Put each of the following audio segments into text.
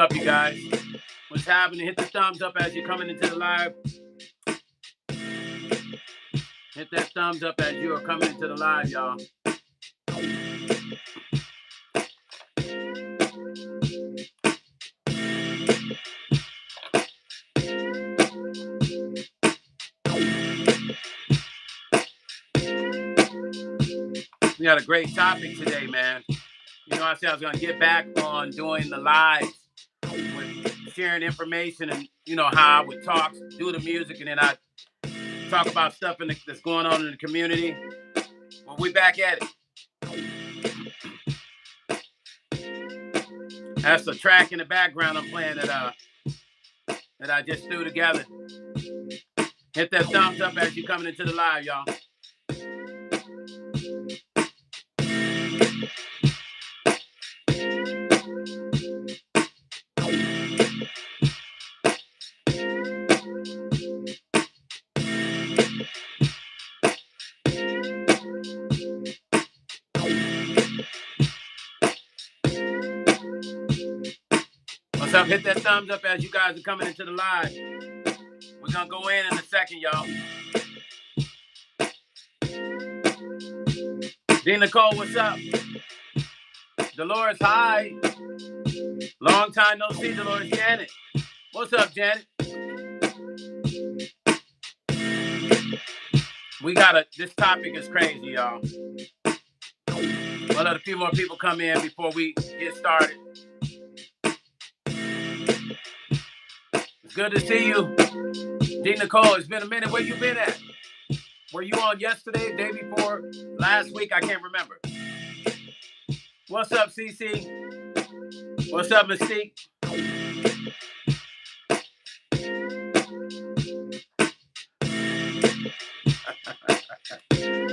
up, you guys? What's happening? Hit the thumbs up as you're coming into the live. Hit that thumbs up as you are coming into the live, y'all. We got a great topic today, man. You know, I said I was going to get back on doing the live with sharing information and, you know, how I would talk, do the music, and then I talk about stuff that's going on in the community. Well, we back at it. That's the track in the background I'm playing that I just threw together. Hit that thumbs up as you're coming into the live, y'all. What's up? Hit that thumbs up as you guys are coming into the live. We're going to go in a second, y'all. D. Nicole, what's up? Dolores, hi. Long time no see, Dolores. Janet. What's up, Janet? This topic is crazy, y'all. We'll let a few more people come in before we get started. It's good to see you. D. Nicole, it's been a minute. Where you been at? Were you on yesterday, day before, last week? I can't remember. What's up, CC? What's up, Mystique?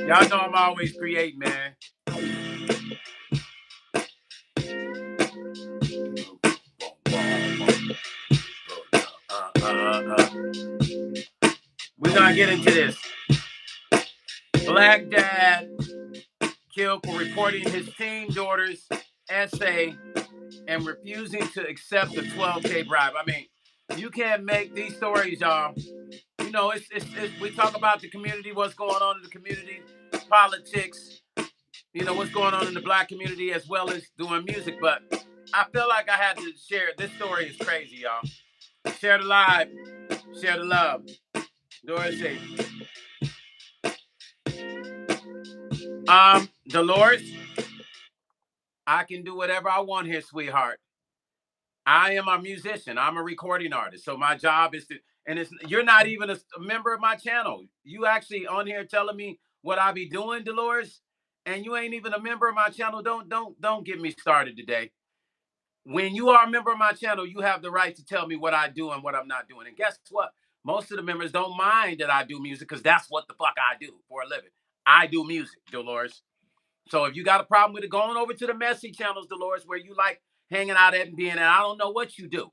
Y'all know I'm always creating, man. We're going to get into this. Black dad killed for reporting his teen daughter's essay and refusing to accept the 12K bribe. I mean, you can't make these stories, y'all. You know, we talk about the community, what's going on in the community, politics, you know, what's going on in the black community as well as doing music. But I feel like I had to share it. This story is crazy, y'all. Share the live. Share the love. Doris, Dolores, I can do whatever I want here, sweetheart. I am a musician. I'm a recording artist. So my job is to, and you're not even a member of my channel. You actually on here telling me what I be doing, Dolores, and you ain't even a member of my channel. Don't get me started today. When you are a member of my channel, you have the right to tell me what I do and what I'm not doing. And guess what? Most of the members don't mind that I do music because that's what the fuck I do for a living. I do music, Dolores. So if you got a problem with it, going over to the messy channels, Dolores, where you like hanging out at and being at. I don't know what you do.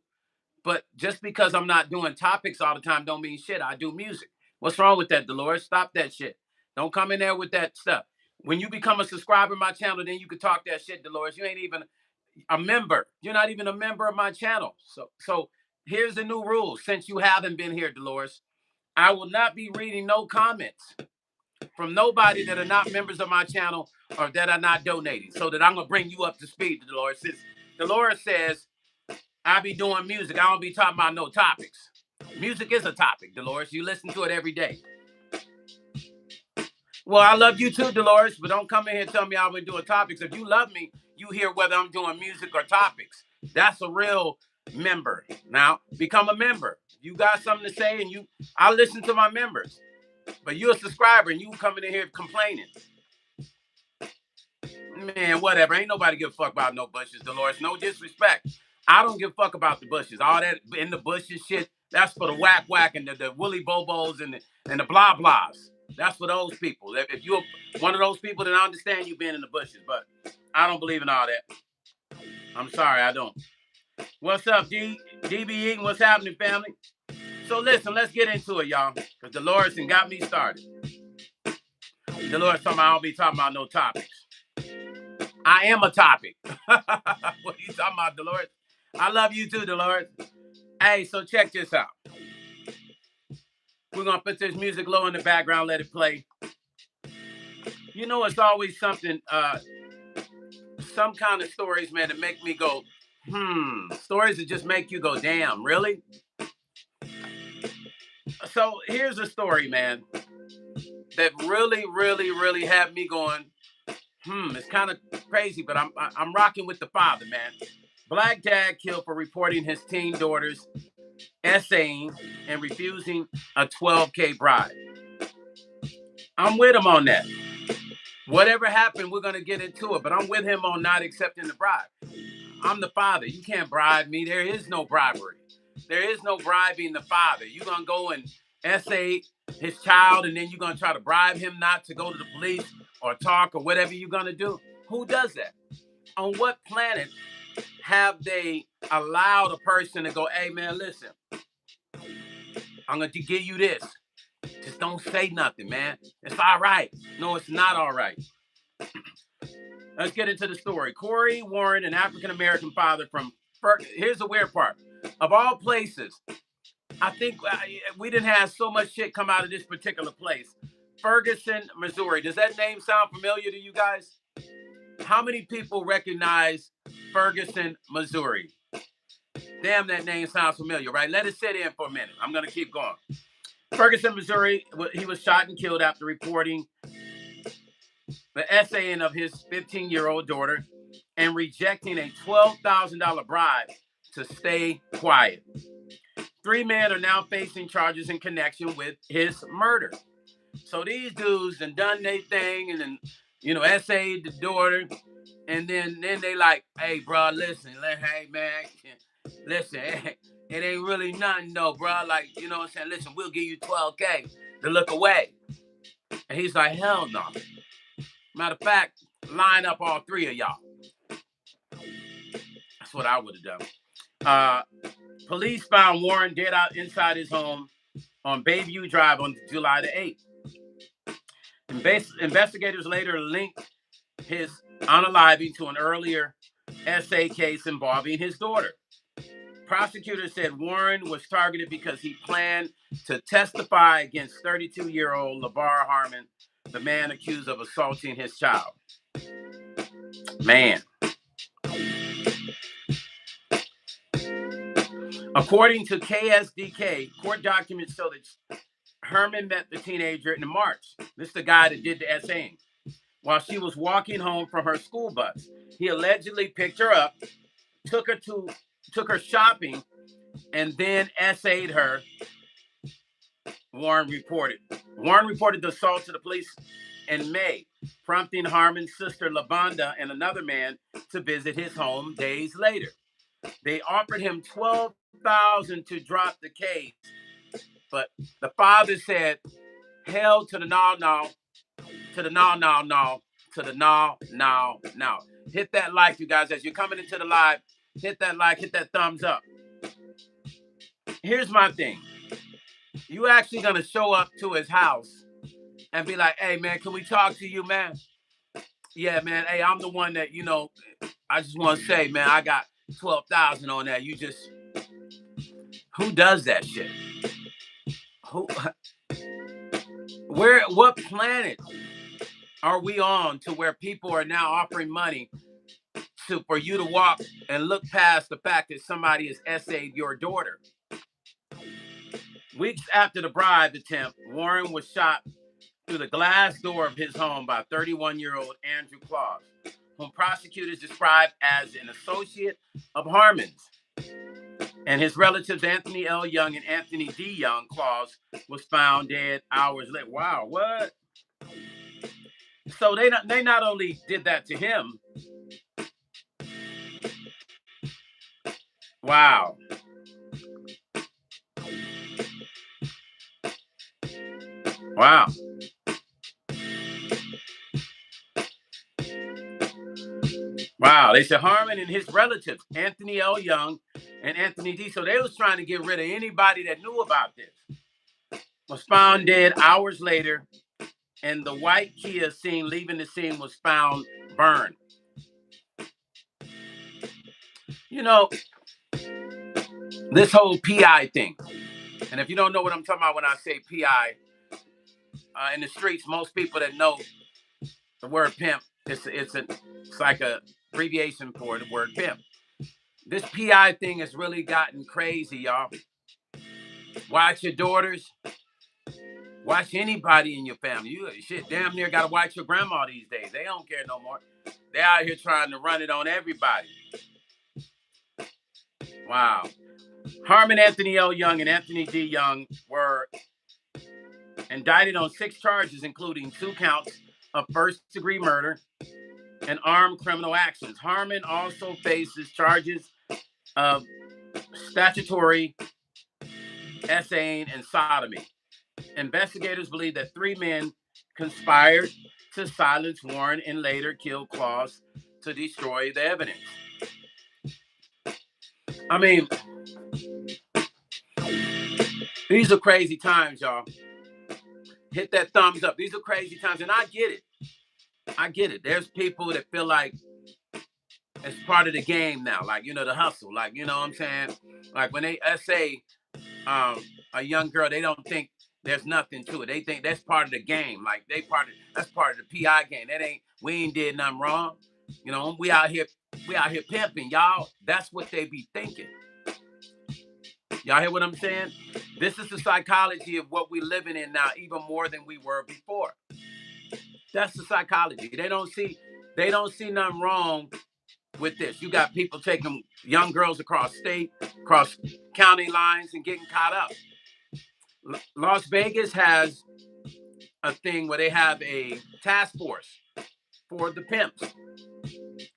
But just because I'm not doing topics all the time don't mean shit. I do music. What's wrong with that, Dolores? Stop that shit. Don't come in there with that stuff. When you become a subscriber to my channel, then you can talk that shit, Dolores. You ain't even a member. You're not even a member of my channel. So here's the new rule. Since you haven't been here, Dolores, I will not be reading no comments from nobody that are not members of my channel or that are not donating, so that I'm going to bring you up to speed, Dolores. Since Dolores says I be doing music, I don't be talking about no topics. Music is a topic, Dolores. You listen to it every day. Well, I love you too, Dolores, but don't come in here and tell me I've been doing topics. If you love me, you hear whether I'm doing music or topics. That's a real member. Now, become a member. You got something to say, and I listen to my members. But you're a subscriber, and you coming in here complaining. Man, whatever. Ain't nobody give a fuck about no bushes, Dolores. No disrespect. I don't give a fuck about the bushes. All that in the bushes shit, that's for the whack and the woolly bobos and the blah blahs. That's for those people. If you're one of those people, then I understand you being in the bushes, but I don't believe in all that. I'm sorry, I don't. What's up, DB Eaton? What's happening, family? So listen, let's get into it, y'all, because Dolores got me started. Dolores told me I don't be talking about no topics. I am a topic. What are you talking about, Dolores? I love you too, Dolores. Hey, so check this out. We're going to put this music low in the background, let it play. You know, it's always something, some kind of stories, man, that make me go, stories that just make you go, damn, really? So here's a story, man, that really had me going, it's kind of crazy, but I'm rocking with the father, man. Black dad killed for reporting his teen daughter's essaying and refusing a 12K bribe. I'm with him on that. Whatever happened, we're gonna get into it, but I'm with him on not accepting the bribe. I'm the father. You can't bribe me. There is no bribery. There is no bribing the father. You're gonna go and essay his child, and then you're gonna try to bribe him not to go to the police or talk or whatever you're gonna do. Who does that? On what planet have they allowed a person to go, hey man, listen, I'm gonna give you this. Just don't say nothing, man. It's all right. No, it's not all right. Let's get into the story. Corey Warren, an African-American father from, here's the weird part. Of all places, I think we didn't have so much shit come out of this particular place. Ferguson, Missouri. Does that name sound familiar to you guys? How many people recognize Ferguson, Missouri? Damn, that name sounds familiar, right? Let it sit in for a minute. I'm going to keep going. Ferguson, Missouri, he was shot and killed after reporting the essaying of his 15-year-old daughter and rejecting a $12,000 bribe to stay quiet. 3 men are now facing charges in connection with his murder. So these dudes done their thing and then, essayed the daughter. And then they like, hey, bro, listen, hey, man, listen, it ain't really nothing, though, bro. Like, you know what I'm saying? Listen, we'll give you 12K to look away. And he's like, hell no. Matter of fact, line up all 3 of y'all. That's what I would have done. Police found Warren dead out inside his home on Bayview Drive on July the 8th. Investigators later linked his unaliving to an earlier essay case involving his daughter. Prosecutors said Warren was targeted because he planned to testify against 32-year-old LeVar Harmon, the man accused of assaulting his child. Man. According to KSDK, court documents show that Herman met the teenager in March. This is the guy that did the essaying. While she was walking home from her school bus, he allegedly picked her up, took her shopping, and then essayed her. Warren reported the assault to the police in May, prompting Harmon's sister LaVonda and another man to visit his home days later. They offered him $12,000 to drop the case, but the father said, "Hell to the no, to the no, to the no." Hit that like, you guys, as you're coming into the live. Hit that like, hit that thumbs up. Here's my thing. You actually gonna show up to his house and be like, "Hey, man, can we talk to you, man? Yeah, man. Hey, I'm the one that, I just want to say, man, I got 12,000 on that. Who does that shit? What planet are we on to where people are now offering money for you to walk and look past the fact that somebody has essayed your daughter? Weeks after the bribe attempt, Warren was shot through the glass door of his home by 31-year-old Andrew Claus, whom prosecutors described as an associate of Harmon's. And his relatives, Anthony L. Young and Anthony D. Young. Claus was found dead hours later. Wow, what? So they not only did that to him. Wow. Wow. Wow. They said Harmon and his relatives, Anthony L. Young and Anthony D. So they was trying to get rid of anybody that knew about this. Was found dead hours later, and the white Kia leaving the scene was found burned. this whole PI thing. And if you don't know what I'm talking about when I say PI, in the streets, most people that know the word pimp, it's like a abbreviation for the word pimp. This PI thing has really gotten crazy, y'all. Watch your daughters. Watch anybody in your family. You shit damn near gotta watch your grandma these days. They don't care no more. They're out here trying to run it on everybody. Wow. Harmon Anthony L. Young and Anthony D. Young were indicted on 6 charges, including 2 counts of first-degree murder and armed criminal actions. Harmon also faces charges of statutory essaying and sodomy. Investigators believe that 3 men conspired to silence Warren and later kill Claus to destroy the evidence. I mean, these are crazy times, y'all. Hit that thumbs up. These are crazy times, and I get it. I get it. There's people that feel like it's part of the game now, like, you know, the hustle, like, you know what I'm saying? Like when they essay a young girl, they don't think there's nothing to it. They think that's part of the game. Like that's part of the PI game. We ain't did nothing wrong. You know, we out here pimping, y'all. That's what they be thinking. Y'all hear what I'm saying? This is the psychology of what we're living in now, even more than we were before. That's the psychology. They don't see nothing wrong with this. You got people taking young girls across state, across county lines and getting caught up. Las Vegas has a thing where they have a task force for the pimps.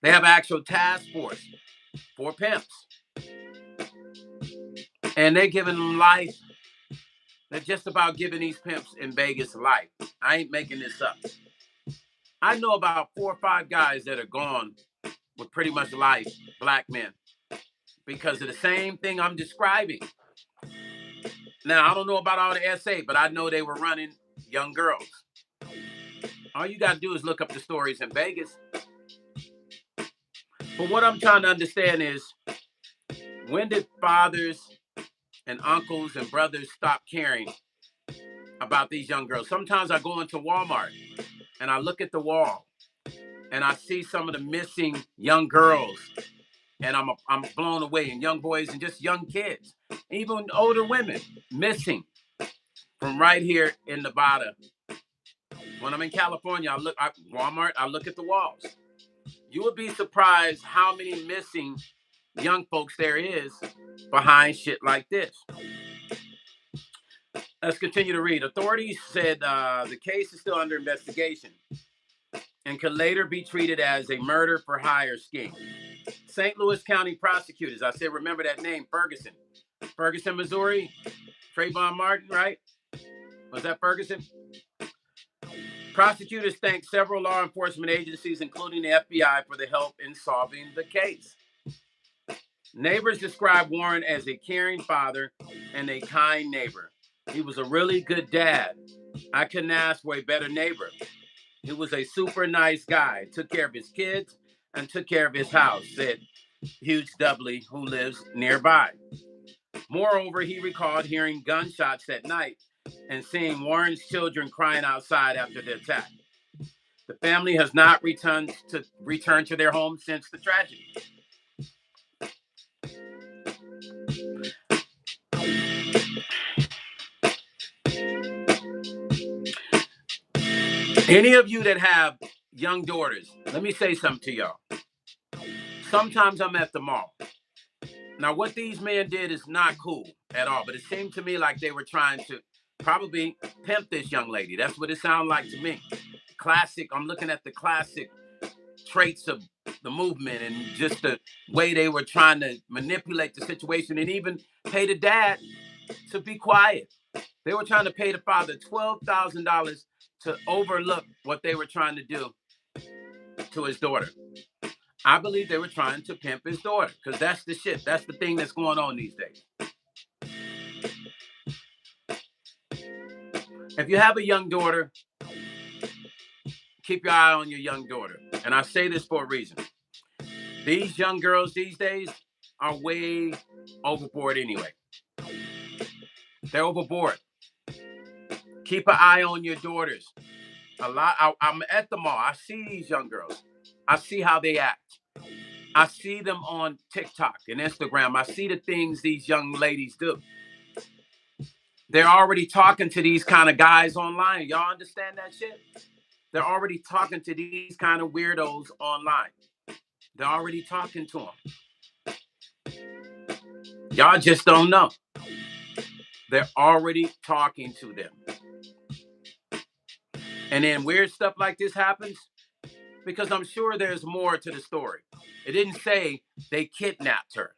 They have an actual task force for pimps. And they're giving them life. They're just about giving these pimps in Vegas life. I ain't making this up. I know about 4 or 5 guys that are gone with pretty much life, black men, because of the same thing I'm describing. Now, I don't know about all the SA, but I know they were running young girls. All you got to do is look up the stories in Vegas. But what I'm trying to understand is, when did fathers and uncles and brothers stop caring about these young girls? Sometimes I go into Walmart and I look at the wall and I see some of the missing young girls, and I'm blown away. And young boys and just young kids, even older women missing from right here in Nevada. When I'm in California, I look at Walmart, I look at the walls. You would be surprised how many missing young folks there is behind shit like this. Let's continue to read. Authorities said the case is still under investigation and could later be treated as a murder for hire scheme. St. Louis County prosecutors, I said, remember that name, Ferguson, Missouri, Trayvon Martin, right? Was that Ferguson? Prosecutors thanked several law enforcement agencies, including the FBI, for the help in solving the case. Neighbors described Warren as a caring father and a kind neighbor. He was a really good dad. I couldn't ask for a better neighbor. He was a super nice guy, took care of his kids and took care of his house, said Hughes Dudley, who lives nearby. Moreover, he recalled hearing gunshots that night and seeing Warren's children crying outside after the attack. The family has not returned to their home since the tragedy. Any of you that have young daughters, let me say something to y'all. Sometimes I'm at the mall. Now, what these men did is not cool at all, but it seemed to me like they were trying to probably pimp this young lady. That's what it sounded like to me. Classic, I'm looking at the classic traits of the movement and just the way they were trying to manipulate the situation and even pay the dad to be quiet. They were trying to pay the father $12,000 to overlook what they were trying to do to his daughter. I believe they were trying to pimp his daughter, because that's the shit. That's the thing that's going on these days. If you have a young daughter, keep your eye on your young daughter. And I say this for a reason. These young girls these days are way overboard anyway. They're overboard. Keep an eye on your daughters. I'm at the mall. I see these young girls. I see how they act. I see them on TikTok and Instagram. I see the things these young ladies do. They're already talking to these kind of guys online. Y'all understand that shit? They're already talking to these kind of weirdos online. They're already talking to them. Y'all just don't know. They're already talking to them. And then weird stuff like this happens because I'm sure there's more to the story. It didn't say they kidnapped her.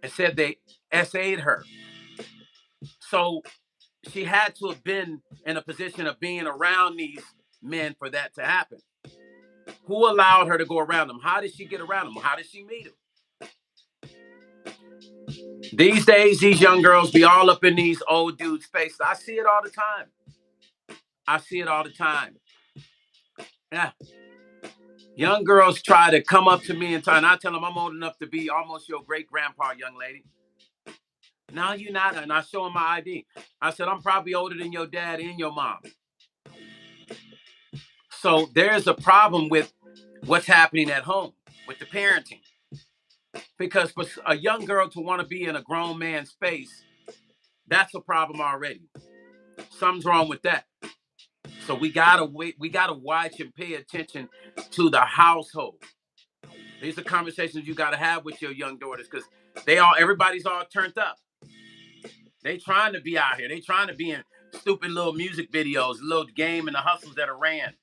It said they SA'd her. So she had to have been in a position of being around these men for that to happen. Who allowed her to go around them? How did she get around them? How did she meet them? These days, these young girls be all up in these old dudes' faces. I see it all the time. I see it all the time. Yeah. Young girls try to come up to me and I tell them I'm old enough to be almost your great-grandpa, young lady. No, you're not. And I show them my ID. I said, I'm probably older than your dad and your mom. So there's a problem with what's happening at home with the parenting. Because for a young girl to want to be in a grown man's face, that's a problem already. Something's wrong with that. So we gotta wait. We gotta watch and pay attention to the household. These are conversations you gotta have with your young daughters because everybody's all turned up. They trying to be out here. They trying to be in stupid little music videos, little game and the hustles that are ran.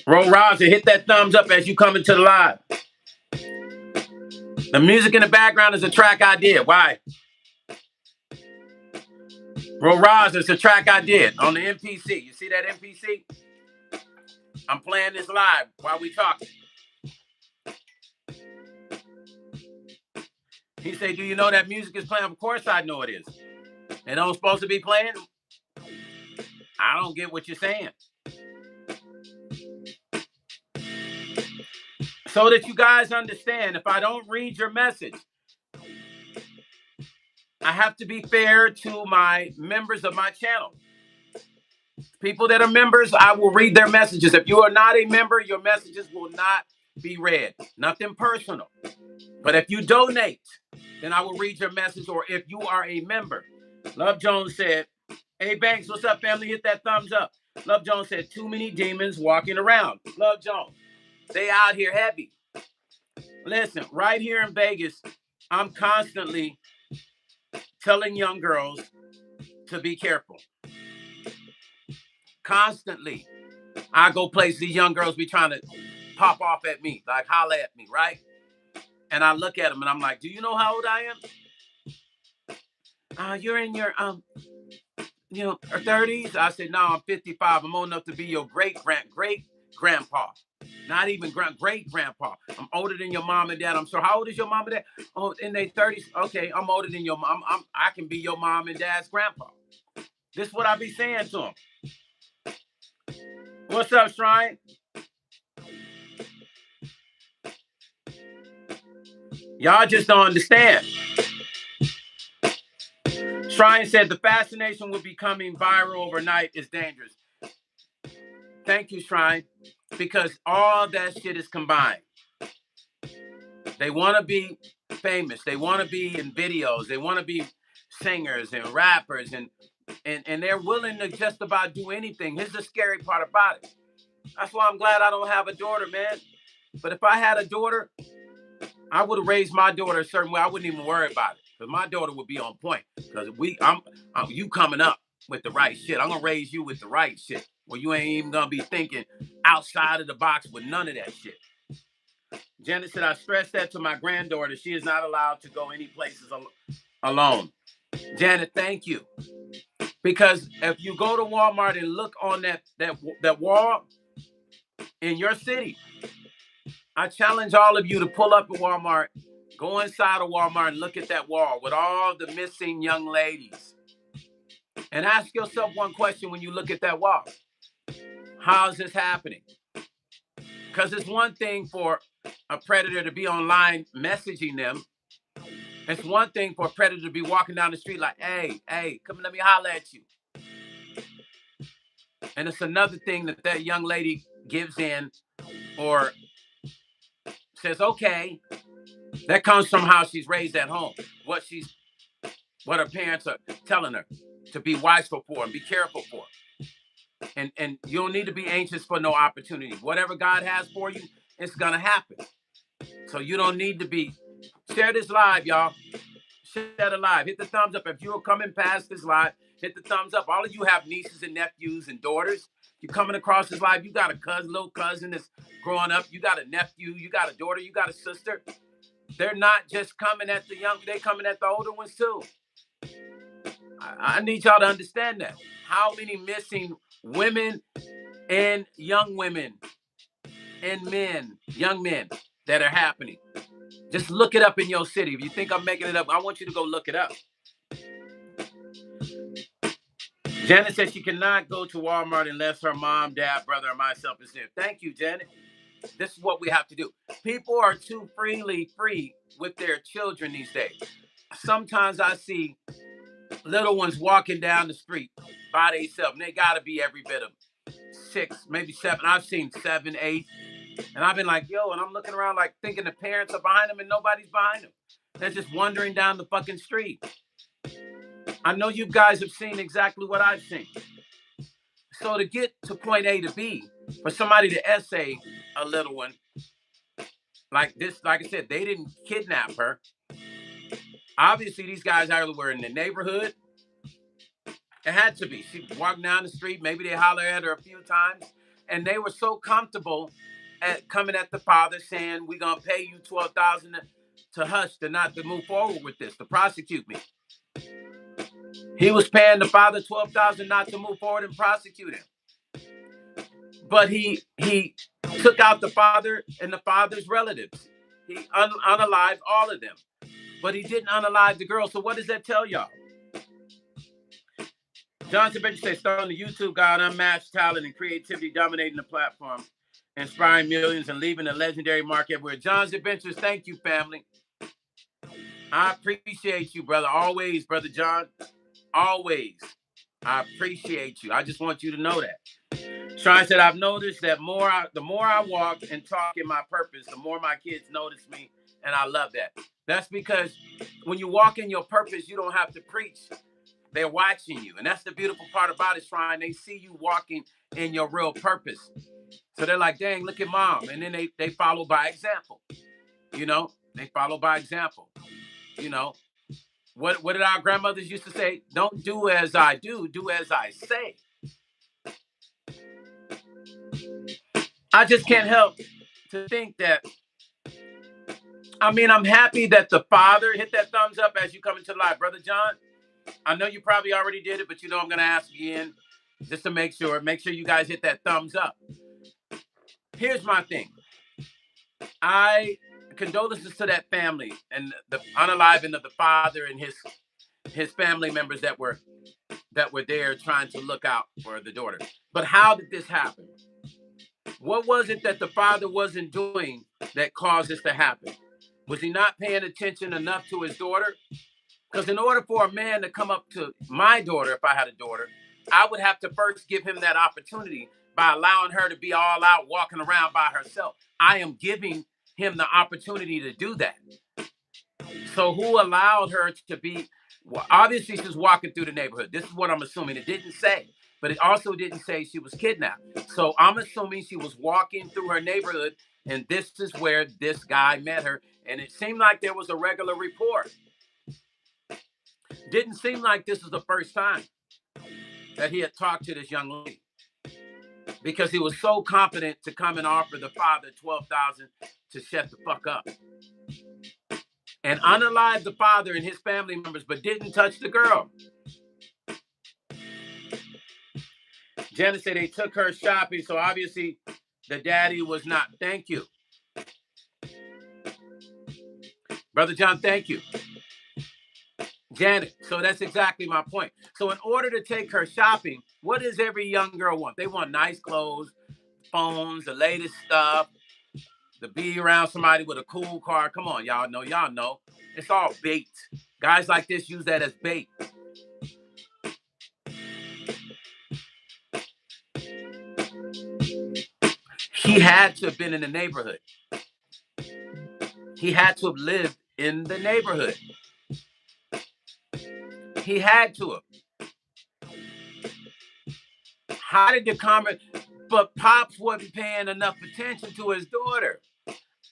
Roll Roger, hit that thumbs up as you come into the live. The music in the background is a track I did. Why? Roll Roger, it's a track I did on the MPC. You see that MPC? I'm playing this live while we talking. He said, do you know that music is playing? Of course I know it is. It don't supposed to be playing? I don't get what you're saying. So that you guys understand, if I don't read your message, I have to be fair to my members of my channel. People that are members, I will read their messages. If you are not a member, your messages will not be read. Nothing personal. But if you donate, then I will read your message, or if you are a member. Love Jones said, hey, Banks, what's up, family? Hit that thumbs up. Love Jones said, too many demons walking around. Love Jones. They out here heavy. Listen, right here in Vegas, I'm constantly telling young girls to be careful. Constantly. I go places, these young girls be trying to pop off at me, like holler at me, right? And I look at them and I'm like, do you know how old I am? You're in your 30s. I said, no, I'm 55. I'm old enough to be your great grandpa. Not even great grandpa. I'm older than your mom and dad. I'm sure. How old is your mom and dad? Oh, in their 30s. Okay, I'm older than your mom. I can be your mom and dad's grandpa. This is what I be saying to them. What's up, Shrine? Y'all just don't understand. Shrine said the fascination with becoming viral overnight is dangerous. Thank you, Shrine, because all that shit is combined. They want to be famous. They want to be in videos. They want to be singers and rappers, and they're willing to just about do anything. Here's the scary part about it. That's why I'm glad I don't have a daughter, man. But if I had a daughter, I would have raised my daughter a certain way. I wouldn't even worry about it because my daughter would be on point. Because you coming up with the right shit. I'm gonna raise you with the right shit. Well, you ain't even gonna be thinking outside of the box with none of that shit. Janet said, I stressed that to my granddaughter. She is not allowed to go any places alone. Janet, thank you. Because if you go to Walmart and look on that wall in your city, I challenge all of you to pull up at Walmart, go inside of Walmart and look at that wall with all the missing young ladies. And ask yourself one question when you look at that wall. How is this happening? Because it's one thing for a predator to be online messaging them. It's one thing for a predator to be walking down the street like, hey, come let me holler at you. And it's another thing that young lady gives in or says, okay. That comes from how she's raised at home, what her parents are telling her to be watchful for and be careful for. And you don't need to be anxious for no opportunity. Whatever God has for you, it's gonna happen. So you don't need to be. Share this live, y'all. Share the live. Hit the thumbs up. If you're coming past this live, hit the thumbs up. All of you have nieces and nephews and daughters. You're coming across this live. You got a little cousin that's growing up. You got a nephew. You got a daughter. You got a sister. They're not just coming at the young. They're coming at the older ones too. I need y'all to understand that. How many missing women and young women and men, young men that are happening? Just look it up in your city. If you think I'm making it up, I want you to go look it up. Janet says she cannot go to Walmart unless her mom, dad, brother, or myself is there. Thank you, Janet. This is what we have to do. People are too free with their children these days. Sometimes I see little ones walking down the street by themselves, and they got to be every bit of 6, maybe 7. I've seen 7, 8, and I've been like, yo, and I'm looking around like thinking the parents are behind them, and nobody's behind them. They're just wandering down the fucking street. I know you guys have seen exactly what I've seen. So to get to point A to B, for somebody to essay a little one like this, like I said, they didn't kidnap her. Obviously, these guys either were in the neighborhood. It had to be. She walked down the street. Maybe they hollered at her a few times. And they were so comfortable at coming at the father saying, we're going to pay you $12,000 to hush, to not to move forward with this, to prosecute me. He was paying the father $12,000 not to move forward and prosecute him. But he took out the father and the father's relatives. He unalived all of them. But he didn't unalive the girl. So what does that tell y'all? Johnson Bench says, starting the YouTube God, unmatched talent and creativity dominating the platform, inspiring millions and leaving a legendary mark everywhere. John's Adventures, thank you, family. I appreciate you, brother. Always, Brother John. Always. I appreciate you. I just want you to know that. Shrine said, I've noticed that the more I walk and talk in my purpose, the more my kids notice me, and I love that. That's because when you walk in your purpose, you don't have to preach. They're watching you. And that's the beautiful part about it, Shrine. They see you walking in your real purpose. So they're like, dang, look at mom. And then they follow by example. You know, they follow by example. You know, what did our grandmothers used to say? Don't do as I do as I say. I just can't help to think that, I'm happy that the father hit that thumbs up as you come into live. Brother John, I know you probably already did it, but I'm going to ask again just to make sure. Make sure you guys hit that thumbs up. Here's my thing. I condolences to that family and the unaliving of the father and his family members that were there trying to look out for the daughter. But how did this happen? What was it that the father wasn't doing that caused this to happen? Was he not paying attention enough to his daughter? Because in order for a man to come up to my daughter, if I had a daughter, I would have to first give him that opportunity by allowing her to be all out walking around by herself. I am giving him the opportunity to do that. So who allowed her to be? Well, obviously, she's walking through the neighborhood. This is what I'm assuming. It didn't say, but it also didn't say she was kidnapped. So I'm assuming she was walking through her neighborhood, and this is where this guy met her. And it seemed like there was a regular report. Didn't seem like this was the first time that he had talked to this young lady, because he was so confident to come and offer the father $12,000 to shut the fuck up and unalive the father and his family members, but didn't touch the girl. Janet said they took her shopping, so obviously the daddy was not. Thank you. Brother John, thank you. Janet, so that's exactly my point. So in order to take her shopping, what does every young girl want? They want nice clothes, phones, the latest stuff, to be around somebody with a cool car. Come on, y'all know. It's all bait. Guys like this use that as bait. He had to have been in the neighborhood. He had to have lived in the neighborhood. He had to have. How did the comment? But Pops wasn't paying enough attention to his daughter.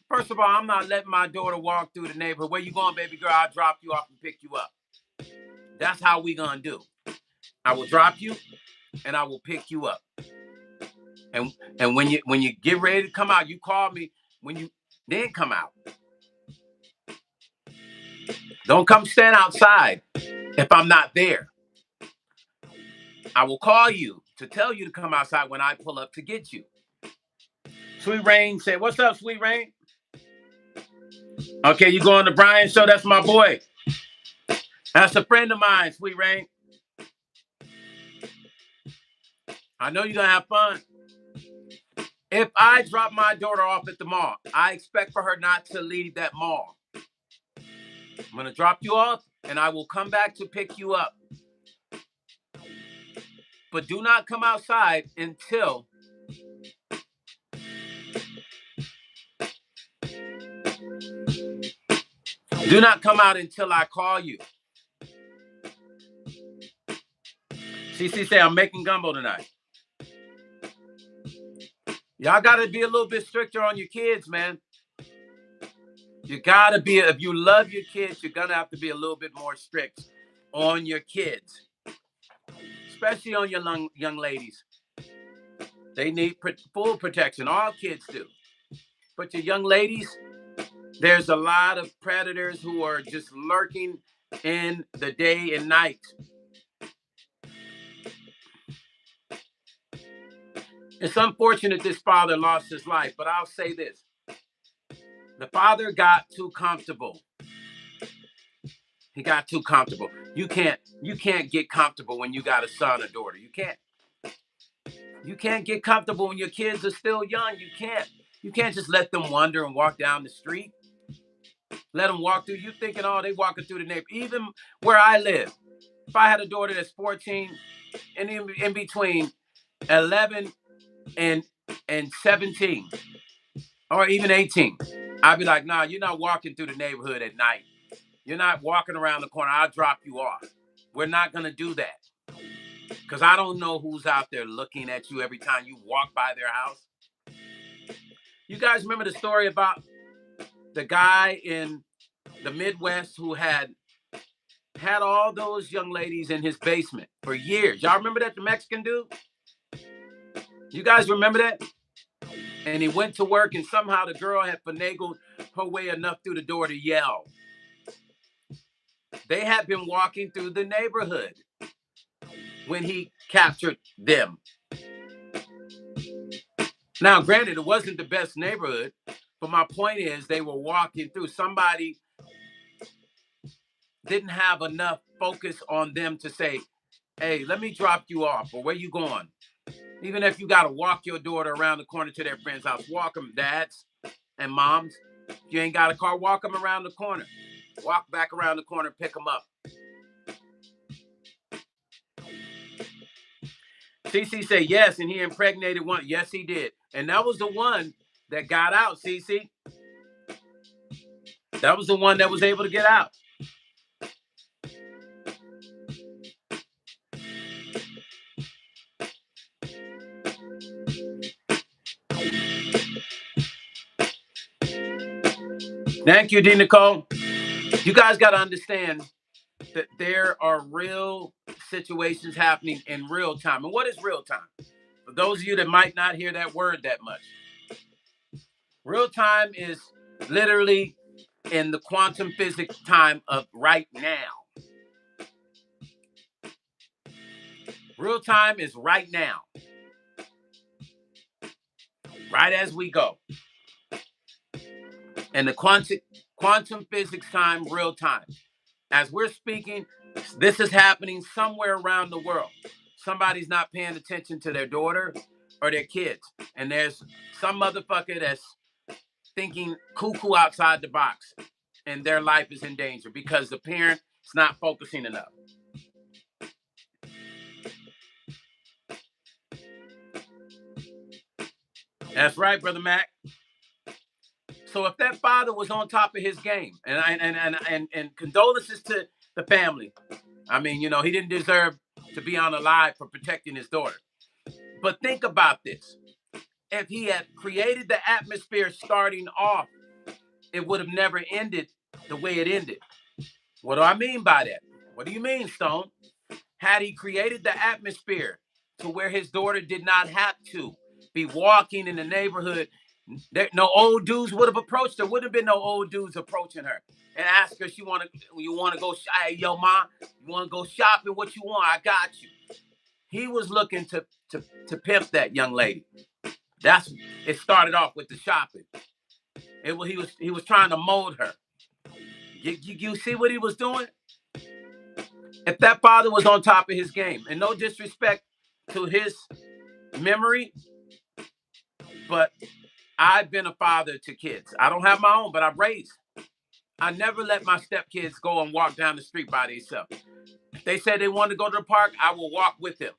First of all, I'm not letting my daughter walk through the neighborhood. Where you going, baby girl? I'll drop you off and pick you up. That's how we gonna do. I will drop you and I will pick you up. And when you get ready to come out, you call me when you then come out. Don't come stand outside if I'm not there. I will call you to tell you to come outside when I pull up to get you. Sweet Rain said, "What's up, Sweet Rain?" Okay, you going to Brian's show? That's my boy. That's a friend of mine, Sweet Rain. I know you're going to have fun. If I drop my daughter off at the mall, I expect for her not to leave that mall. I'm going to drop you off, and I will come back to pick you up. But do not come outside until do not come out until I call you. CC say, I'm making gumbo tonight. Y'all got to be a little bit stricter on your kids, man. You got to be, if you love your kids, you're going to have to be a little bit more strict on your kids. Especially on your young ladies. They need full protection. All kids do. But your young ladies, there's a lot of predators who are just lurking in the day and night. It's unfortunate this father lost his life, but I'll say this. The father got too comfortable. He got too comfortable. You can't get comfortable when you got a son or daughter. You can't. You can't get comfortable when your kids are still young. You can't. You can't just let them wander and walk down the street. Let them walk through. You thinking, oh, they walking through the neighborhood. Even where I live, if I had a daughter that's 14 and in between 11 and 17 or even 18, I'd be like, nah, you're not walking through the neighborhood at night. You're not walking around the corner. I'll drop you off. We're not going to do that. Because I don't know who's out there looking at you every time you walk by their house. You guys remember the story about the guy in the Midwest who had all those young ladies in his basement for years? Y'all remember that, the Mexican dude? You guys remember that? And he went to work and somehow the girl had finagled her way enough through the door to yell. They had been walking through the neighborhood when he captured them. Now, granted, it wasn't the best neighborhood, but my point is they were walking through. Somebody didn't have enough focus on them to say, hey, let me drop you off, or where you going? Even if you got to walk your daughter around the corner to their friend's house, walk them, dads and moms. If you ain't got a car, walk them around the corner. Walk back around the corner, pick them up. CC say yes, and he impregnated one. Yes, he did. And that was the one that got out, CC. That was the one that was able to get out. Thank you, D. Nicole. You guys got to understand that there are real situations happening in real time. And what is real time? For those of you that might not hear that word that much, real time is literally in the quantum physics time of right now. Real time is right now. Right as we go. And the quantum physics time, real time. As we're speaking, this is happening somewhere around the world. Somebody's not paying attention to their daughter or their kids. And there's some motherfucker that's thinking cuckoo outside the box, and their life is in danger because the parent is not focusing enough. That's right, Brother Mac. So if that father was on top of his game, and condolences to the family. I mean, he didn't deserve to be on alive for protecting his daughter. But think about this. If he had created the atmosphere starting off, it would have never ended the way it ended. What do I mean by that? What do you mean, Stone? Had he created the atmosphere to where his daughter did not have to be walking in the neighborhood, no old dudes would have approached her. Wouldn't have been no old dudes approaching her and ask her, you want to go, hey, yo, ma, you want to go shopping? What you want? I got you. He was looking to pimp that young lady. It started off with the shopping. He was trying to mold her. You see what he was doing? If that father was on top of his game, and no disrespect to his memory, but I've been a father to kids. I don't have my own, but I've raised. I never let my stepkids go and walk down the street by themselves. If they said they wanted to go to the park, I will walk with them.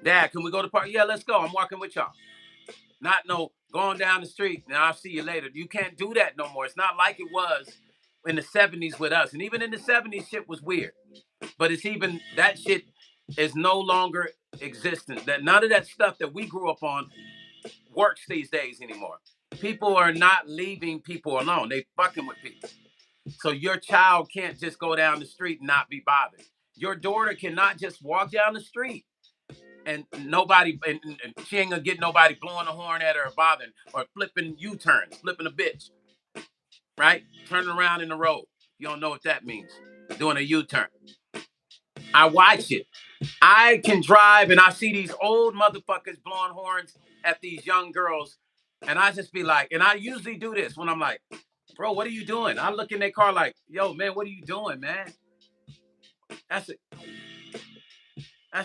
Dad, can we go to the park? Yeah, let's go. I'm walking with y'all. Not no going down the street and I'll see you later. You can't do that no more. It's not like it was in the 70s with us. And even in the 70s, shit was weird. But that shit is no longer existent. That none of that stuff that we grew up on works these days anymore. People are not leaving people alone. They fucking with people. So your child can't just go down the street and not be bothered. Your daughter cannot just walk down the street and she ain't gonna get nobody blowing a horn at her or bothering or flipping U-turns, flipping a bitch, right? Turning around in the road. You don't know what that means. Doing a U-turn. I watch it. I can drive and I see these old motherfuckers blowing horns at these young girls. And I just be like, and I usually do this when I'm like, bro, what are you doing? I look in their car like, yo, man, what are you doing, man? That's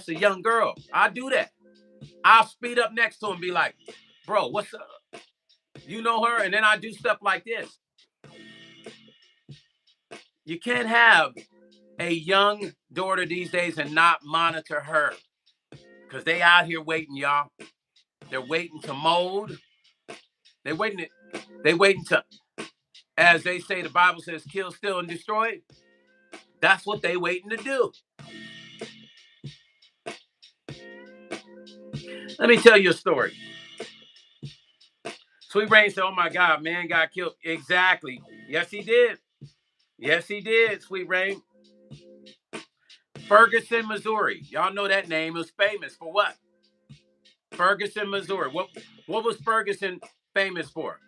a young girl. I do that. I'll speed up next to him and be like, bro, what's up? You know her? And then I do stuff like this. You can't have a young daughter these days and not monitor her. Because they out here waiting, y'all. They're waiting to mold. They're waiting to, as they say, the Bible says, kill, steal, and destroy. That's what they waiting to do. Let me tell you a story. Sweet Rain said, oh my God, man got killed. Exactly. Yes, he did. Yes, he did, Sweet Rain. Ferguson, Missouri. Y'all know that name. It was famous for what? Ferguson, Missouri. What was Ferguson famous for?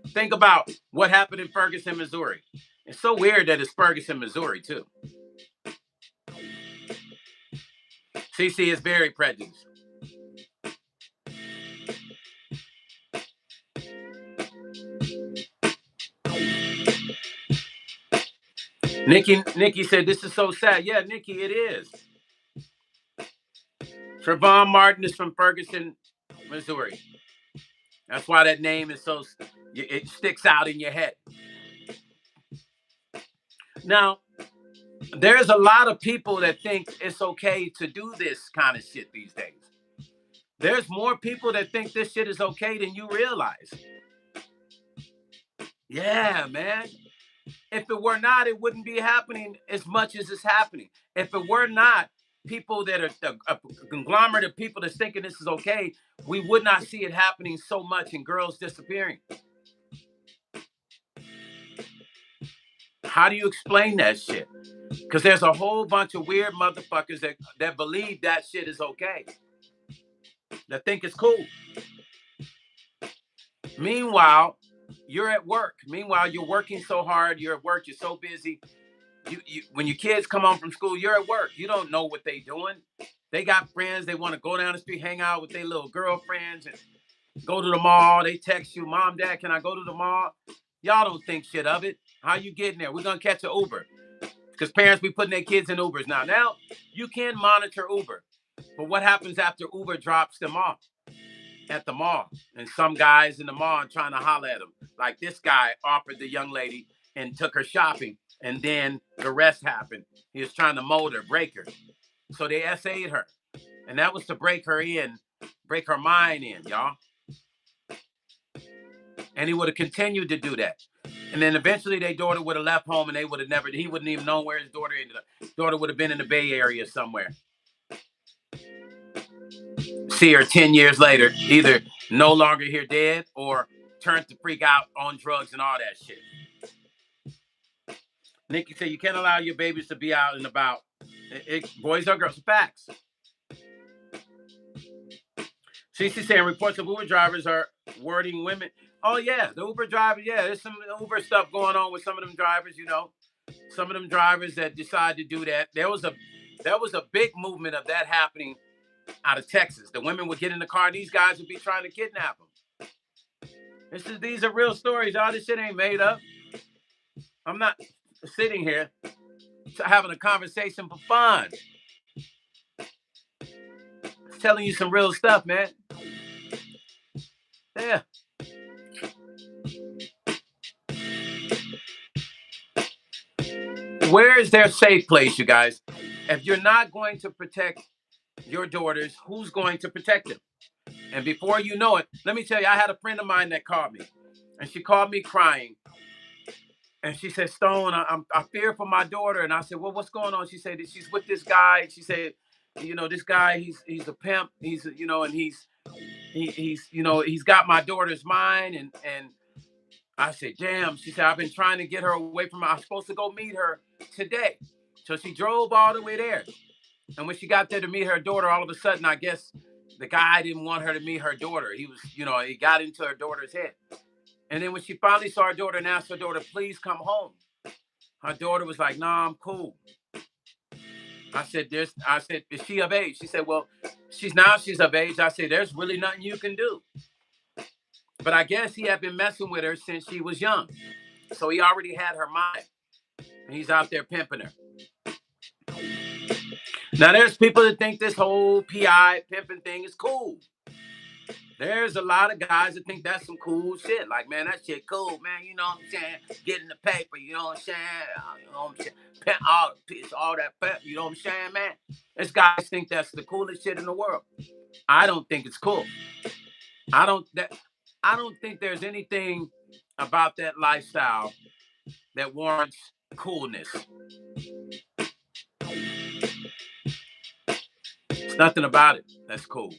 Think about what happened in Ferguson, Missouri. It's so weird that it's Ferguson, Missouri, too. CC is very prejudiced. Nikki said, this is so sad. Yeah, Nikki, it is. Trayvon Martin is from Ferguson, Missouri. That's why that name is so, it sticks out in your head. Now, there's a lot of people that think it's okay to do this kind of shit these days. There's more people that think this shit is okay than you realize. Yeah, man. If it were not, it wouldn't be happening as much as it's happening. If it were not, people that are a conglomerate of people that's thinking this is okay, we would not see it happening so much and girls disappearing. How do you explain that shit? Because there's a whole bunch of weird motherfuckers that believe that shit is okay. That think it's cool. Meanwhile, you're at work. Meanwhile, you're working so hard. You're at work. You're so busy. When your kids come home from school, you're at work. You don't know what they doing. They got friends. They want to go down the street, hang out with their little girlfriends and go to the mall. They text you, Mom, Dad, can I go to the mall? Y'all don't think shit of it. How you getting there? We're going to catch an Uber. Because parents be putting their kids in Ubers now. Now, you can monitor Uber. But what happens after Uber drops them off? at the mall, and some guys in the mall trying to holler at him. Like this guy offered the young lady and took her shopping, and then the rest happened. He was trying to mold her, break her. So they SA'd her. And that was to break her mind in, y'all. And he would have continued to do that. And then eventually their daughter would have left home and he wouldn't even know where his daughter ended up. His daughter would have been in the Bay Area somewhere. See her 10 years later, either no longer here dead or turned to freak out on drugs and all that shit. Nikki said, you can't allow your babies to be out and about. Boys or girls, facts. She's saying reports of Uber drivers are wording women. Oh, yeah, the Uber drivers, yeah, there's some Uber stuff going on with some of them drivers, you know. Some of them drivers that decide to do that. There was a big movement of that happening out of Texas. The women would get in the car and these guys would be trying to kidnap them. These are real stories. All this shit ain't made up. I'm not sitting here having a conversation for fun. Telling you some real stuff, man. Yeah. Where is their safe place, you guys? If you're not going to protect your daughters, who's going to protect them? And before you know it, let me tell you, I had a friend of mine that called me, and she called me crying. And she said, Stone, I fear for my daughter. And I said, well, what's going on? She said that she's with this guy. She said, you know, this guy, he's a pimp. He's, you know, and he's got my daughter's mind. And I said, damn. She said, I've been trying to get her away from her. I was supposed to go meet her today. So she drove all the way there. And when she got there to meet her daughter, all of a sudden, I guess the guy didn't want her to meet her daughter. He was, you know, he got into her daughter's head. And then when she finally saw her daughter and asked her daughter, please come home, her daughter was like, nah, I'm cool. I said, is she of age? She said, well, she's of age. I said, there's really nothing you can do. But I guess he had been messing with her since she was young. So he already had her mind. And he's out there pimping her. Now, there's people that think this whole PI pimping thing is cool. There's a lot of guys that think that's some cool shit. Like, man, that shit cool, man. You know what I'm saying? Getting the paper, you know what I'm saying? You know what I'm saying? All that pep, you know what I'm saying, man? These guys think that's the coolest shit in the world. I don't think it's cool. I don't think there's anything about that lifestyle that warrants coolness. There's nothing about it that's cool.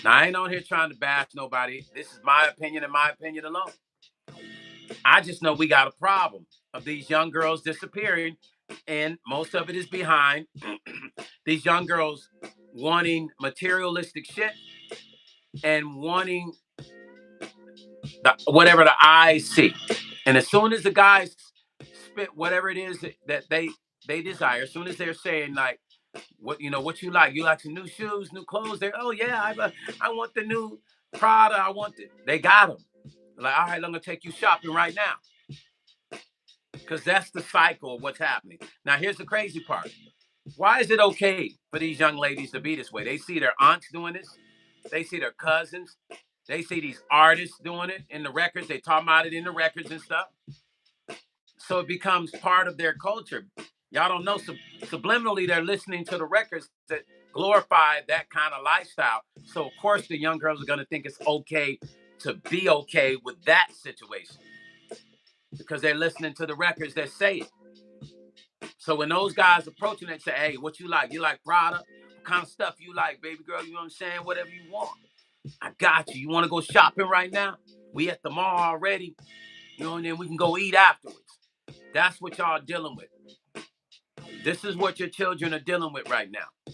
Now, I ain't on here trying to bash nobody. This is my opinion and my opinion alone. I just know we got a problem of these young girls disappearing, and most of it is behind these young girls wanting materialistic shit and wanting whatever the eyes see. And as soon as the guys spit whatever it is that they desire, as soon as they're saying like, what you like? You like some new shoes, new clothes? Oh yeah, I want the new Prada. They got them. Like, all right, I'm gonna take you shopping right now, because that's the cycle of what's happening. Now, here's the crazy part. Why is it okay for these young ladies to be this way? They see their aunts doing this. They see their cousins. They see these artists doing it in the records. They talk about it in the records and stuff. So it becomes part of their culture. Y'all don't know, subliminally, they're listening to the records that glorify that kind of lifestyle. So, of course, the young girls are going to think it's okay to be okay with that situation, because they're listening to the records that say it. So when those guys approaching it, say, hey, what you like? You like Prada? What kind of stuff you like, baby girl? You know what I'm saying? Whatever you want. I got you. You want to go shopping right now? We at the mall already. You know, and then we can go eat afterwards. That's what y'all dealing with. This is what your children are dealing with right now.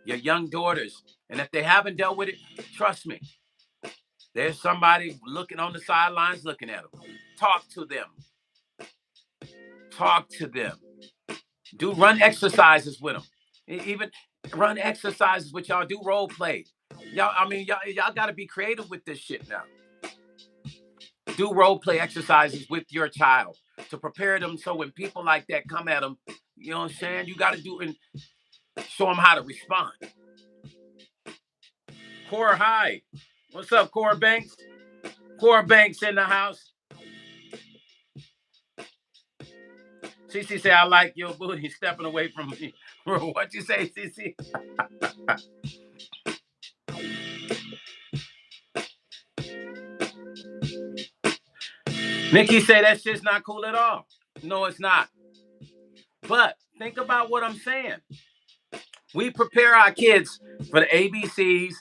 Your young daughters. And if they haven't dealt with it, trust me, there's somebody looking on the sidelines looking at them. Talk to them. Talk to them. Run exercises with them. Even run exercises with y'all. Do role play. Y'all got to be creative with this shit now. Do role play exercises with your child to prepare them, so when people like that come at them, you know what I'm saying, you got to do and show them how to respond. Core High. What's up, Core Banks? Core Banks in the house. CC say, I like your booty stepping away from me. What you say, CC? Nikki say that shit's not cool at all. No, it's not. But think about what I'm saying. We prepare our kids for the ABCs,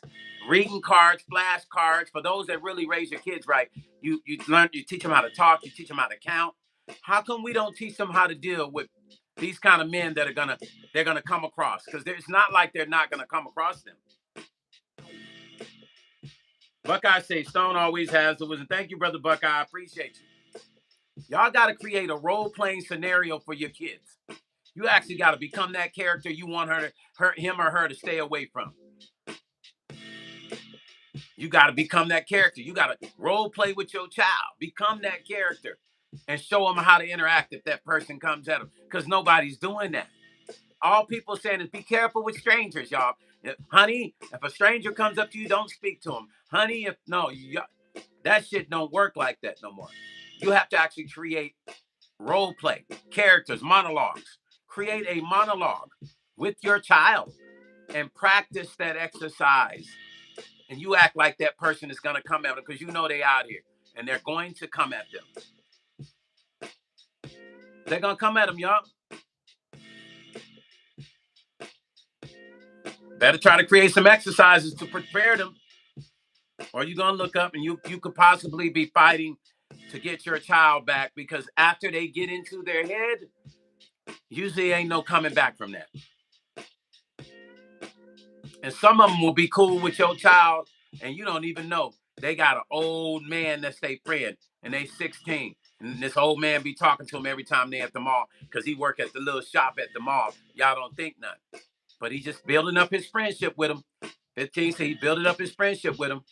reading cards, flashcards. For those that really raise your kids right, you teach them how to talk, you teach them how to count. How come we don't teach them how to deal with these kind of men that they're gonna come across? Because it's not like they're not gonna come across them. Buckeye say Stone always has the wisdom. Thank you, brother Buckeye. I appreciate you. Y'all got to create a role-playing scenario for your kids. You actually got to become that character you want him or her to stay away from. You got to become that character. You got to role play with your child. Become that character and show them how to interact if that person comes at them. Because nobody's doing that. All people saying is be careful with strangers, y'all. Honey, if a stranger comes up to you, don't speak to him. Honey, that shit don't work like that no more. You have to actually create role play, characters, monologues. Create a monologue with your child and practice that exercise. And you act like that person is going to come at them because you know they out here and they're going to come at them. They're going to come at them, y'all. Better try to create some exercises to prepare them. Or you're going to look up and you could possibly be fighting to get your child back because after they get into their head, usually ain't no coming back from that. And some of them will be cool with your child and you don't even know. They got an old man that's their friend and they 16. And this old man be talking to them every time they at the mall because he work at the little shop at the mall. Y'all don't think nothing. But he just building up his friendship with him. 15, so he building up his friendship with him.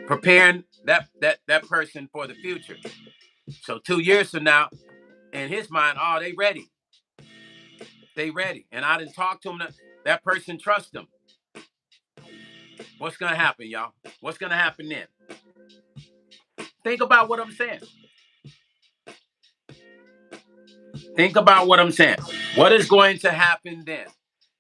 Preparing that person for the future. So 2 years from now, in his mind, oh, they ready. They ready. And I didn't talk to him. That person trusts them. What's going to happen, y'all? What's going to happen then? Think about what I'm saying. Think about what I'm saying. What is going to happen then?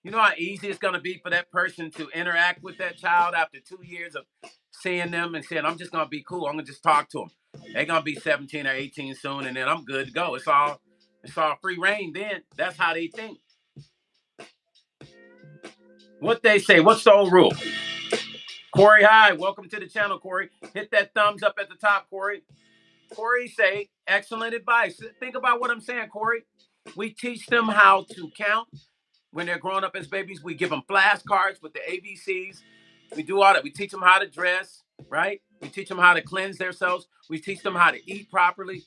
You know how easy it's going to be for that person to interact with that child after 2 years of seeing them and saying, I'm just going to be cool. I'm going to just talk to them. They're going to be 17 or 18 soon, and then I'm good to go. It's all free reign then. That's how they think. What they say, what's the old rule? Corey, hi. Welcome to the channel, Corey. Hit that thumbs up at the top, Corey. Corey say, excellent advice. Think about what I'm saying, Corey. We teach them how to count. When they're growing up as babies, we give them flashcards with the ABCs. We do all that. We teach them how to dress, right? We teach them how to cleanse themselves. We teach them how to eat properly.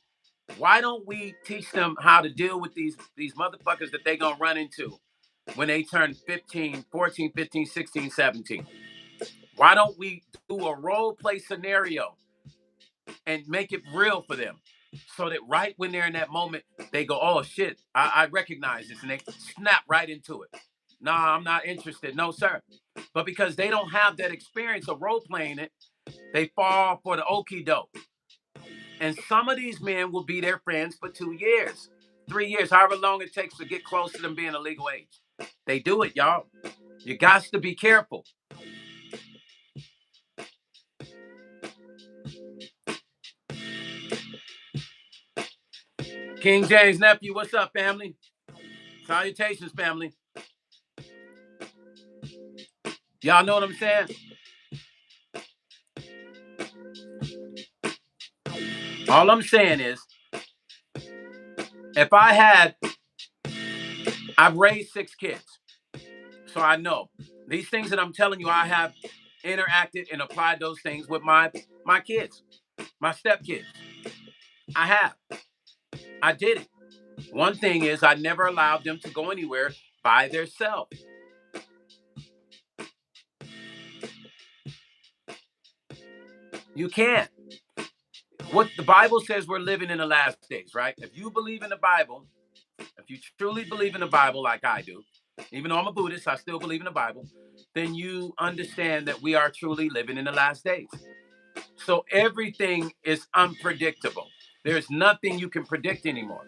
Why don't we teach them how to deal with these motherfuckers that they're going to run into when they turn 15, 14, 15, 16, 17? Why don't we do a role play scenario and make it real for them so that right when they're in that moment, they go, oh, shit, I recognize this. And they snap right into it. Nah, I'm not interested. No, sir. But because they don't have that experience of role playing it, they fall for the okie doke. And some of these men will be their friends for 2 years, 3 years, however long it takes to get close to them being a legal age. They do it, y'all. You got to be careful. King James nephew, what's up, family? Salutations, family. Y'all know what I'm saying? All I'm saying is, if I've raised 6 kids, so I know these things that I'm telling you, I have interacted and applied those things with my kids, my stepkids. I have. I did it. One thing is I never allowed them to go anywhere by themselves. You can't. What the Bible says, we're living in the last days, right? If you believe in the Bible, if if you truly believe in the Bible like I do, even though I'm a Buddhist, I still believe in the Bible, then you understand that we are truly living in the last days. So everything is unpredictable. There's nothing you can predict anymore.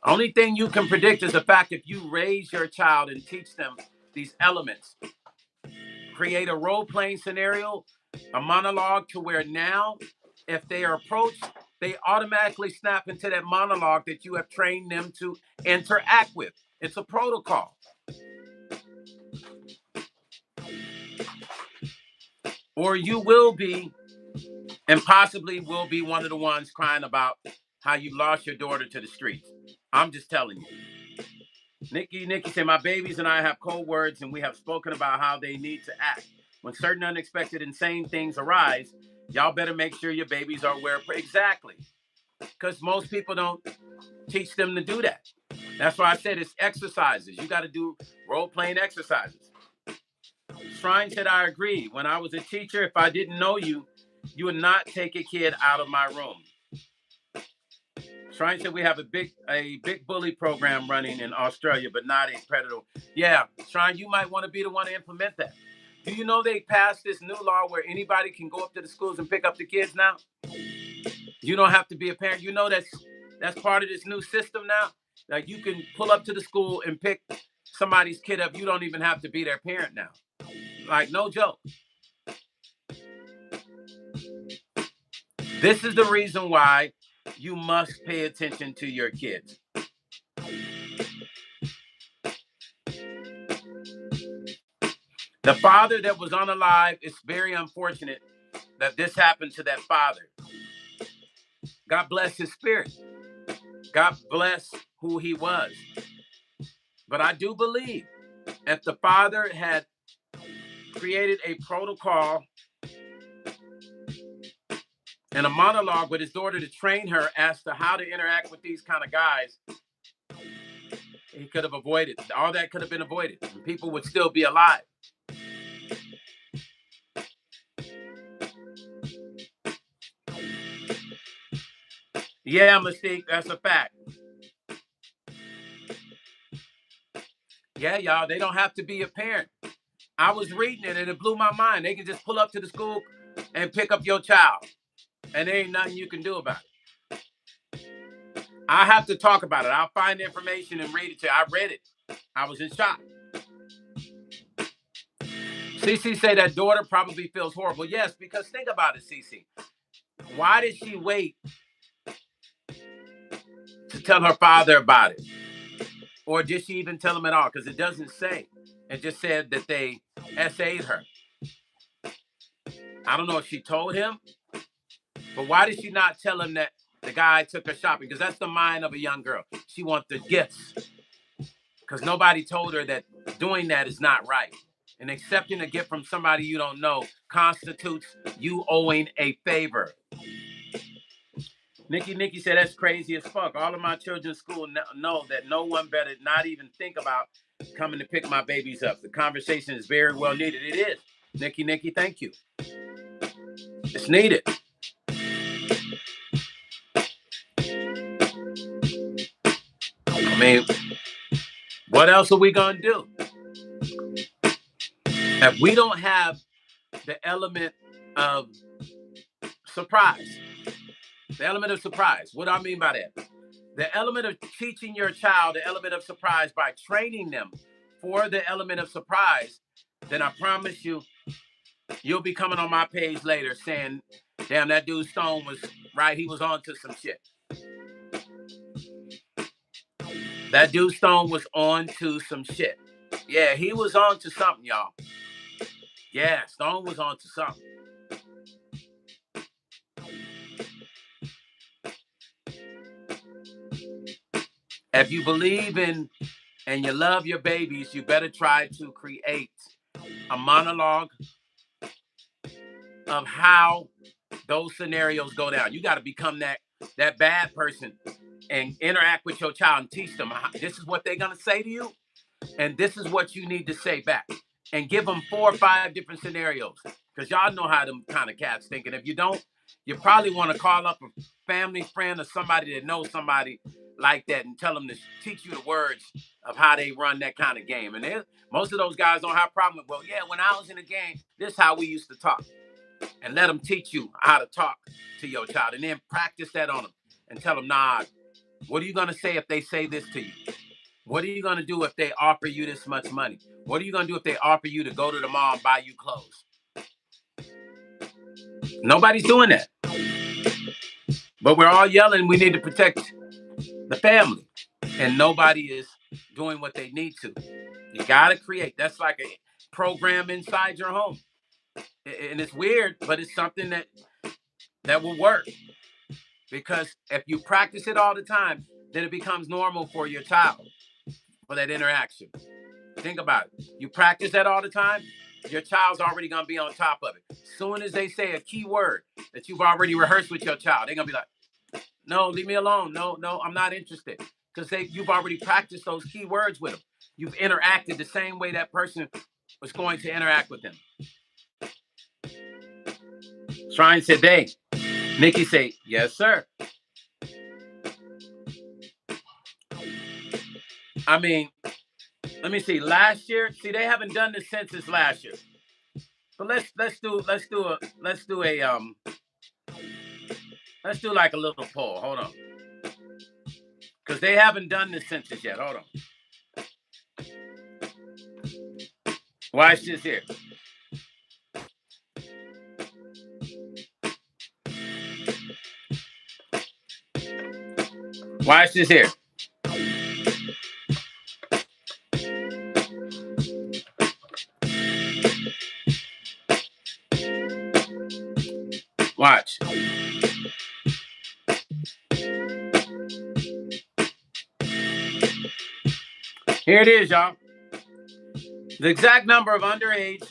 Only thing you can predict is the fact if you raise your child and teach them these elements, create a role-playing scenario, a monologue to where now, if they are approached, they automatically snap into that monologue that you have trained them to interact with. It's a protocol. Or you will be, and possibly will be one of the ones crying about how you lost your daughter to the streets. I'm just telling you. Nikki said, my babies and I have code words and we have spoken about how they need to act. When certain unexpected insane things arise, y'all better make sure your babies are aware. Exactly. Because most people don't teach them to do that. That's why I said it's exercises. You got to do role-playing exercises. Shrine said, I agree. When I was a teacher, if I didn't know you, you would not take a kid out of my room. Shrine said we have a big bully program running in Australia, but not a predator. Yeah, Shrine, you might want to be the one to implement that. Do you know they passed this new law where anybody can go up to the schools and pick up the kids now? You don't have to be a parent. You know that's part of this new system now. Like you can pull up to the school and pick somebody's kid up. You don't even have to be their parent now. Like no joke. This is the reason why you must pay attention to your kids. The father that was unalive, it's very unfortunate that this happened to that father. God bless his spirit. God bless who he was. But I do believe if the father had created a protocol and a monologue with his daughter to train her as to how to interact with these kind of guys, he could have avoided. All that could have been avoided. And people would still be alive. Yeah, Mystique, that's a fact. Yeah, y'all, they don't have to be a parent. I was reading it and it blew my mind. They can just pull up to the school and pick up your child. And there ain't nothing you can do about it. I have to talk about it. I'll find the information and read it to you. I read it. I was in shock. CC say that daughter probably feels horrible. Yes, because think about it, CC. Why did she wait to tell her father about it? Or did she even tell him at all? Because it doesn't say. It just said that they SA'd her. I don't know if she told him, but why did she not tell him that the guy took her shopping? Because that's the mind of a young girl. She wants the gifts. Because nobody told her that doing that is not right. And accepting a gift from somebody you don't know constitutes you owing a favor. Nikki said, that's crazy as fuck. All of my children's school know that no one better not even think about coming to pick my babies up. The conversation is very well needed. It is. Nikki, thank you. It's needed. I mean, what else are we going to do? If we don't have the element of surprise, what do I mean by that? The element of teaching your child the element of surprise by training them for the element of surprise, then I promise you, you'll be coming on my page later saying, damn, that dude Stone was right. He was on to some shit. That dude Stone was on to some shit. Yeah, he was on to something, y'all. Yeah, Stone was on to something. If you believe in and you love your babies, you better try to create a monologue of how those scenarios go down. You got to become that bad person and interact with your child and teach them this is what they're going to say to you, and this is what you need to say back. And give them 4 or 5 different scenarios. Because y'all know how them kind of cats thinking. If you don't, you probably want to call up a family friend or somebody that knows somebody like that and tell them to teach you the words of how they run that kind of game. And most of those guys don't have a problem with, well, yeah, when I was in the game, this is how we used to talk. And let them teach you how to talk to your child. And then practice that on them and tell them, nah, what are you going to say if they say this to you? What are you going to do if they offer you this much money? What are you going to do if they offer you to go to the mall and buy you clothes? Nobody's doing that. But we're all yelling, we need to protect the family. And nobody is doing what they need to. You got to create. That's like a program inside your home. And it's weird, but it's something that will work. Because if you practice it all the time, then it becomes normal for your child, for that interaction. Think about it. You practice that all the time, your child's already going to be on top of it. As soon as they say a key word that you've already rehearsed with your child, they're going to be like, no, leave me alone. No, I'm not interested. Because you've already practiced those key words with them. You've interacted the same way that person was going to interact with them. Shrine said, "They." Nikki said, "Yes, sir." I mean, let me see. Last year, they haven't done the census last year. But let's do like a little poll. Hold on. Because they haven't done the census yet. Hold on. Watch this here. Watch this here. Watch. Here it is, y'all. The exact number of underage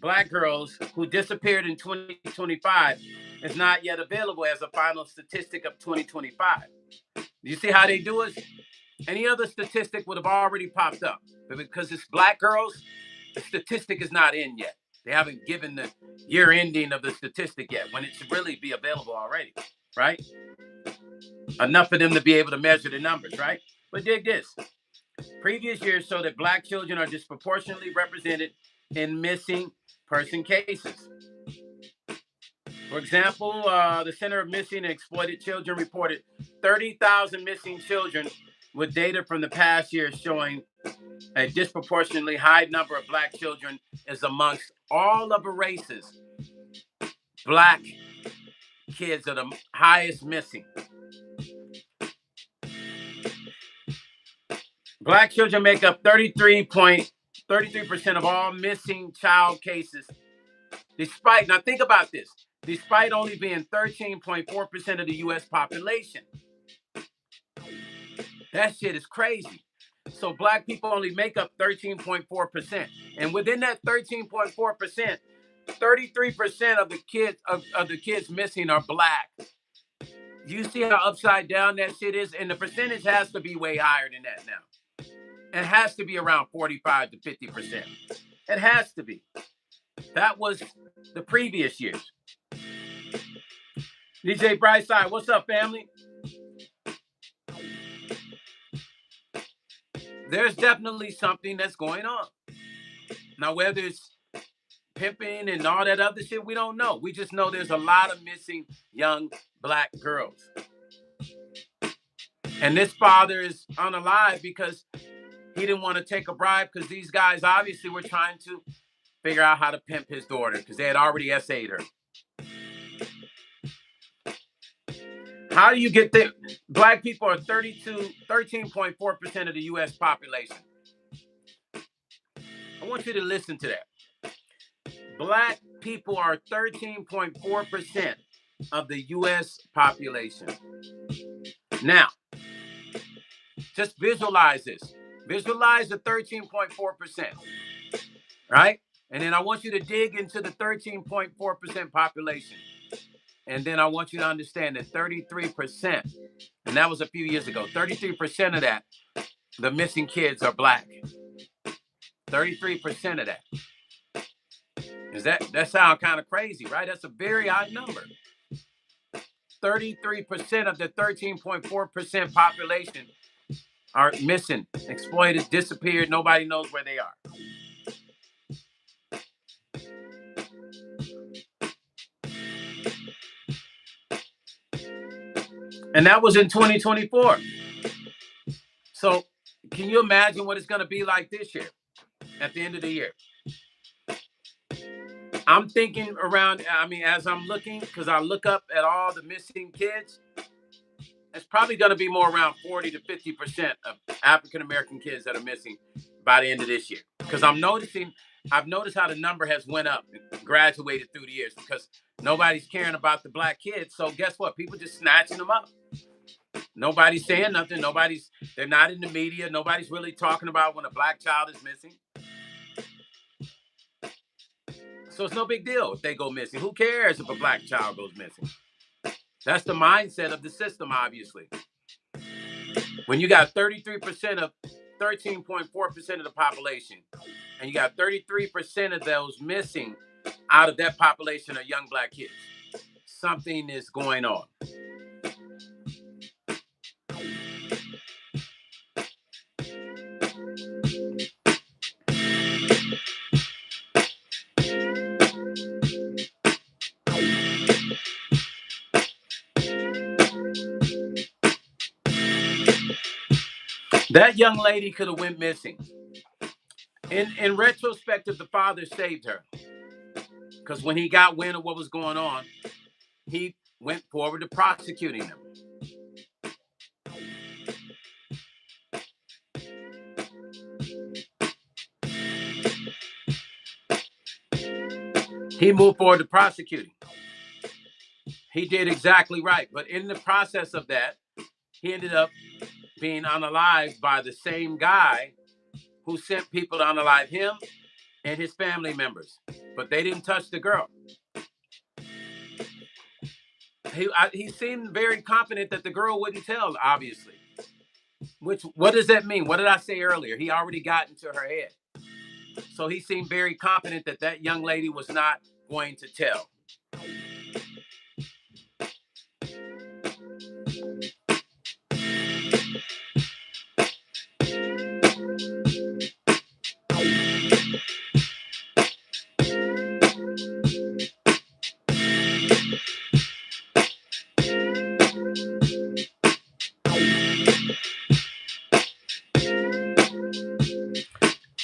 Black girls who disappeared in 2025 is not yet available as a final statistic of 2025. You see how they do it? Any other statistic would have already popped up. But because it's Black girls, the statistic is not in yet. They haven't given the year ending of the statistic yet, when it should really be available already, right? Enough for them to be able to measure the numbers, right? But dig this. Previous years show that Black children are disproportionately represented in missing person cases. For example, the Center of Missing and Exploited Children reported 30,000 missing children, with data from the past year showing a disproportionately high number of Black children is amongst all of the races. Black kids are the highest missing. Black children make up 33% of all missing child cases. Now think about this, despite only being 13.4% of the U.S. population. That shit is crazy. So Black people only make up 13.4%. And within that 13.4%, 33% of the kids missing are Black. You see how upside down that shit is? And the percentage has to be way higher than that now. It has to be around 45 to 50%. It has to be. That was the previous years. DJ Brightside, what's up, family? There's definitely something that's going on. Now, whether it's pimping and all that other shit, we don't know. We just know there's a lot of missing young Black girls. And this father is unalive because he didn't want to take a bribe, because these guys obviously were trying to figure out how to pimp his daughter because they had already essayed her. How do you get there? Black people are 13.4% of the U.S. population. I want you to listen to that. Black people are 13.4% of the U.S. population. Now, just visualize this. Visualize the 13.4%, right? And then I want you to dig into the 13.4% population. And then I want you to understand that 33%, and that was a few years ago, 33% of that, the missing kids are Black. 33% of that. That sounds kind of crazy, right? That's a very high number. 33% of the 13.4% population are missing, exploited, disappeared. Nobody knows where they are. And that was in 2024. So can you imagine what it's going to be like this year at the end of the year? I'm thinking around, as I'm looking, because I look up at all the missing kids, it's probably going to be more around 40 to 50% of African-American kids that are missing by the end of this year. Because I've noticed how the number has went up and graduated through the years because nobody's caring about the black kids. So guess what? People just snatching them up. Nobody's saying nothing. They're not in the media. Nobody's really talking about when a black child is missing. So it's no big deal if they go missing. Who cares if a black child goes missing? That's the mindset of the system, obviously. When you got 33% of 13.4% of the population, and you got 33% of those missing out of that population are young black kids, something is going on. That young lady could have went missing. In retrospective, the father saved her. Because when he got wind of what was going on, he went forward to prosecuting him. He moved forward to prosecuting. He did exactly right. But in the process of that, he ended up being unalived by the same guy who sent people to unalive him and his family members. But they didn't touch the girl. He seemed very confident that the girl wouldn't tell, obviously. What does that mean? What did I say earlier? He already got into her head. So he seemed very confident that that young lady was not going to tell.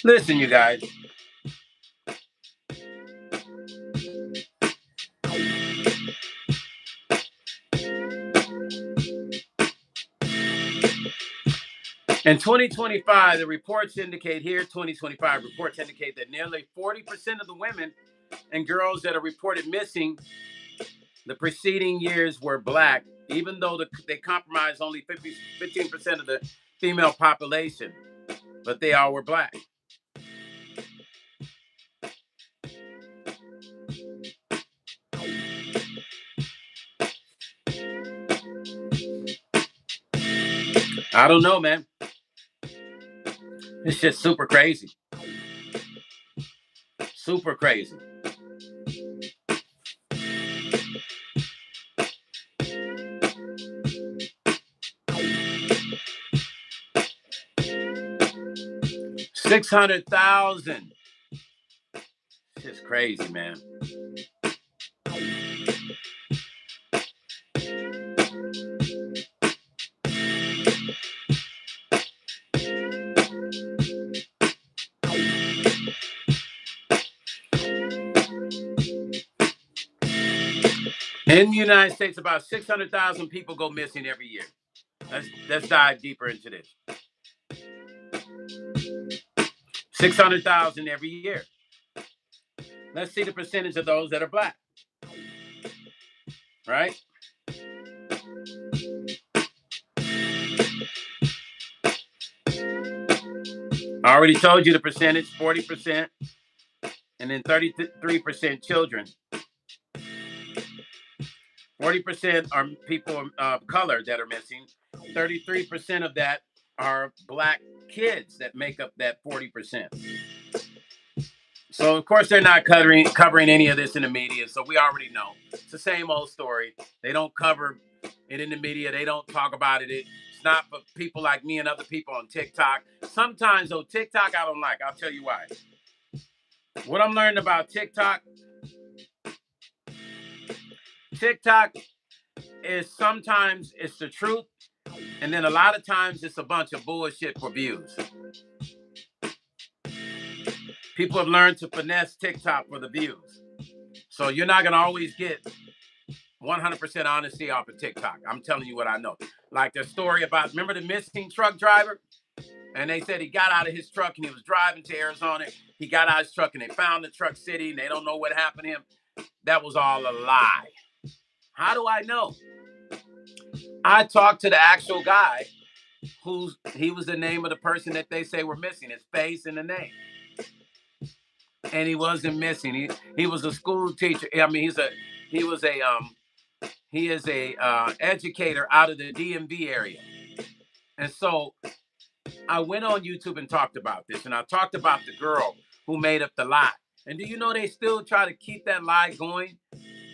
Listen, you guys. In 2025, the reports indicate here, 2025 reports indicate that nearly 40% of the women and girls that are reported missing the preceding years were black, even though they comprised only 15% of the female population, but they all were black. I don't know, man. It's just super crazy. Super crazy. $600,000. It's just crazy, man. In the United States, about 600,000 people go missing every year. Let's dive deeper into this. 600,000 every year. Let's see the percentage of those that are black. Right? I already told you the percentage, 40%, and then 33% children. 40% are people of color that are missing. 33% of that are black kids that make up that 40%. So of course they're not covering any of this in the media. So we already know it's the same old story. They don't cover it in the media. They don't talk about it. It's not for people like me and other people on TikTok. Sometimes though, TikTok I don't like. I'll tell you why. What I'm learning about TikTok is sometimes it's the truth, and then a lot of times it's a bunch of bullshit for views. People have learned to finesse TikTok for the views. So you're not gonna always get 100% honesty off of TikTok. I'm telling you what I know. Like the story about, remember the missing truck driver? And they said he got out of his truck and he was driving to Arizona. He got out of his truck and they found the truck city and they don't know what happened to him. That was all a lie. How do I know? I talked to the actual guy he was the name of the person that they say were missing, his face and the name. And he wasn't missing. He was a school teacher. I mean, he is a educator out of the DMV area. And so I went on YouTube and talked about this, and I talked about the girl who made up the lie. And do you know they still try to keep that lie going?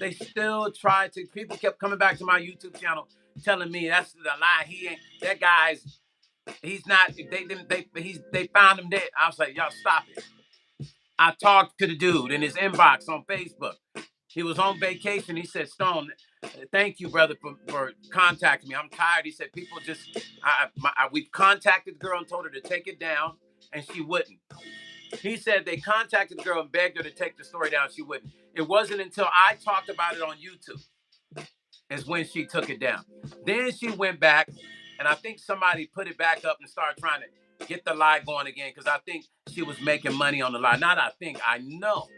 They still try to. People kept coming back to my YouTube channel telling me that's the lie. He ain't that guy's. He's not. They found him dead. I was like, y'all stop it. I talked to the dude in his inbox on Facebook. He was on vacation. He said, Stone, thank you, brother, for contacting me. I'm tired. He said, people just, we contacted the girl and told her to take it down, and she wouldn't. He said they contacted the girl and begged her to take the story down. She wouldn't. It wasn't until I talked about it on YouTube is when she took it down. Then she went back, and I think somebody put it back up and started trying to get the lie going again because I think she was making money on the lie. Not I think, I know.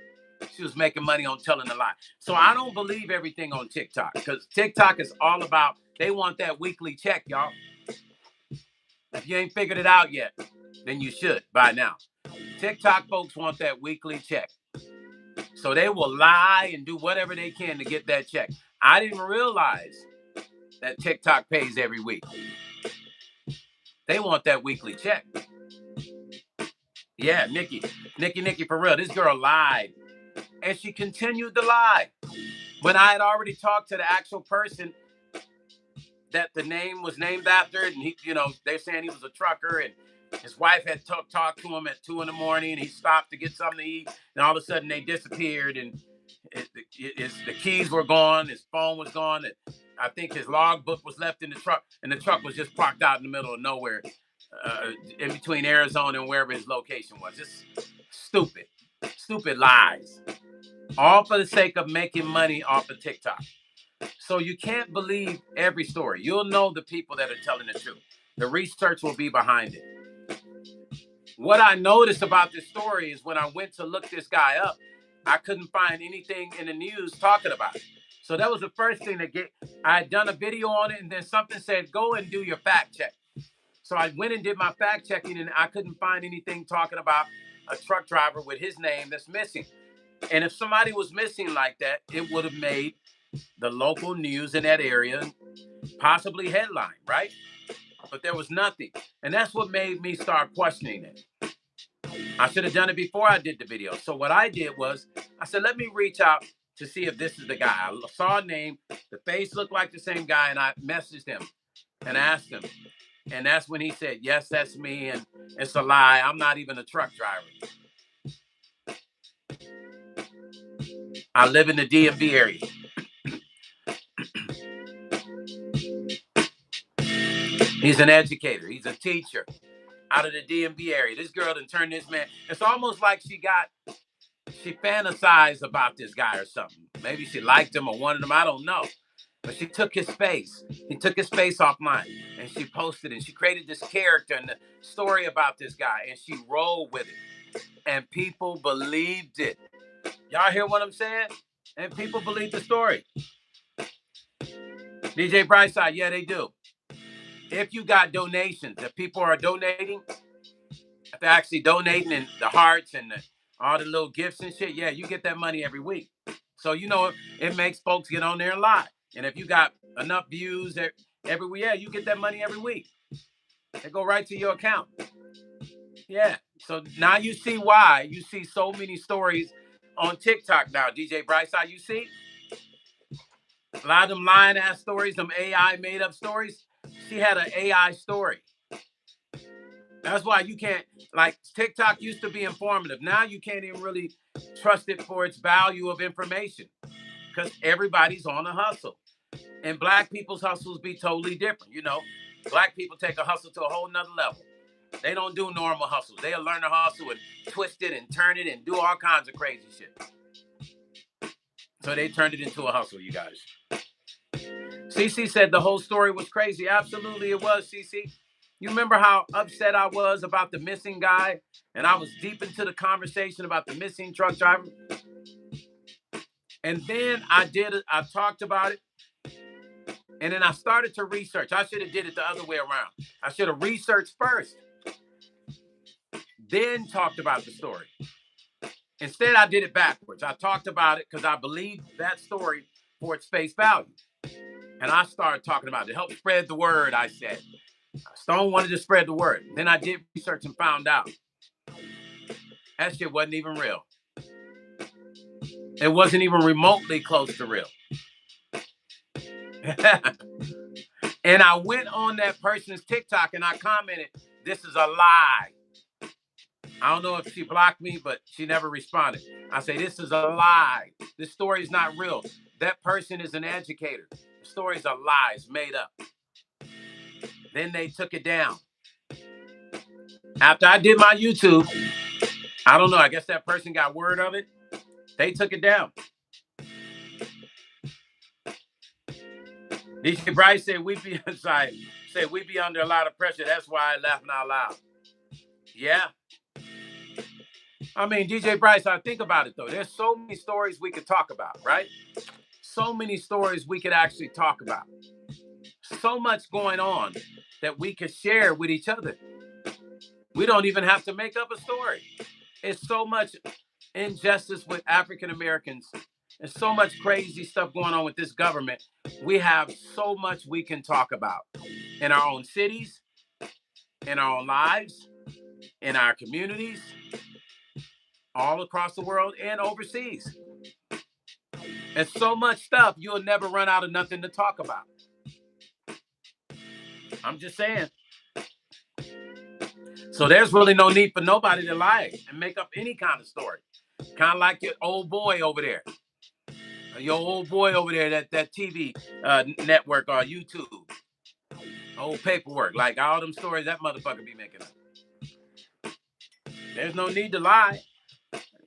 She was making money on telling a lie. So I don't believe everything on TikTok because TikTok is all about, they want that weekly check, y'all. If you ain't figured it out yet, then you should by now. TikTok folks want that weekly check. So they will lie and do whatever they can to get that check. I didn't realize that TikTok pays every week. They want that weekly check. Yeah, Nikki, for real. This girl lied. And she continued to lie. When I had already talked to the actual person that the name was named after, and he, they're saying he was a trucker, and his wife had talked to him at 2 a.m. and he stopped to get something to eat, and all of a sudden they disappeared, and the keys were gone, his phone was gone, and I think his logbook was left in the truck, and the truck was just parked out in the middle of nowhere, in between Arizona and wherever his location was. Just stupid lies, all for the sake of making money off of TikTok. So you can't believe every story. You'll know the people that are telling the truth. The research will be behind it. What I noticed about this story is when I went to look this guy up, I couldn't find anything in the news talking about it. So that was the first thing I had done a video on it, and then something said, go and do your fact check. So I went and did my fact checking, and I couldn't find anything talking about a truck driver with his name that's missing. And if somebody was missing like that, it would have made the local news in that area, possibly headline, right? But there was nothing. And that's what made me start questioning it. I should have done it before I did the video. So what I did was, I said, let me reach out to see if this is the guy. I saw a name, the face looked like the same guy, and I messaged him and asked him. And that's when he said, yes, that's me, and it's a lie. I'm not even a truck driver. I live in the DMV area. He's an educator. He's a teacher out of the DMV area. This girl done turned this man. It's almost like she fantasized about this guy or something. Maybe she liked him or wanted him. I don't know. But she took his face. He took his face offline. And she posted it. And she created this character and the story about this guy. And she rolled with it. And people believed it. Y'all hear what I'm saying? And people believe the story. DJ Brightside, yeah, they do. If you got donations, if people are donating, if they're actually donating and the hearts and all the little gifts and shit, yeah, you get that money every week. So, it makes folks get on there and lie. And if you got enough views every week, yeah, you get that money every week. They go right to your account. Yeah. So now you see why you see so many stories on TikTok now, DJ Brightside. You see a lot of them lying ass stories, them AI made up stories. She had an AI story. That's why you can't, like, TikTok used to be informative. Now you can't even really trust it for its value of information because everybody's on a hustle. And black people's hustles be totally different. You know, black people take a hustle to a whole nother level. They don't do normal hustles. They'll learn to hustle and twist it and turn it and do all kinds of crazy shit. So they turned it into a hustle, you guys. CC said the whole story was crazy. Absolutely it was, CC. You remember how upset I was about the missing guy? And I was deep into the conversation about the missing truck driver. And then I talked about it. And then I started to research. I should have did it the other way around. I should have researched first, then talked about the story. Instead, I did it backwards. I talked about it because I believed that story for its face value. And I started talking about it to help spread the word, I said. Stone wanted to spread the word. Then I did research and found out that shit wasn't even real. It wasn't even remotely close to real. And I went on that person's TikTok and I commented, "This is a lie." I don't know if she blocked me, but she never responded. I say, "This is a lie. This story is not real. That person is an educator. The story's a lie. It's made up." Then they took it down. After I did my YouTube, I don't know, I guess that person got word of it. They took it down. DJ Bryce said we be under a lot of pressure. That's why I laughed out loud. Yeah. I mean, DJ Bryce, I think about it though. There's so many stories we could talk about, right? So many stories we could actually talk about. So much going on that we could share with each other. We don't even have to make up a story. It's so much injustice with African Americans. There's so much crazy stuff going on with this government. We have so much we can talk about in our own cities, in our own lives, in our communities, all across the world and overseas. There's so much stuff, you'll never run out of nothing to talk about. I'm just saying. So there's really no need for nobody to lie and make up any kind of story. Kind of like your old boy over there. Your old boy over there, that TV network or YouTube. Old paperwork. Like all them stories that motherfucker be making up. There's no need to lie.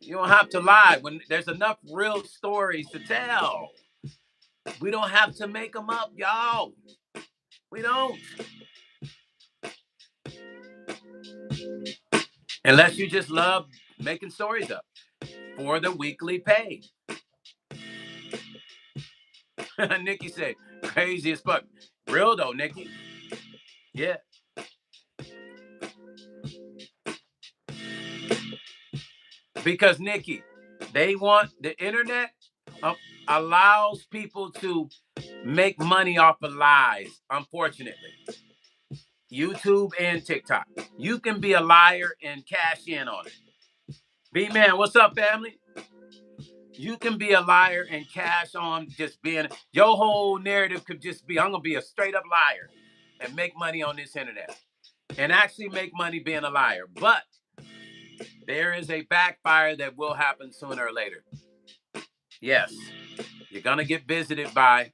You don't have to lie when there's enough real stories to tell. We don't have to make them up, y'all. We don't. Unless you just love making stories up for the weekly pay. Nikki said, crazy as fuck. Real though, Nikki. Yeah. Because Nikki, they want the internet allows people to make money off of lies, unfortunately. YouTube and TikTok. You can be a liar and cash in on it. B-Man, what's up, family? You can be a liar and cash on just being, your whole narrative could just be, I'm going to be a straight up liar and make money on this internet and actually make money being a liar. But there is a backfire that will happen sooner or later. Yes, you're going to get visited by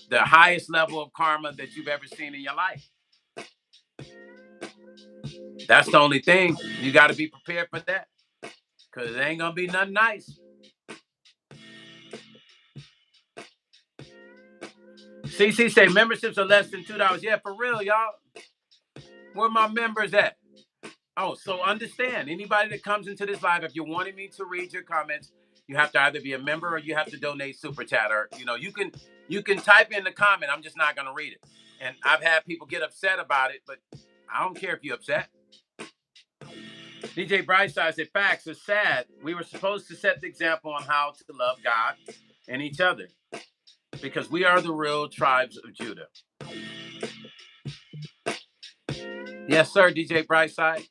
the highest level of karma that you've ever seen in your life. That's the only thing. You got to be prepared for that because it ain't going to be nothing nice. CC say memberships are less than $2. Yeah, for real, y'all. Where my members at? Oh, so understand, anybody that comes into this live, if you're wanting me to read your comments, you have to either be a member or you have to donate super chat, or you can type in the comment. I'm just not gonna read it. And I've had people get upset about it, but I don't care if you're upset. DJ Brightside said, facts are sad. We were supposed to set the example on how to love God and each other because we are the real tribes of Judah. Yes, sir, DJ Brightside.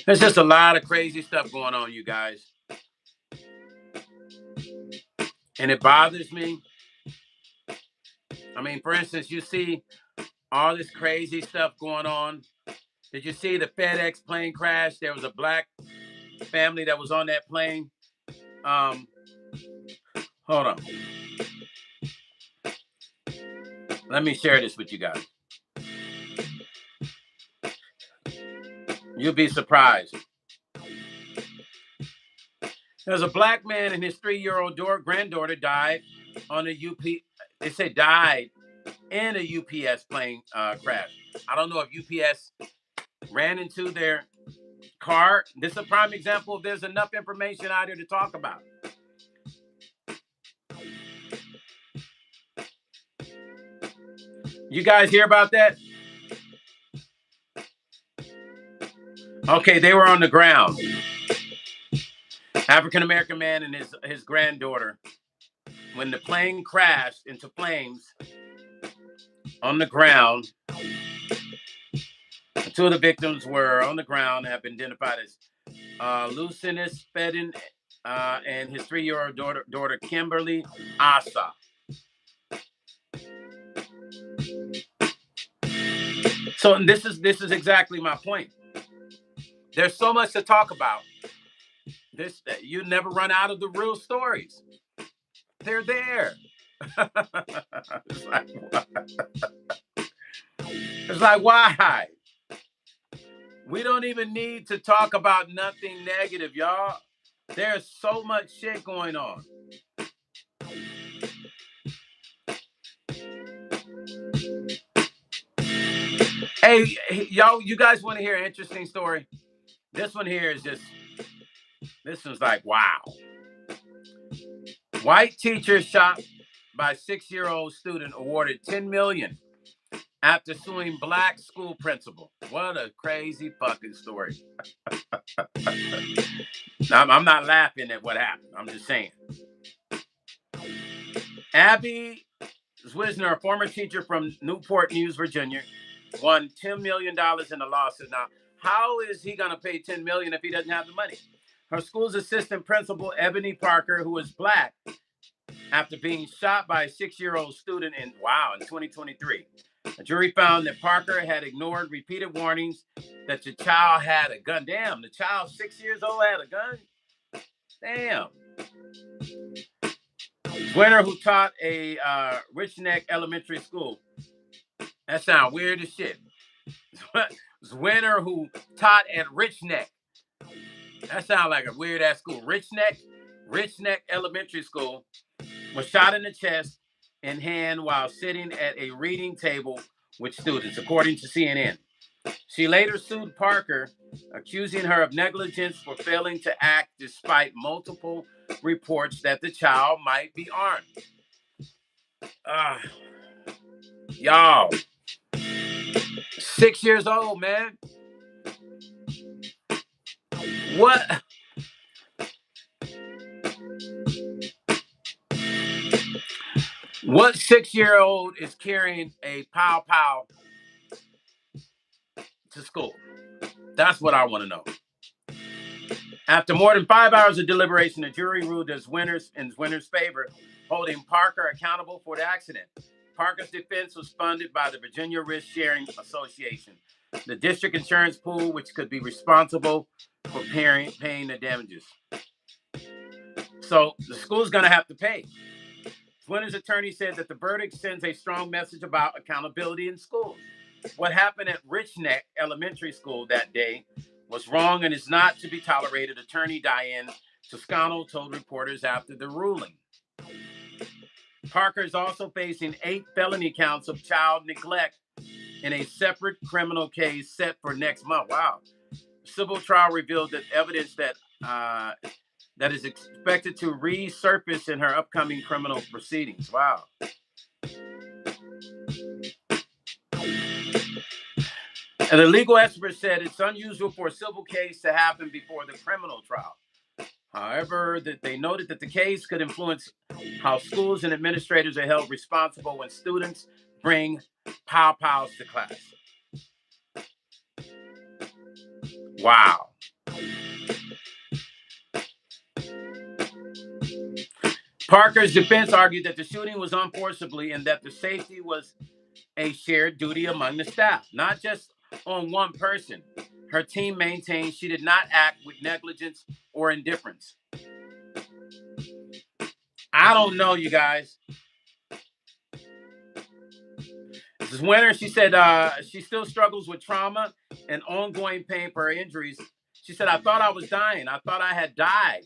There's just a lot of crazy stuff going on, you guys. And it bothers me. I mean, for instance, you see all this crazy stuff going on. Did you see the FedEx plane crash? There was a black family that was on that plane. Hold on. Let me share this with you guys. You'll be surprised. There's a black man and his 3-year-old granddaughter died on a UP. They say died in a UPS plane crash. I don't know if UPS ran into their car. This is a prime example of there's enough information out here to talk about. You guys hear about that? Okay, they were on the ground. African-American man and his granddaughter. When the plane crashed into flames on the ground, two of the victims were on the ground and have been identified as Lucinus Fedden and his 3-year-old daughter Kimberly Asa. So this is exactly my point. There's so much to talk about. You never run out of the real stories. They're there. It's like, why? We don't even need to talk about nothing negative, y'all. There's so much shit going on. Hey, y'all, you guys want to hear an interesting story? This one here is this one's like, wow. White teacher shot by 6-year-old student awarded $10 million after suing black school principal. What a crazy fucking story. I'm not laughing at what happened. I'm just saying. Abby Zwisner, a former teacher from Newport News, Virginia, won $10 million in the lawsuit. Now, how is he going to pay $10 million if he doesn't have the money? Her school's assistant principal, Ebony Parker, who is black, after being shot by a 6-year-old student in 2023. A jury found that Parker had ignored repeated warnings that the child had a gun. Damn, the child 6 years old had a gun? Damn. Winner, who taught a Rich Neck Elementary School. That sounds weird as shit. Winner, who taught at Rich Neck. That sounds like a weird ass school. Rich Neck Elementary School, was shot in the chest and hand while sitting at a reading table with students, according to CNN. She later sued Parker, accusing her of negligence for failing to act despite multiple reports that the child might be armed. Y'all, 6 years old, man. What? What 6-year-old is carrying a pow to school? That's what I want to know. After more than 5 hours of deliberation, the jury ruled in Winner's favor, holding Parker accountable for the accident. Parker's defense was funded by the Virginia Risk Sharing Association, the district insurance pool, which could be responsible for paying the damages. So the school's going to have to pay. Winner's attorney said that the verdict sends a strong message about accountability in schools. What happened at Rich Neck Elementary School that day was wrong and is not to be tolerated, attorney Diane Toscano told reporters after the ruling. Parker is also facing 8 felony counts of child neglect in a separate criminal case set for next month. Wow. Civil trial revealed that evidence that is expected to resurface in her upcoming criminal proceedings. Wow. And the legal expert said it's unusual for a civil case to happen before the criminal trial. However, they noted that the case could influence how schools and administrators are held responsible when students bring pows to class. Wow. Parker's defense argued that the shooting was unforcibly and that the safety was a shared duty among the staff, not just on one person. Her team maintained she did not act with negligence or indifference. I don't know, you guys. This winter, she said she still struggles with trauma and ongoing pain for her injuries. She said, I thought I was dying. I thought I had died.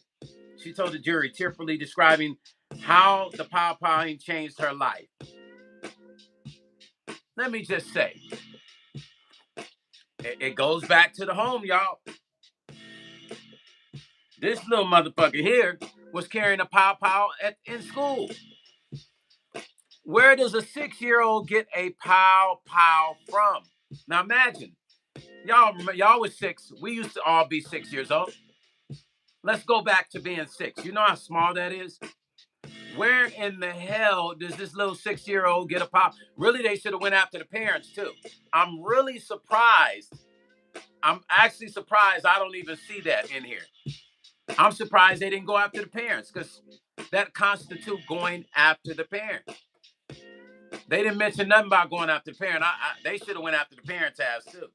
She told the jury, tearfully describing how the pow-powing changed her life. Let me just say, it goes back to the home, y'all. This little motherfucker here was carrying a pow-pow in school. Where does a 6-year-old get a pow-pow from? Now imagine, y'all was 6. We used to all be 6 years old. Let's go back to being 6. You know how small that is? Where in the hell does this little 6-year-old get a pop? Really, they should have went after the parents too. I'm really surprised. I'm actually surprised I don't even see that in here. I'm surprised they didn't go after the parents because that constitutes going after the parents. They didn't mention nothing about going after the parent. They should have went after the parents' ass too.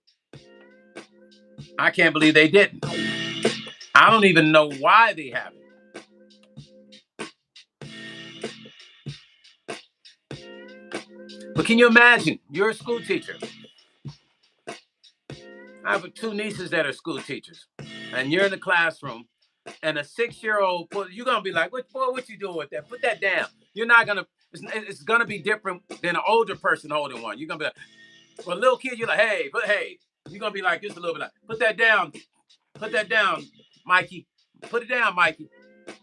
I can't believe they didn't. I don't even know why they haven't. But can you imagine? You're a school teacher. I have 2 nieces that are school teachers. And you're in the classroom. And a 6-year-old, you're going to be like, what you doing with that? Put that down. You're not going to, it's going to be different than an older person holding one. You're going to be like, well, a little kid, you're like, hey. You're going to be like, just a little bit like, put that down, Mikey. Put it down, Mikey.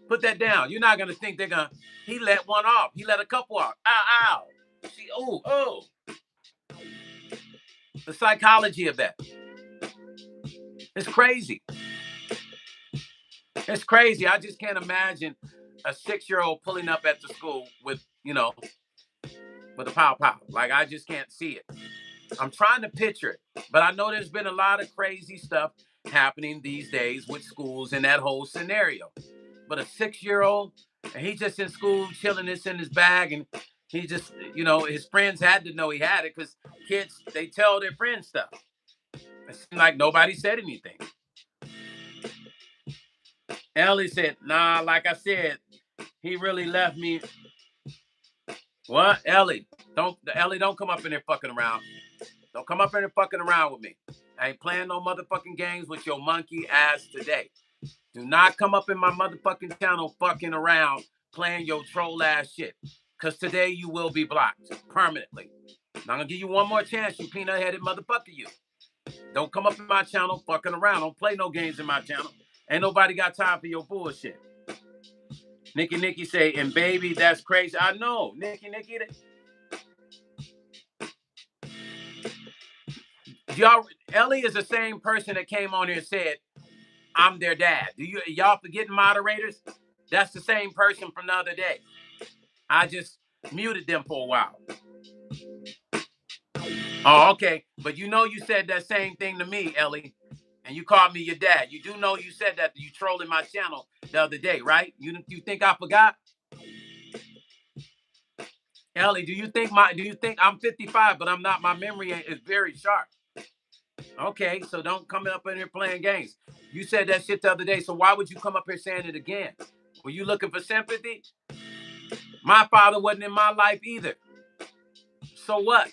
Put that down. You're not going to think they're going to, he let one off. He let a couple off. Ow. Oh. The psychology of that. It's crazy. It's crazy. I just can't imagine a 6-year-old pulling up at the school with a pow-pow. Like, I just can't see it. I'm trying to picture it. But I know there's been a lot of crazy stuff happening these days with schools and that whole scenario. But a 6-year-old, and he just in school chilling this in his bag, and he just, his friends had to know he had it because kids, they tell their friends stuff. It seemed like nobody said anything. Ellie said, nah, like I said, he really left me. What? Ellie, don't come up in there fucking around. Don't come up in there fucking around with me. I ain't playing no motherfucking games with your monkey ass today. Do not come up in my motherfucking channel fucking around playing your troll ass shit. Because today you will be blocked permanently. I'm going to give you one more chance, you peanut headed motherfucker, you. Don't come up in my channel fucking around. Don't play no games in my channel. Ain't nobody got time for your bullshit. Nikki say, and baby, that's crazy. I know. Nikki. Ellie is the same person that came on here and said, I'm their dad. Y'all forgetting moderators? That's the same person from the other day. I just muted them for a while. Oh, okay. But you said that same thing to me, Ellie. And you called me your dad. You do know you said that you trolling my channel the other day, right? You think I forgot? Ellie, do you think I'm 55, but I'm not? My memory is very sharp. Okay, so don't come up in here playing games. You said that shit the other day, so why would you come up here saying it again? Were you looking for sympathy? My father wasn't in my life either. So what?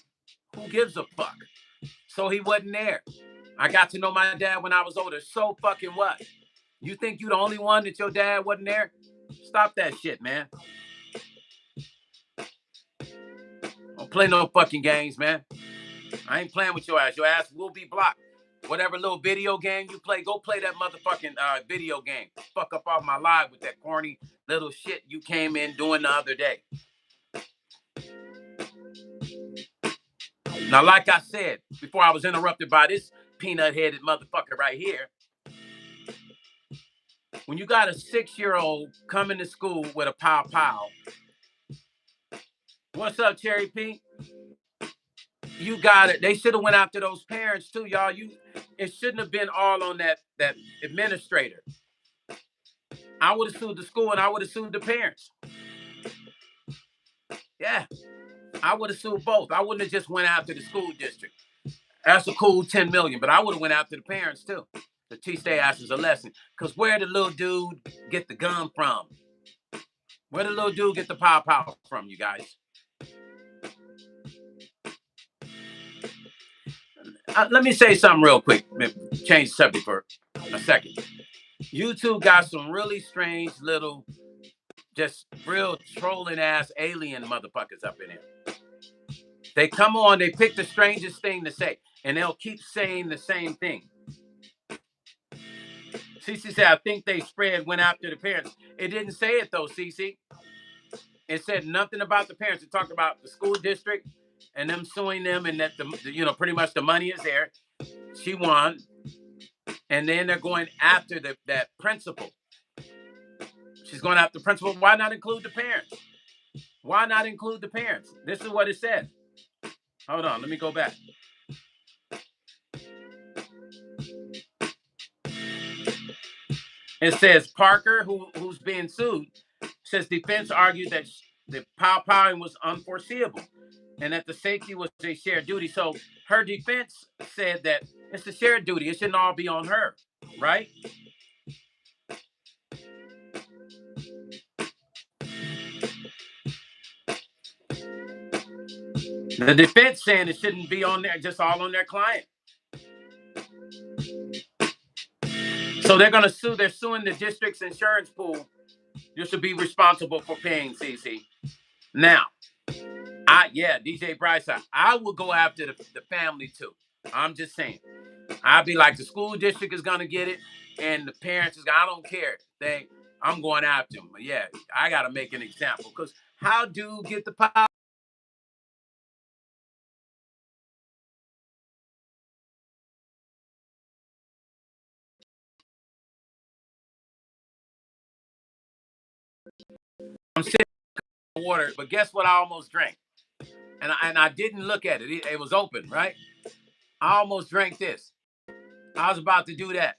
Who gives a fuck? So he wasn't there. I got to know my dad when I was older. So fucking what? You think you the only one that your dad wasn't there? Stop that shit, man. Don't play no fucking games, man. I ain't playing with your ass. Your ass will be blocked. Whatever little video game you play, go play that motherfucking video game. Fuck up off my live with that corny little shit you came in doing the other day. Now, like I said, before I was interrupted by this peanut-headed motherfucker right here, when you got a 6-year-old coming to school with a pow-pow, what's up, Cherry P? You got it. They should have went after those parents too, y'all. It shouldn't have been all on that administrator. I would have sued the school and I would have sued the parents. Yeah, I would have sued both. I wouldn't have just went after the school district. That's a cool 10 million, but I would have went after the parents too to teach their asses a lesson. Because where did the little dude get the gun from? Where did the little dude get the pow from, you guys? Let me say something real quick. Change the subject for a second. YouTube got some really strange little, just real trolling ass alien motherfuckers up in here. They come on, they pick the strangest thing to say, and they'll keep saying the same thing. Cece said, I think they went after the parents. It didn't say it though, Cece. It said nothing about the parents. It talked about the school district and them suing them, and that pretty much the money is there. She won, and then they're going after that principal. She's going after the principal. Why not include the parents? Why not include the parents? This is what it said. Hold on, let me go back. It says Parker, who's being sued, says defense argued that the powing was unforeseeable and that the safety was a shared duty. So her defense said that it's a shared duty. It shouldn't all be on her, right? The defense saying it shouldn't be on there, just all on their client. So they're going to sue. They're suing the district's insurance pool. You should be responsible for paying, CC. Now, DJ Bryce, I will go after the family too. I'm just saying. I'll be like, the school district is going to get it, and the parents I don't care. I'm going after them. But yeah, I got to make an example, because how do get the power? I'm sitting in the water, but guess what? I almost drank, and I didn't look at it. It was open, right? I almost drank this. I was about to do that.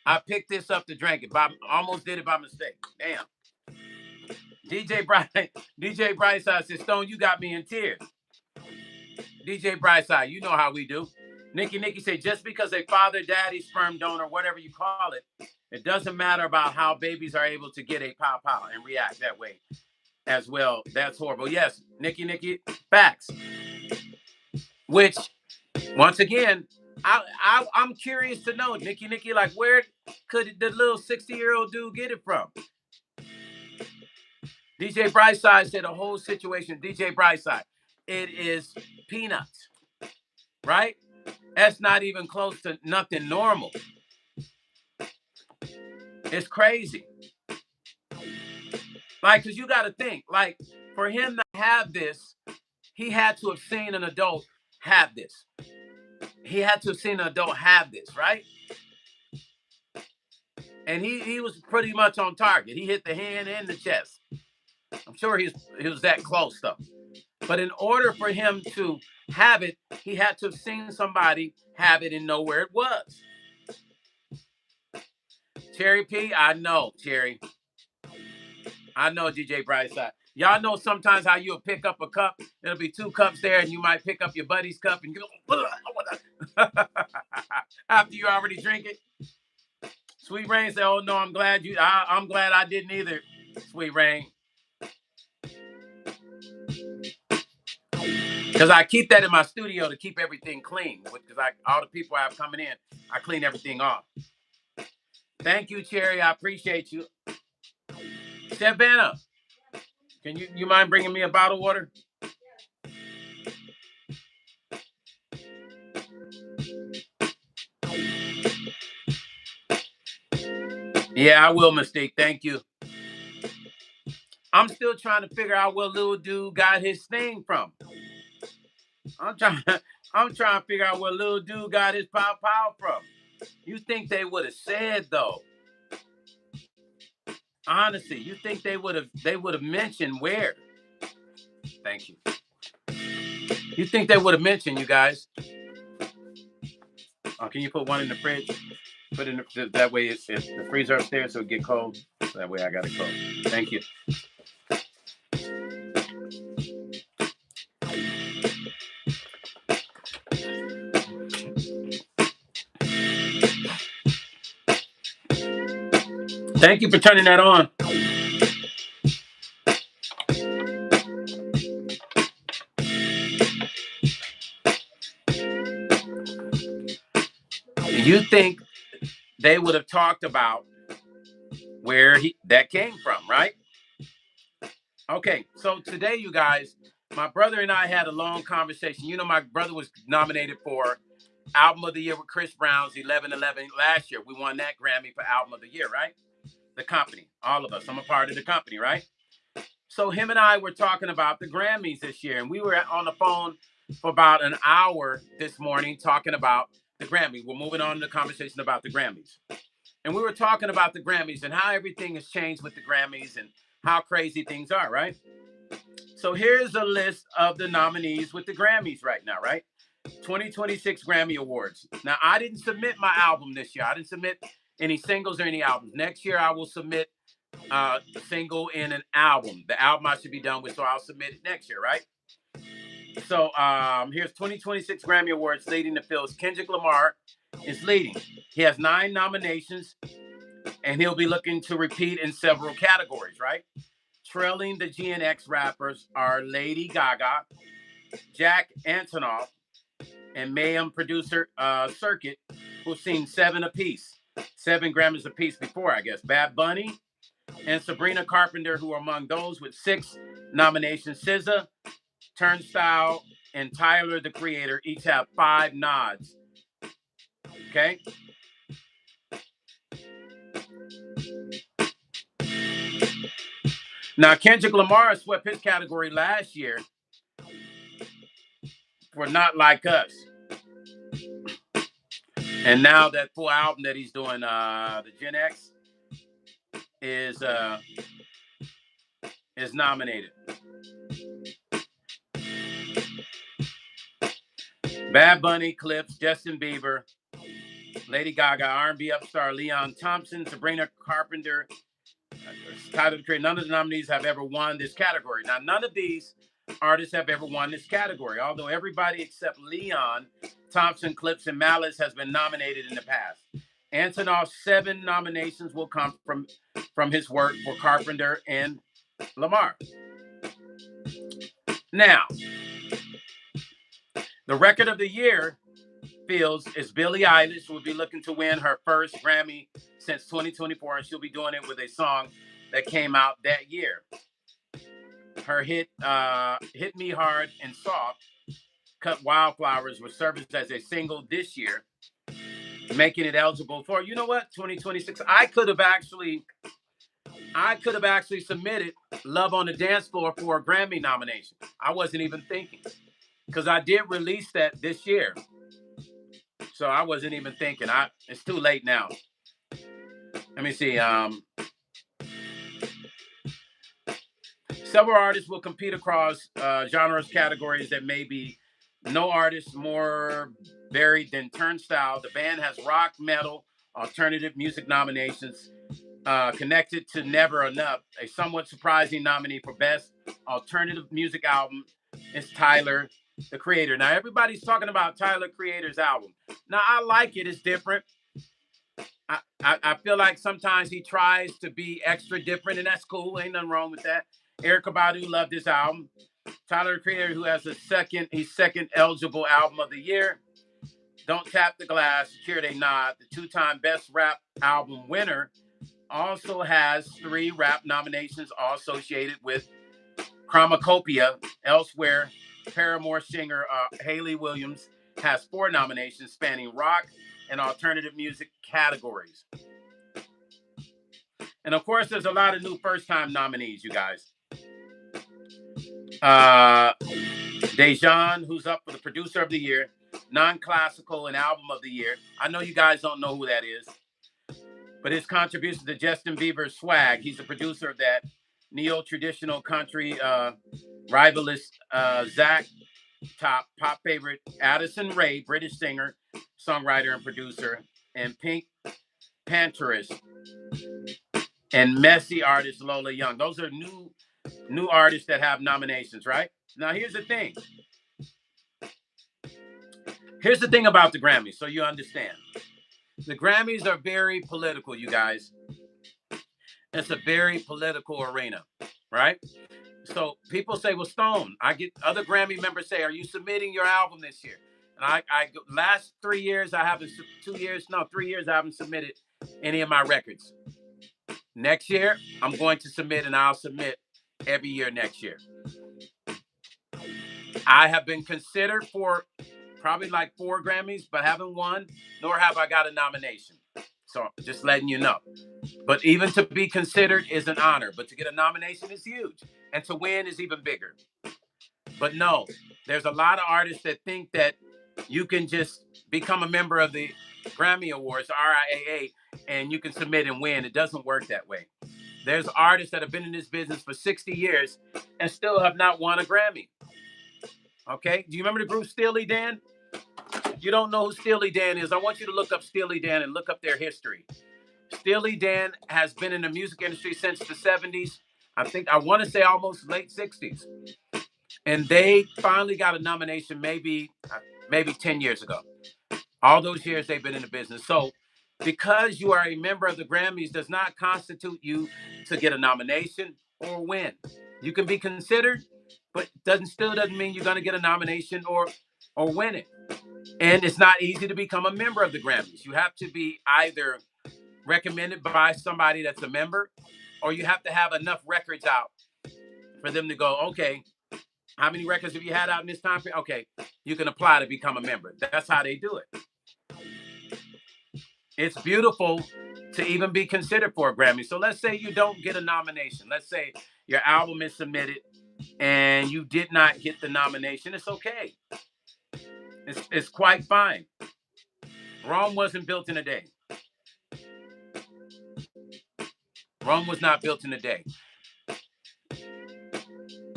I picked this up to drink it, but I almost did it by mistake. Damn. DJ Brightside says, Stone, you got me in tears. DJ Brightside, you know how we do. Nikki said, just because a father, daddy, sperm donor, whatever you call it, it doesn't matter about how babies are able to get a pow and react that way as well. That's horrible. Yes, Nikki, facts. Which, once again, I'm curious to know, Nikki, like, where could the little 60-year-old dude get it from? DJ Brightside said the whole situation, DJ Brightside, it is peanuts, right? That's not even close to nothing normal. It's crazy. Like, because you got to think, like, for him to have this, he had to have seen an adult have this. He had to have seen an adult have this, right? And he was pretty much on target. He hit the hand and the chest. I'm sure he was that close, though. But in order for him to have it, he had to have seen somebody have it and know where it was. Cherry P, I know, Cherry. I know, DJ Brightside. Y'all know sometimes how you'll pick up a cup. There'll be 2 cups there, and you might pick up your buddy's cup and go, after you already drink it. Sweet Rain said, "Oh no, I'm glad I didn't either." Sweet Rain, because I keep that in my studio to keep everything clean. Because all the people I have coming in, I clean everything off. Thank you, Cherry. I appreciate you. Savannah, can you mind bringing me a bottle of water? Yeah, I will, Mystique. Thank you. I'm still trying to figure out where little dude got his thing from. I'm trying to figure out where little dude got his pow from. You think they would have said, though? Honestly, you think they would have mentioned where? Thank you. You think they would have mentioned, you guys? Can you put one in the fridge? Put in that way it's the freezer upstairs so it get cold. So that way I got it cold. Thank you. Thank you for turning that on. You think they would have talked about where that came from, right? Okay, so today, you guys, my brother and I had a long conversation. You know, my brother was nominated for Album of the Year with Chris Brown's 11:11 last year. We won that Grammy for Album of the Year, right? The company, all of us. I'm a part of the company, right? So him and I were talking about the Grammys this year, and we were on the phone for about an hour this morning talking about the Grammy. We're moving on to the conversation about the Grammys. And we were talking about the Grammys and how everything has changed with the Grammys and how crazy things are, right? So here's a list of the nominees with the Grammys right now, right? 2026 Grammy Awards. Now, I didn't submit my album this year. I didn't submit any singles or any albums. Next year, I will submit a single and an album. The album I should be done with, so I'll submit it next year, right? So here's 2026 Grammy Awards leading the fields. Kendrick Lamar is leading. He has 9 nominations, and he'll be looking to repeat in several categories, right? Trailing the GNX rappers are Lady Gaga, Jack Antonoff, and Mayhem producer Circuit, who've seen 7 apiece. 7 Grammys apiece before, I guess. Bad Bunny and Sabrina Carpenter, who are among those with 6 nominations. SZA, Turnstile, and Tyler, the Creator, each have 5 nods. Okay? Now, Kendrick Lamar swept his category last year for Not Like Us. And now that full album that he's doing, the Gen X, is nominated. Bad Bunny, Clips, Justin Bieber, Lady Gaga, R&B upstar Leon Thompson, Sabrina Carpenter, Tyler the Creator. None of the nominees have ever won this category. Now, none of these artists have ever won this category, although everybody except Leon Thompson, Clips, and Malice has been nominated in the past. Antonoff's 7 nominations will come from his work for Carpenter and Lamar. Now, the record of the year feels is Billie Eilish will be looking to win her first Grammy since 2024, and she'll be doing it with a song that came out that year. Her hit Hit Me Hard and Soft, Cut Wildflowers, was serviced as a single this year, making it eligible for, you know what, 2026. I could have actually submitted Love on the Dance Floor for a Grammy nomination. I wasn't even thinking, because I did release that this year. So I wasn't even thinking. It's too late now. Let me see. Several artists will compete across genres categories that may be no artist more varied than Turnstile. The band has rock, metal, alternative music nominations. Connected to Never Enough, a somewhat surprising nominee for Best Alternative Music Album is Tyler, the Creator. Now, everybody's talking about Tyler, Creator's album. Now, I like it. It's different. I feel like sometimes he tries to be extra different, and that's cool. Ain't nothing wrong with that. Erykah Badu loved this album. Tyler, the Creator, who has his second eligible album of the year. Don't Tap the Glass, Secured a Nod, the 2-time Best Rap Album winner, also has 3 rap nominations, all associated with Chromacopia. Elsewhere, Paramore singer Hayley Williams has 4 nominations spanning rock and alternative music categories. And of course, there's a lot of new first-time nominees, you guys. Dejan, who's up for the Producer of the Year, Non-Classical, and Album of the Year. I know you guys don't know who that is, but his contribution to Justin Bieber's Swag, he's the producer of that neo-traditional country rivalist Zach Top, pop favorite Addison Rae, British singer, songwriter, and producer, and Pink Panthers, and Messy artist Lola Young. Those are new artists that have nominations, right? Now, here's the thing. Here's the thing about the Grammys, so you understand. The Grammys are very political, you guys. It's a very political arena, right? So people say, well, Stone, I get other Grammy members say, are you submitting your album this year? And I last 3 years, I haven't, 2 years, no, 3 years, I haven't submitted any of my records. Next year, I'm going to submit, and I'll submit every year next year. I have been considered for probably like 4 Grammys, but haven't won, nor have I got a nomination. So just letting you know. But even to be considered is an honor, but to get a nomination is huge. And to win is even bigger. But no, there's a lot of artists that think that you can just become a member of the Grammy Awards, RIAA, and you can submit and win. It doesn't work that way. There's artists that have been in this business for 60 years and still have not won a Grammy. Okay? Do you remember the group Steely Dan? If you don't know who Steely Dan is, I want you to look up Steely Dan and look up their history. Steely Dan has been in the music industry since the 70s. I want to say almost late 60s. And they finally got a nomination maybe 10 years ago. All those years they've been in the business. So because you are a member of the Grammys does not constitute you to get a nomination or win. You can be considered, but still doesn't mean you're going to get a nomination or win it. And it's not easy to become a member of the Grammys. You have to be either recommended by somebody that's a member, or you have to have enough records out for them to go, okay, how many records have you had out in this time period? Okay, you can apply to become a member. That's how they do it. It's beautiful to even be considered for a Grammy. So let's say you don't get a nomination. Let's say your album is submitted and you did not get the nomination. It's okay. It's quite fine. Rome wasn't built in a day. Rome was not built in a day.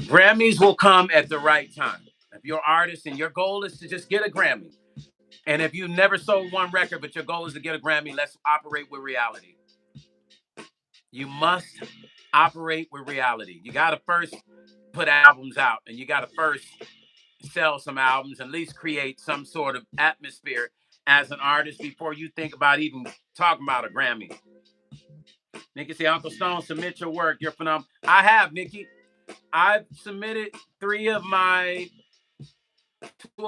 Grammys will come at the right time. If you're an artist and your goal is to just get a Grammy, and if you never sold one record, but your goal is to get a Grammy, let's operate with reality. You must operate with reality. You got to first put albums out, and you got to first sell some albums, at least create some sort of atmosphere as an artist before you think about even talking about a Grammy. Nikki say, Uncle Stone, submit your work. You're phenomenal. I have, Nikki. I've submitted 2 of my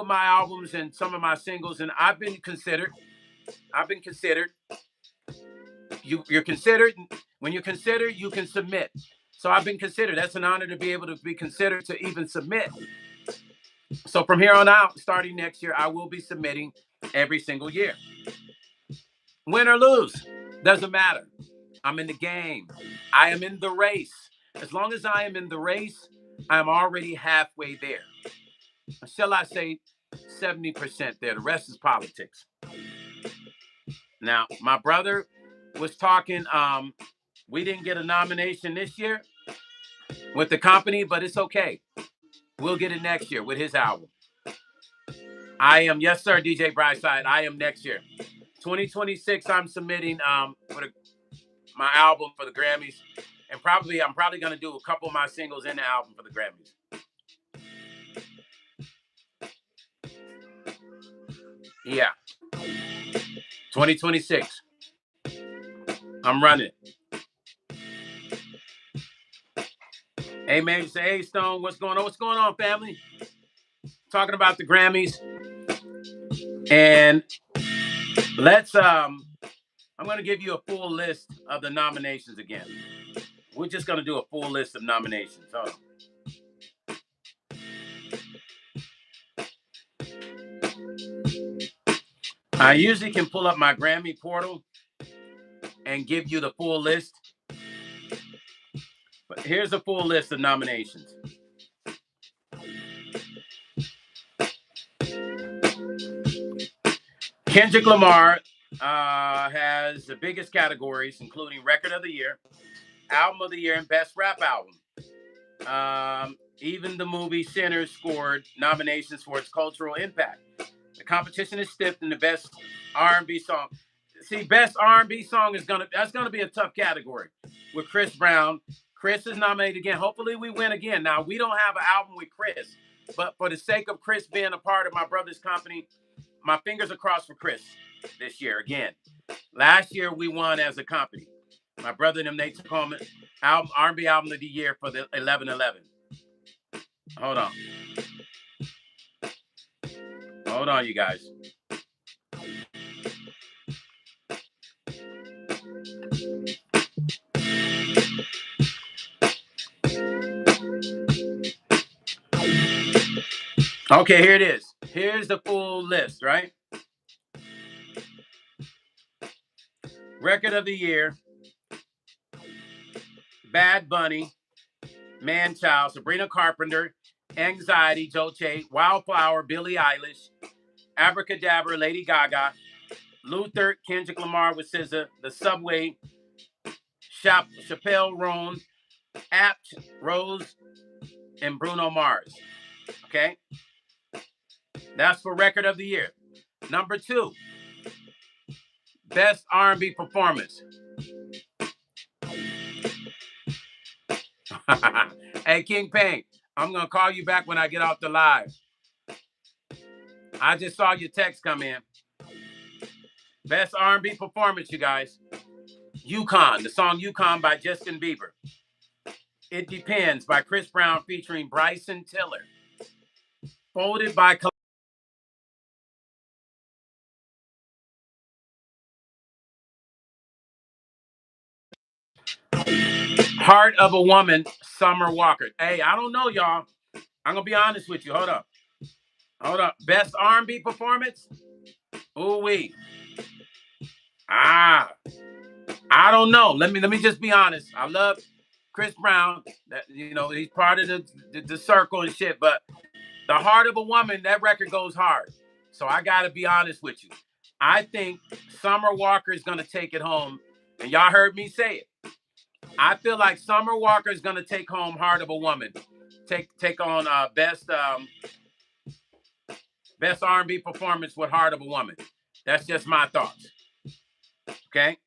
albums and some of my singles, and I've been considered. You're considered. When you're considered, you can submit. So I've been considered. That's an honor to be able to be considered to even submit. So from here on out, starting next year, I will be submitting every single year. Win or lose, doesn't matter. I'm in the game. I am in the race. As long as I am in the race, I'm already halfway there. Shall I say 70% there? The rest is politics. Now, my brother was talking, we didn't get a nomination this year with the company, but it's okay. We'll get it next year with his album. I am, yes, sir, DJ Brightside. I am next year. 2026, I'm submitting my album for the Grammys. And I'm probably going to do a couple of my singles in the album for the Grammys. Yeah. 2026. I'm running. Hey, man, you say, hey, Stone, what's going on? What's going on, family? Talking about the Grammys. And I'm going to give you a full list of the nominations again. We're just going to do a full list of nominations. Hold on. I usually can pull up my Grammy portal and give you the full list. But here's a full list of nominations. Kendrick Lamar has the biggest categories, including Record of the Year, Album of the Year, and Best Rap Album. Even the movie Sinners scored nominations for its cultural impact. The competition is stiff in the Best R&B Song. See, Best R&B Song that's gonna be a tough category with Chris Brown. Chris is nominated again. Hopefully we win again. Now, we don't have an album with Chris, but for the sake of Chris being a part of my brother's company, my fingers are crossed for Chris this year again. Last year we won as a company. My brother and them, they took home album, R&B album of the year for the 11/11. Hold on. Hold on, you guys. Okay, here it is. Here's the full list, right? Record of the year: Bad Bunny, Man Child, Sabrina Carpenter, Anxiety, Dolce, Wildflower, Billie Eilish, Abracadabra, Lady Gaga, Luther, Kendrick Lamar with SZA, The Subway, Chappelle Roan, Apt, Rose, and Bruno Mars. Okay? That's for record of the year. Number 2, best R&B performance. Hey, King Payne, I'm going to call you back when I get off the live. I just saw your text come in. Best R&B performance, you guys. Yukon, the song Yukon by Justin Bieber. It Depends by Chris Brown featuring Bryson Tiller. Folded by Heart of a Woman, Summer Walker. Hey, I don't know, y'all. I'm going to be honest with you. Hold up. Hold up. Best R&B performance? Ooh-wee. I don't know. Let me just be honest. I love Chris Brown. That, you know, he's part of the circle and shit, but The Heart of a Woman, that record goes hard. So I got to be honest with you. I think Summer Walker is going to take it home. And y'all heard me say it. I feel like Summer Walker is going to take home Heart of a Woman. Take on best R&B performance with Heart of a Woman. That's just my thoughts. Okay?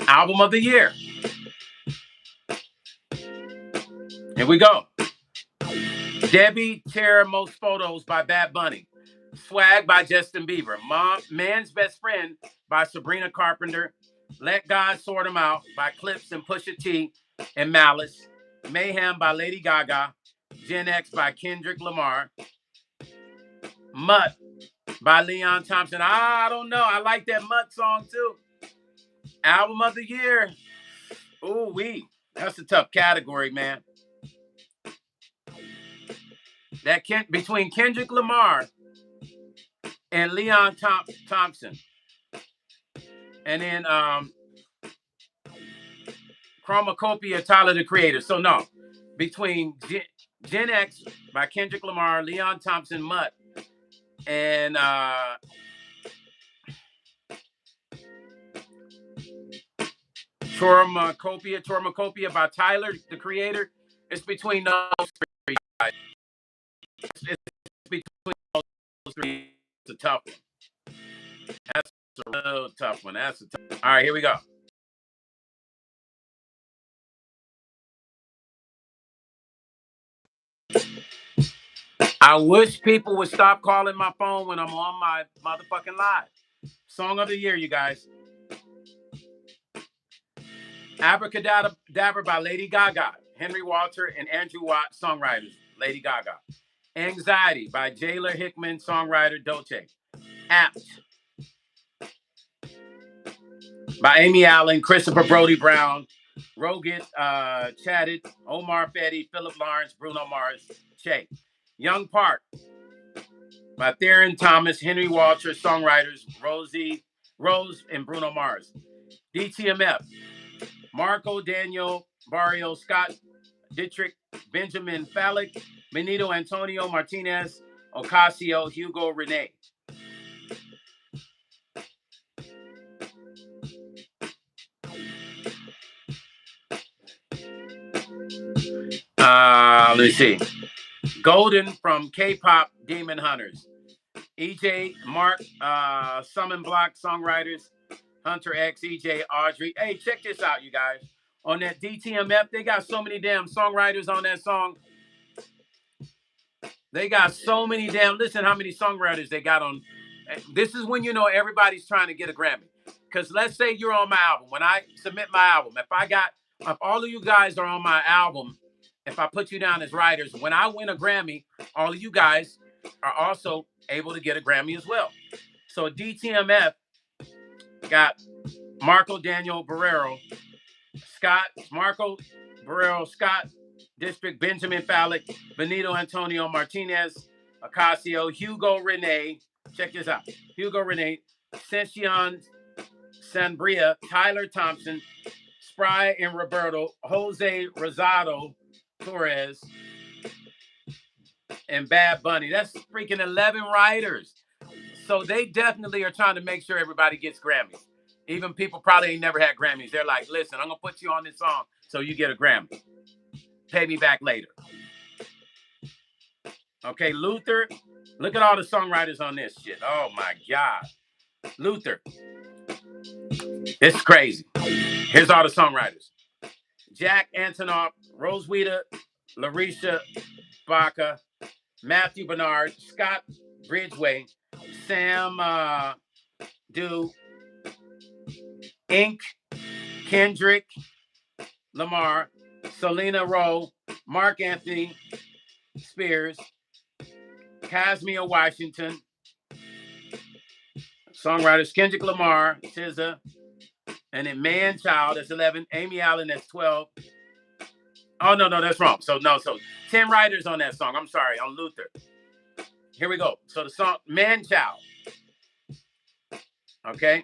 Album of the year. Here we go. Debbie Tear Most Photos by Bad Bunny. Swag by Justin Bieber. Man's Best Friend by Sabrina Carpenter. Let God Sort 'Em Out by Clips and Pusha T and Malice. Mayhem by Lady Gaga. Gen X by Kendrick Lamar. Mutt by Leon Thompson. I don't know. I like that Mutt song too. Album of the year. Ooh-wee. That's a tough category, man. Between Kendrick Lamar and Leon Thompson. And then Chromacopia, Tyler the Creator. So no. Between Gen X by Kendrick Lamar, Leon Thompson, Mutt, and Chromacopia by Tyler the Creator. It's between those three guys. It's between those three. It's a tough one. That's a real tough one. All right, here we go. I wish people would stop calling my phone when I'm on my motherfucking live. Song of the year, you guys. Abracadabra by Lady Gaga. Henry Walter and Andrew Watt, songwriters. Lady Gaga. Anxiety by Jayla Hickman, songwriter Dolce. Apt by Amy Allen, Christopher Brody Brown, Roget Chatted, Omar Fetty, Philip Lawrence, Bruno Mars, Che. Young Park by Theron Thomas, Henry Walter, songwriters Rose and Bruno Mars. DTMF, Marco Daniel Barrio, Scott Dietrich, Benjamin Fallick, Benito Antonio Martinez, Ocasio, Hugo Renee. Let me see. Golden from K-pop Demon Hunters. EJ, Mark, Summon Block songwriters, Hunter X, EJ, Audrey. Hey, check this out, you guys. On that DTMF, they got so many damn songwriters on that song. They got so many damn, listen how many songwriters they got on. This is when you know everybody's trying to get a Grammy. because let's say you're on my album. When I submit my album, if all of you guys are on my album, if I put you down as writers, when I win a Grammy, all of you guys are also able to get a Grammy as well. So DTMF got Marco Daniel Barrero, Scott District, Benjamin Fallick, Benito Antonio Martinez, Ocasio, Hugo Rene, check this out, Hugo Rene, Sencion Sanbria, Tyler Thompson, Spry and Roberto, Jose Rosado Torres, and Bad Bunny. That's freaking 11 writers. So they definitely are trying to make sure everybody gets Grammys. Even people probably ain't never had Grammys. They're like, listen, I'm going to put you on this song so you get a Grammy. Pay me back later. Okay, Luther. Look at all the songwriters on this shit. Oh, my God. Luther. It's crazy. Here's all the songwriters. Jack Antonoff, Roswitha, Larisha Baca, Matthew Bernard, Scott Bridgeway, Sam Dew, Inc., Kendrick Lamar, Selena Rowe, Mark Anthony Spears, Casimir Washington, songwriters Kendrick Lamar, SZA, and then Man Child, that's 11, Amy Allen, that's 12. Oh, no, that's wrong. So 10 writers on that song. I'm sorry, on Luther. Here we go. So the song, Man Child. Okay.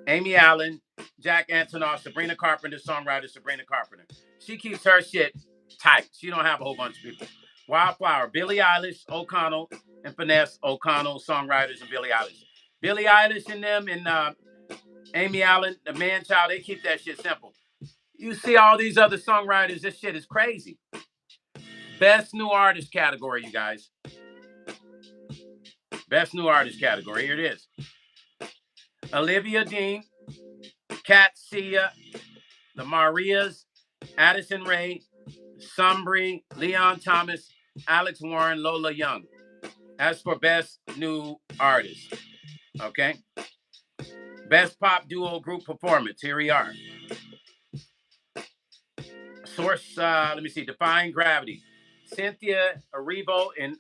Amy Allen, Jack Antonoff, Sabrina Carpenter, songwriter Sabrina Carpenter. She keeps her shit tight. She don't have a whole bunch of people. Wildflower, Billie Eilish, O'Connell, and Finesse O'Connell, songwriters, and Billie Eilish. Billie Eilish and them and Amy Allen, the Man Child, they keep that shit simple. You see all these other songwriters, this shit is crazy. Best New Artist category, you guys. Best New Artist category. Here it is. Olivia Dean, Kat Sia, the Marias, Addison Rae, Sumbry, Leon Thomas, Alex Warren, Lola Young. As for Best New Artist, okay? Best Pop Duo Group Performance, here we are. Source, let me see, Defying Gravity. Cynthia Erivo and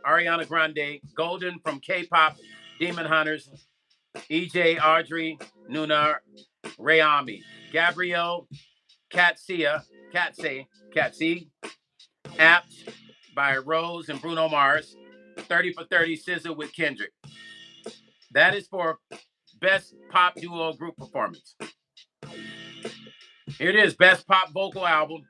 Ariana Grande. Golden from K-Pop Demon Hunters. EJ Audrey, Nuna Rayami. Gabrielle Katse, Apt by Rose and Bruno Mars. 30 for 30, SZA with Kendrick. That is for Best Pop Duo Group Performance. Here it is, Best Pop Vocal Album.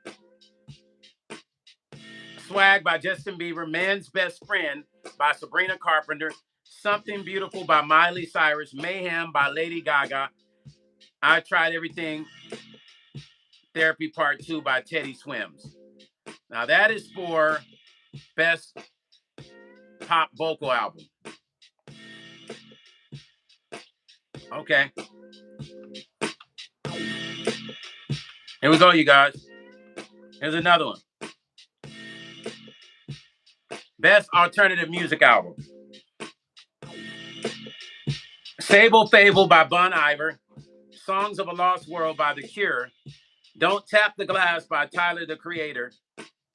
Swag by Justin Bieber. Man's Best Friend by Sabrina Carpenter. Something Beautiful by Miley Cyrus. Mayhem by Lady Gaga. I Tried Everything. Therapy Part 2 by Teddy Swims. Now that is for Best Pop Vocal Album. Okay. Here we go, you guys. Here's another one. Best Alternative Music Album. Sable Fable by Bon Iver. Songs of a Lost World by The Cure. Don't Tap the Glass by Tyler, the Creator.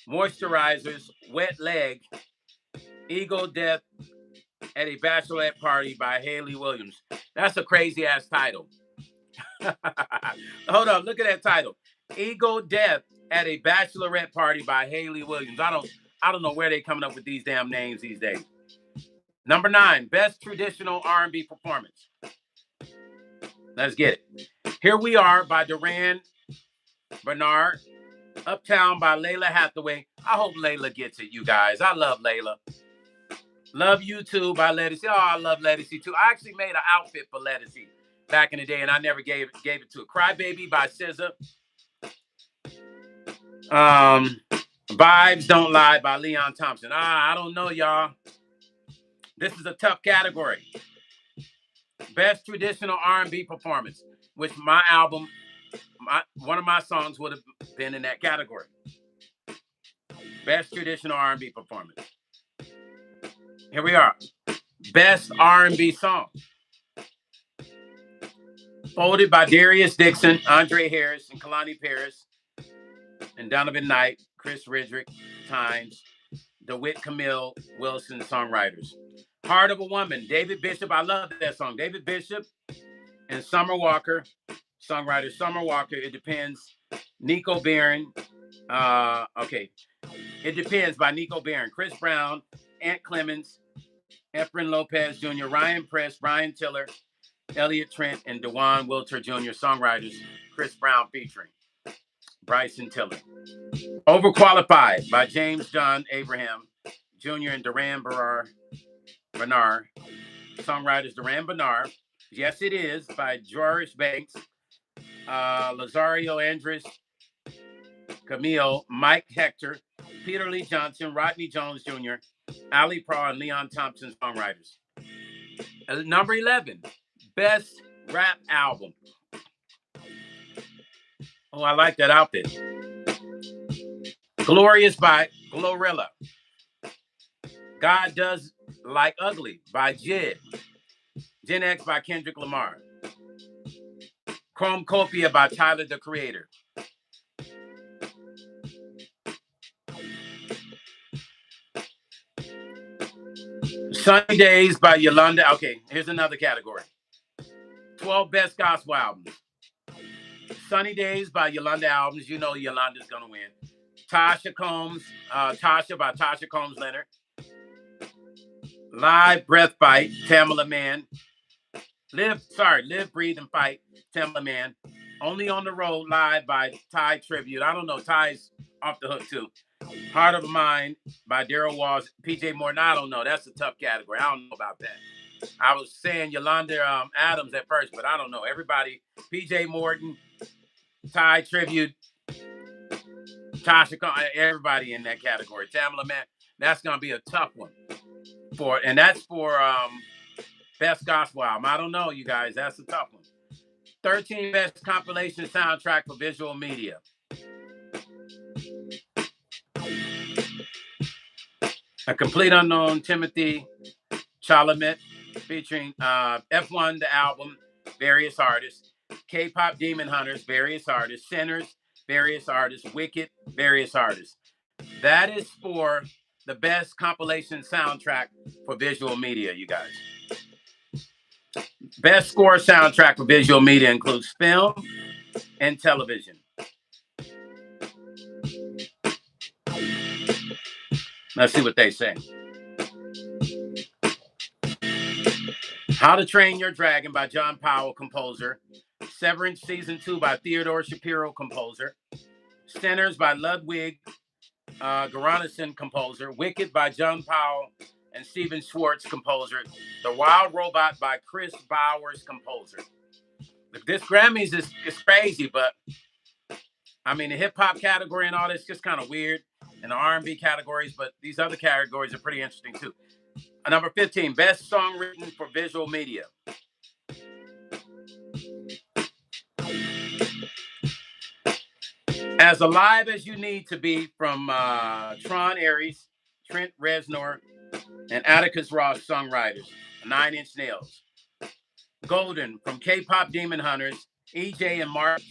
Moisturizers, Wet Leg. Ego Death at a Bachelorette Party by Haley Williams. That's a crazy ass title. Hold on, look at that title. Ego Death at a Bachelorette Party by Haley Williams. I don't know where they're coming up with these damn names these days. Number 9, Best Traditional R&B Performance. Let's get it. Here We Are by Duran Bernard. Uptown by Layla Hathaway. I hope Layla gets it, you guys. I love Layla. Love You Too by Ledisi. Oh, I love Ledisi too. I actually made an outfit for Ledisi back in the day, and I never gave it to her. Cry Baby by SZA. Vibes Don't Lie by Leon Thompson. I don't know, y'all. This is a tough category. Best Traditional R&B Performance, which my album, one of my songs would have been in that category. Best Traditional R&B Performance. Here we are. Best R&B Song. Folded by Darius Dixon, Andre Harris, and Kalani Paris, and Donovan Knight, Chris Ridrick, Tynes, DeWitt Camille, Wilson, songwriters. Heart of a Woman, David Bishop. I love that song. David Bishop and Summer Walker, songwriter Summer Walker. It Depends. Nico Barron. Okay. It Depends by Nico Barron. Chris Brown, Ant Clemens, Efren Lopez Jr., Ryan Press, Brian Tiller, Elliot Trent, and DeJuan Wilter Jr., songwriters. Chris Brown featuring Bryson Tiller. Overqualified by James John Abraham Jr. and Duran Bernard. Songwriters Duran Bernard. Yes, It Is by Joris Banks, Lazario Andres, Camille, Mike Hector, Peter Lee Johnson, Rodney Jones Jr., Ali Pra, and Leon Thompson, songwriters. Number 11, Best Rap Album. Oh, I like that outfit. Glorious by Glorilla. God Does Like Ugly by Jid. Gen X by Kendrick Lamar. Chromecopia by Tyler, the Creator. Sunny Days by Yolanda. Okay, here's another category. 12 Best Gospel Albums. Sunny Days by Yolanda Albums. You know Yolanda's going to win. Tasha Combs. Tasha by Tasha Combs Leonard. Live Breath Fight, Tamala Man. Live, Breathe, and Fight, Tamala Man. Only on the Road, Live by Ty Tribute. I don't know, Ty's off the hook too. Heart of Mine by Daryl Walls, PJ Morton. I don't know. That's a tough category. I don't know about that. I was saying Yolanda Adams at first, but I don't know. Everybody, PJ Morton, Ty Tribute, Tasha, everybody in that category. Tamala Man, that's going to be a tough one. And that's for Best Gospel Album. I don't know, you guys. That's a tough one. 13 Best Compilation Soundtrack for Visual Media. A Complete Unknown, Timothy Chalamet, featuring F1, the album, various artists. K-Pop Demon Hunters, various artists. Sinners, various artists. Wicked, various artists. That is for the best compilation soundtrack for visual media, you guys. Best score soundtrack for visual media includes film and television. Let's see what they say. How to Train Your Dragon by John Powell, composer. Severance Season 2 by Theodore Shapiro, composer. Sinners by Ludwig Göransson, composer. Wicked by John Powell and Steven Schwartz, composer. The Wild Robot by Chris Bowers, composer. This Grammys is crazy, but I mean, the hip-hop category and all this is just kind of weird, and the R&B categories, but these other categories are pretty interesting too. Number 15, Best Song Written for Visual Media. As Alive as You Need to Be from Tron Ares, Trent Reznor, and Atticus Ross, songwriters. 9 Inch Nails. Golden from K-Pop Demon Hunters, EJ and Mark.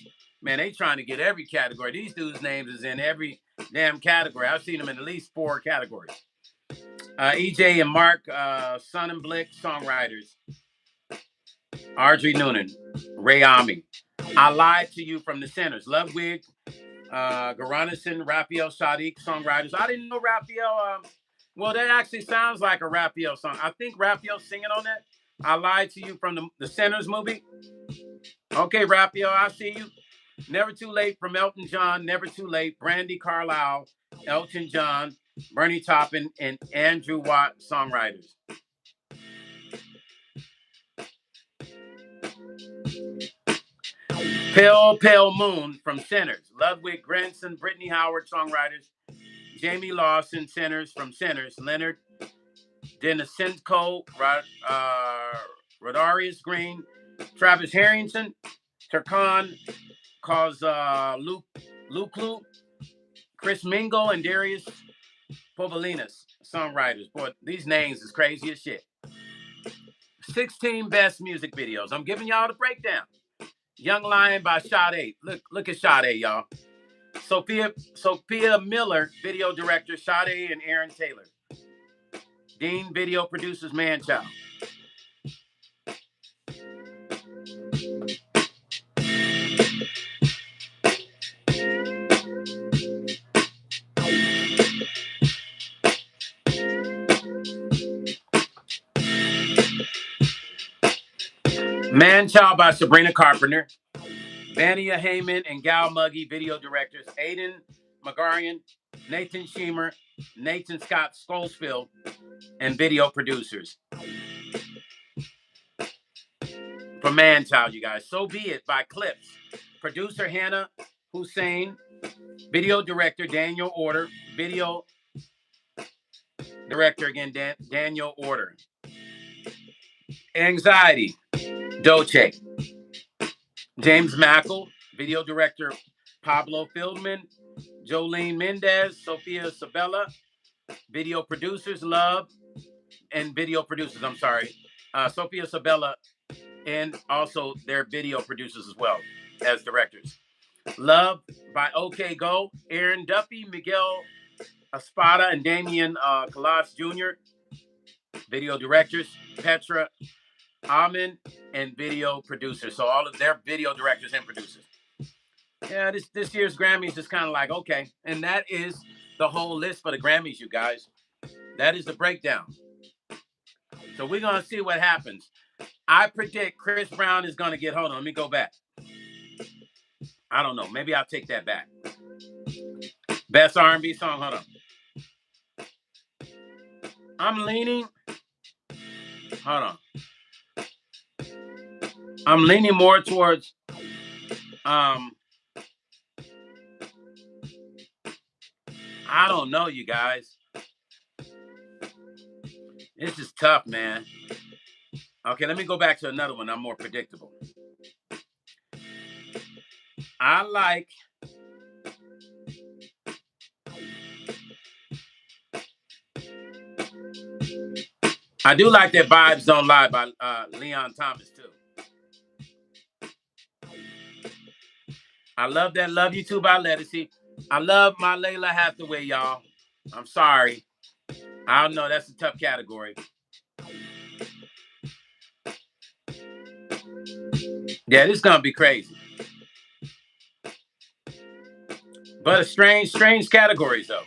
Man, they trying to get every category. These dudes' names is in every damn category. I've seen them in at least 4 categories. EJ and Mark, Son and Blick, songwriters. Audrey Noonan, Ray Ami. I Lied to You from the Sinners. Ludwig Göransson, Raphael Sadiq, songwriters. I didn't know Raphael. Well, that actually sounds like a Raphael song. I think Raphael's singing on that. I Lied to You from the Sinners movie. Okay, Raphael, I see you. Never Too Late from Elton John. Never Too Late. Brandy Carlisle, Elton John, Bernie Taupin, and Andrew Watt, songwriters. Pale Pale Moon from Sinners. Ludwig Göransson, Brittany Howard, songwriters. Jamie Lawson, Sinners from Sinners. Leonard Denisenko, Rodarius Green, Travis Harrington, Turkan Luklu, Chris Mingo, and Darius Povolinas, songwriters. Boy, these names is crazy as shit. 16 best music videos. I'm giving y'all the breakdown. Young Lion by Sade. Look at Sade, y'all. Sophia Miller, video director, Sade and Aaron Taylor. Dean, video producers, Manchild. Manchild by Sabrina Carpenter. Vania Heyman and Gal Muggy, video directors. Aiden Magarian, Nathan Sheemer, Nathan Scott Schofield, and video producers. For Manchild, you guys. So Be It by Clips. Producer Hannah Hussein. Video director Daniel Order. Video director again, Daniel Order. Anxiety, Doche. James Mackle. Video director Pablo Fieldman. Jolene Mendez. Sophia Sabella. Video producers Love. And video producers, I'm sorry. Sophia Sabella. And also their video producers as well as directors. Love by OK Go, Aaron Duffy, Miguel Espada, and Damian Calas Jr. Video directors, Petra Amin, and video producers. So all of their video directors and producers. Yeah, this year's Grammys is kind of like, okay. And that is the whole list for the Grammys, you guys. That is the breakdown. So we're going to see what happens. I predict Chris Brown is going to get, hold on, let me go back. I don't know. Maybe I'll take that back. Best R&B song, hold on. I'm leaning, hold on. I'm leaning more towards, I don't know, you guys. This is tough, man. Okay, let me go back to another one. I'm more predictable. I do like that Vibes Don't Lie by Leon Thomas, too. I love that Love You Too by Lettucey. I love My Layla Hathaway, y'all. I'm sorry. I don't know. That's a tough category. Yeah, this is going to be crazy. But a strange categories, though.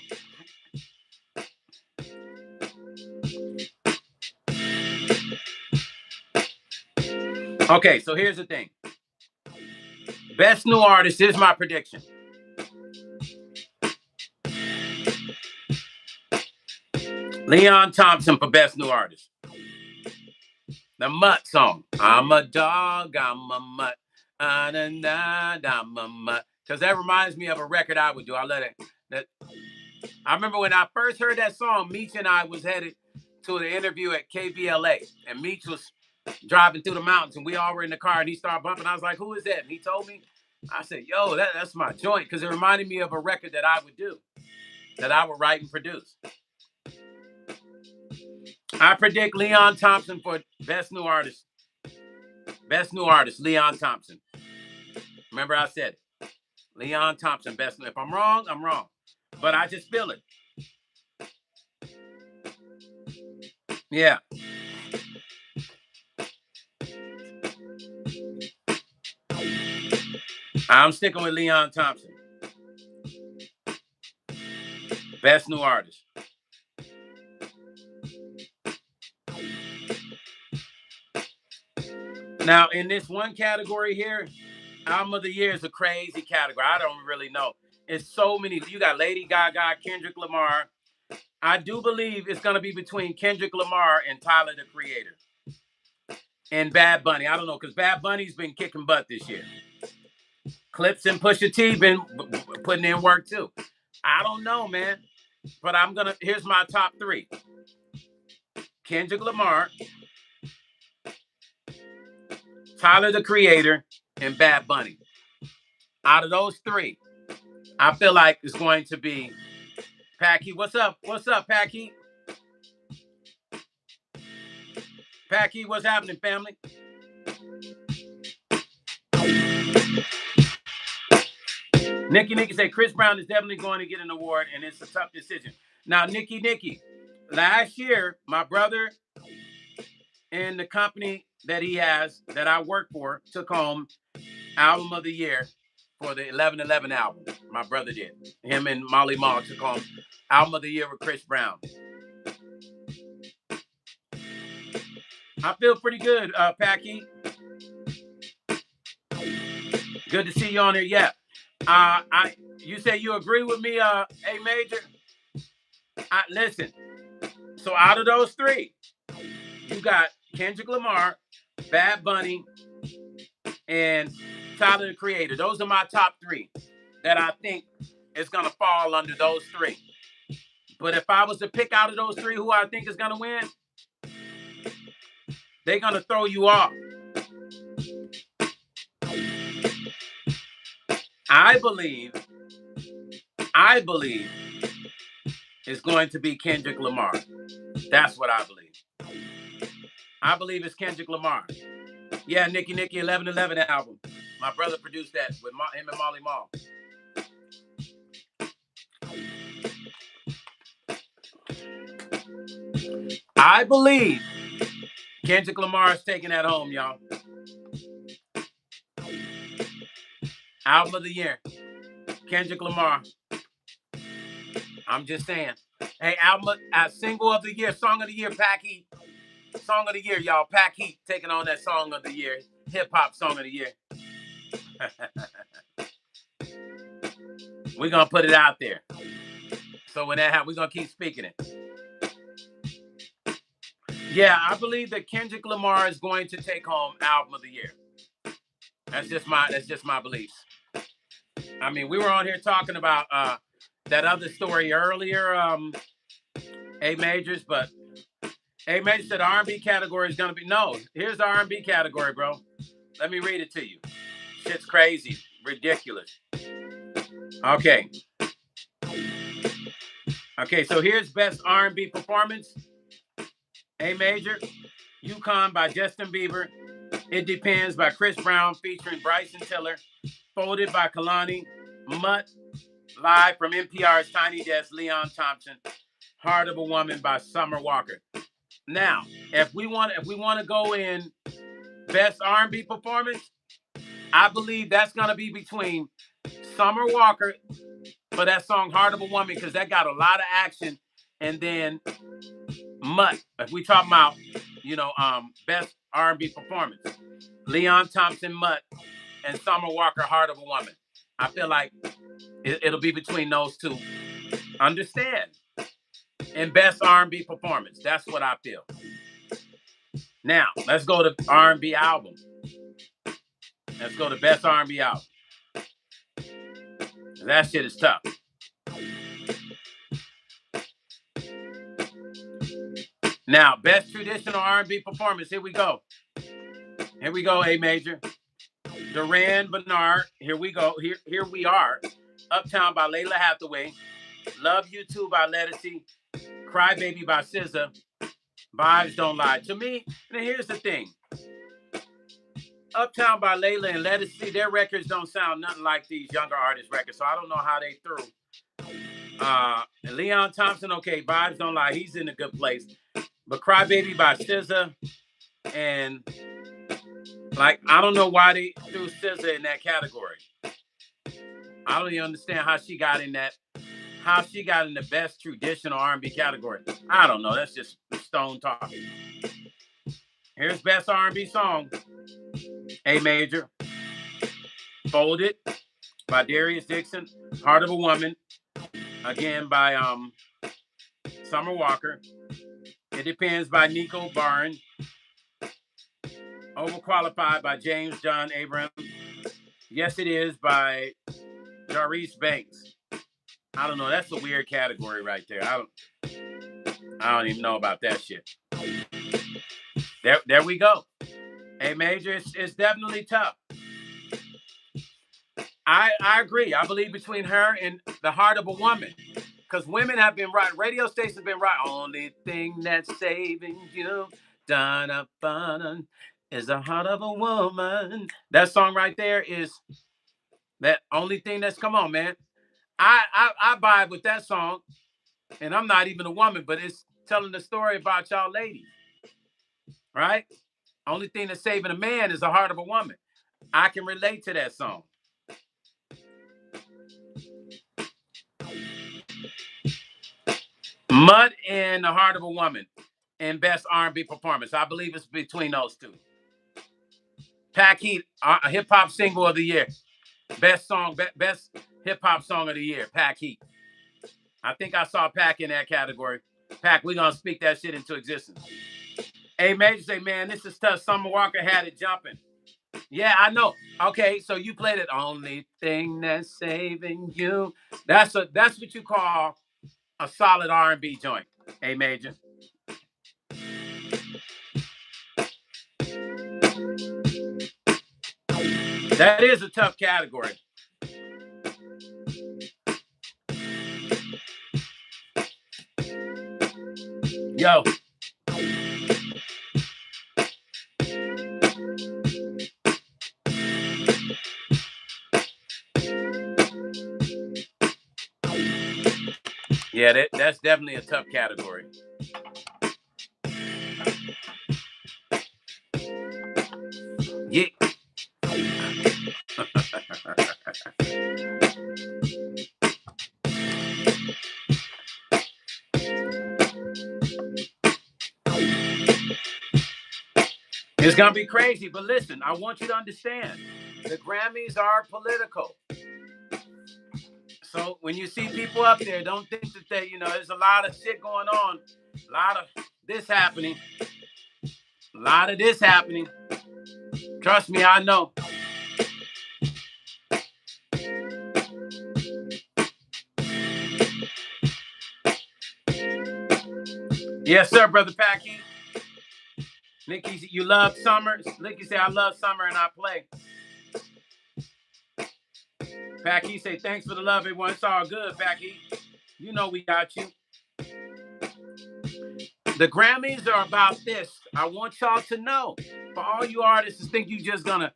Okay, so here's the thing. Best New Artist is my prediction. Leon Thompson for Best New Artist. The Mutt song. I'm a dog, I'm a mutt. I'm a mutt. Because that reminds me of a record I would do. I remember when I first heard that song, Meech and I was headed to the interview at KBLA. And Meech was driving through the mountains, and we all were in the car, and he started bumping. I was like, who is that? And he told me. I said, yo, that's my joint, because it reminded me of a record that I would do, that I would write and produce. I predict Leon Thompson for Best New Artist. Best New Artist, Leon Thompson. Remember I said it. Leon Thompson, Best New. If I'm wrong, I'm wrong. But I just feel it. Yeah. I'm sticking with Leon Thompson. Best New Artist. Now, in this one category here, Album of the Year is a crazy category. I don't really know. It's so many. You got Lady Gaga, Kendrick Lamar. I do believe it's going to be between Kendrick Lamar and Tyler, the Creator. And Bad Bunny. I don't know, because Bad Bunny's been kicking butt this year. Clips and Pusha T been putting in work, too. I don't know, man. But here's my top three. Kendrick Lamar, Tyler, the Creator, and Bad Bunny. Out of those three, I feel like it's going to be Packy. What's up? What's up, Packy? Packy, what's happening, family? Nikki said Chris Brown is definitely going to get an award, and it's a tough decision. Now, Nikki, last year, my brother and the company that he has, that I work for, took home Album of the Year for the 11/11 album. My brother did. Him and Molly Mall took home Album of the Year with Chris Brown. I feel pretty good, Packy. Good to see you on here. Yeah. You say you agree with me, A Major? Listen. So out of those three, you got Kendrick Lamar, Bad Bunny, and Tyler the Creator. Those are my top three that I think is gonna fall under those three. But if I was to pick out of those three who I think is gonna win, they're gonna throw you off. I believe it's going to be Kendrick Lamar. That's what I believe. I believe it's Kendrick Lamar. Yeah, Nikki 11/11 album. My brother produced that with him and Molly Mall. I believe Kendrick Lamar is taking that home, y'all. Album of the Year, Kendrick Lamar. I'm just saying. Hey, single of the year, song of the year, Pack Heat. Song of the year, y'all. Pack Heat taking on that song of the year. Hip hop song of the year. We're going to put it out there. So when that happens, we're going to keep speaking it. Yeah, I believe that Kendrick Lamar is going to take home Album of the Year. That's just my beliefs. I mean, we were on here talking about that other story earlier, A Majors, but A Majors said the R&B category is going to be, no, here's the R&B category, bro. Let me read it to you. Shit's crazy, ridiculous. Okay, so here's Best R&B Performance. A Major, Yukon by Justin Bieber. It Depends by Chris Brown featuring Bryson Tiller. Folded by Kalani. Mutt, live from NPR's Tiny Desk, Leon Thompson. Heart of a Woman by Summer Walker. Now, if we want to go in Best R&B Performance, I believe that's going to be between Summer Walker for that song Heart of a Woman, because that got a lot of action, and then Mutt, if we talk about, Best R&B Performance, Leon Thompson, Mutt, and Summer Walker, Heart of a Woman. I feel like it'll be between those two. Understand? And Best R&B Performance. That's what I feel. Now, let's go to R&B Album. Let's go to Best R&B Album. That shit is tough. Now, Best Traditional R&B Performance. Here we go. A Major. Duran Bernard. Here we go. Here we are. Uptown by Layla Hathaway. Love You Too by Ledisi. Cry Baby by SZA. Vibes Don't Lie. To me, now here's the thing. Uptown by Layla and Ledisi, their records don't sound nothing like these younger artists' records, so I don't know how they threw. And Leon Thompson, okay, Vibes Don't Lie. He's in a good place. But Cry Baby by SZA, and I don't know why they threw SZA in that category. I don't even understand how she got in the Best Traditional R&B category. I don't know. That's just stone talking. Here's Best R&B Song. A Major. Folded by Darius Dixon. Heart of a Woman. Again by Summer Walker. It Depends by Nico Barn. Overqualified by James John Abraham. Yes It Is by Jarice Banks. I don't know. That's a weird category right there. I don't even know about that shit. There we go. A Major, it's definitely tough. I agree. I believe between her and the Heart of a Woman. Because women have been right. Radio stations have been right. Only thing that's saving you is the heart of a woman. That song right there is That only thing that's, come on, man. I vibe with that song, and I'm not even a woman, but it's telling the story about y'all ladies, right? Only thing that's saving a man is the heart of a woman. I can relate to that song. Mud in the Heart of a Woman and Best R&B Performance. I believe it's between those two. Pac Heat, Hip Hop Single of the Year. Best song, best hip hop song of the year, Pac Heat. I think I saw Pac in that category. Pac, we're going to speak that shit into existence. Hey, Major say, man, this is tough. Summer Walker had it jumping. Yeah, I know. Okay, so you played it. Only thing that's saving you. That's what you call a solid R&B joint. Hey, Major. That is a tough category. Yo. Yeah, that's definitely a tough category. Yeah. It's going to be crazy, but listen, I want you to understand, the Grammys are political. So when you see people up there, don't think that there's a lot of shit going on, a lot of this happening, a lot of this happening. Trust me, I know. Yes, sir, Brother Packy. Nikki, you love summer? Nikki say, I love summer and I play. Packy say, thanks for the love, everyone. It's all good, Packy. You know we got you. The Grammys are about this. I want y'all to know. For all you artists who think you just gonna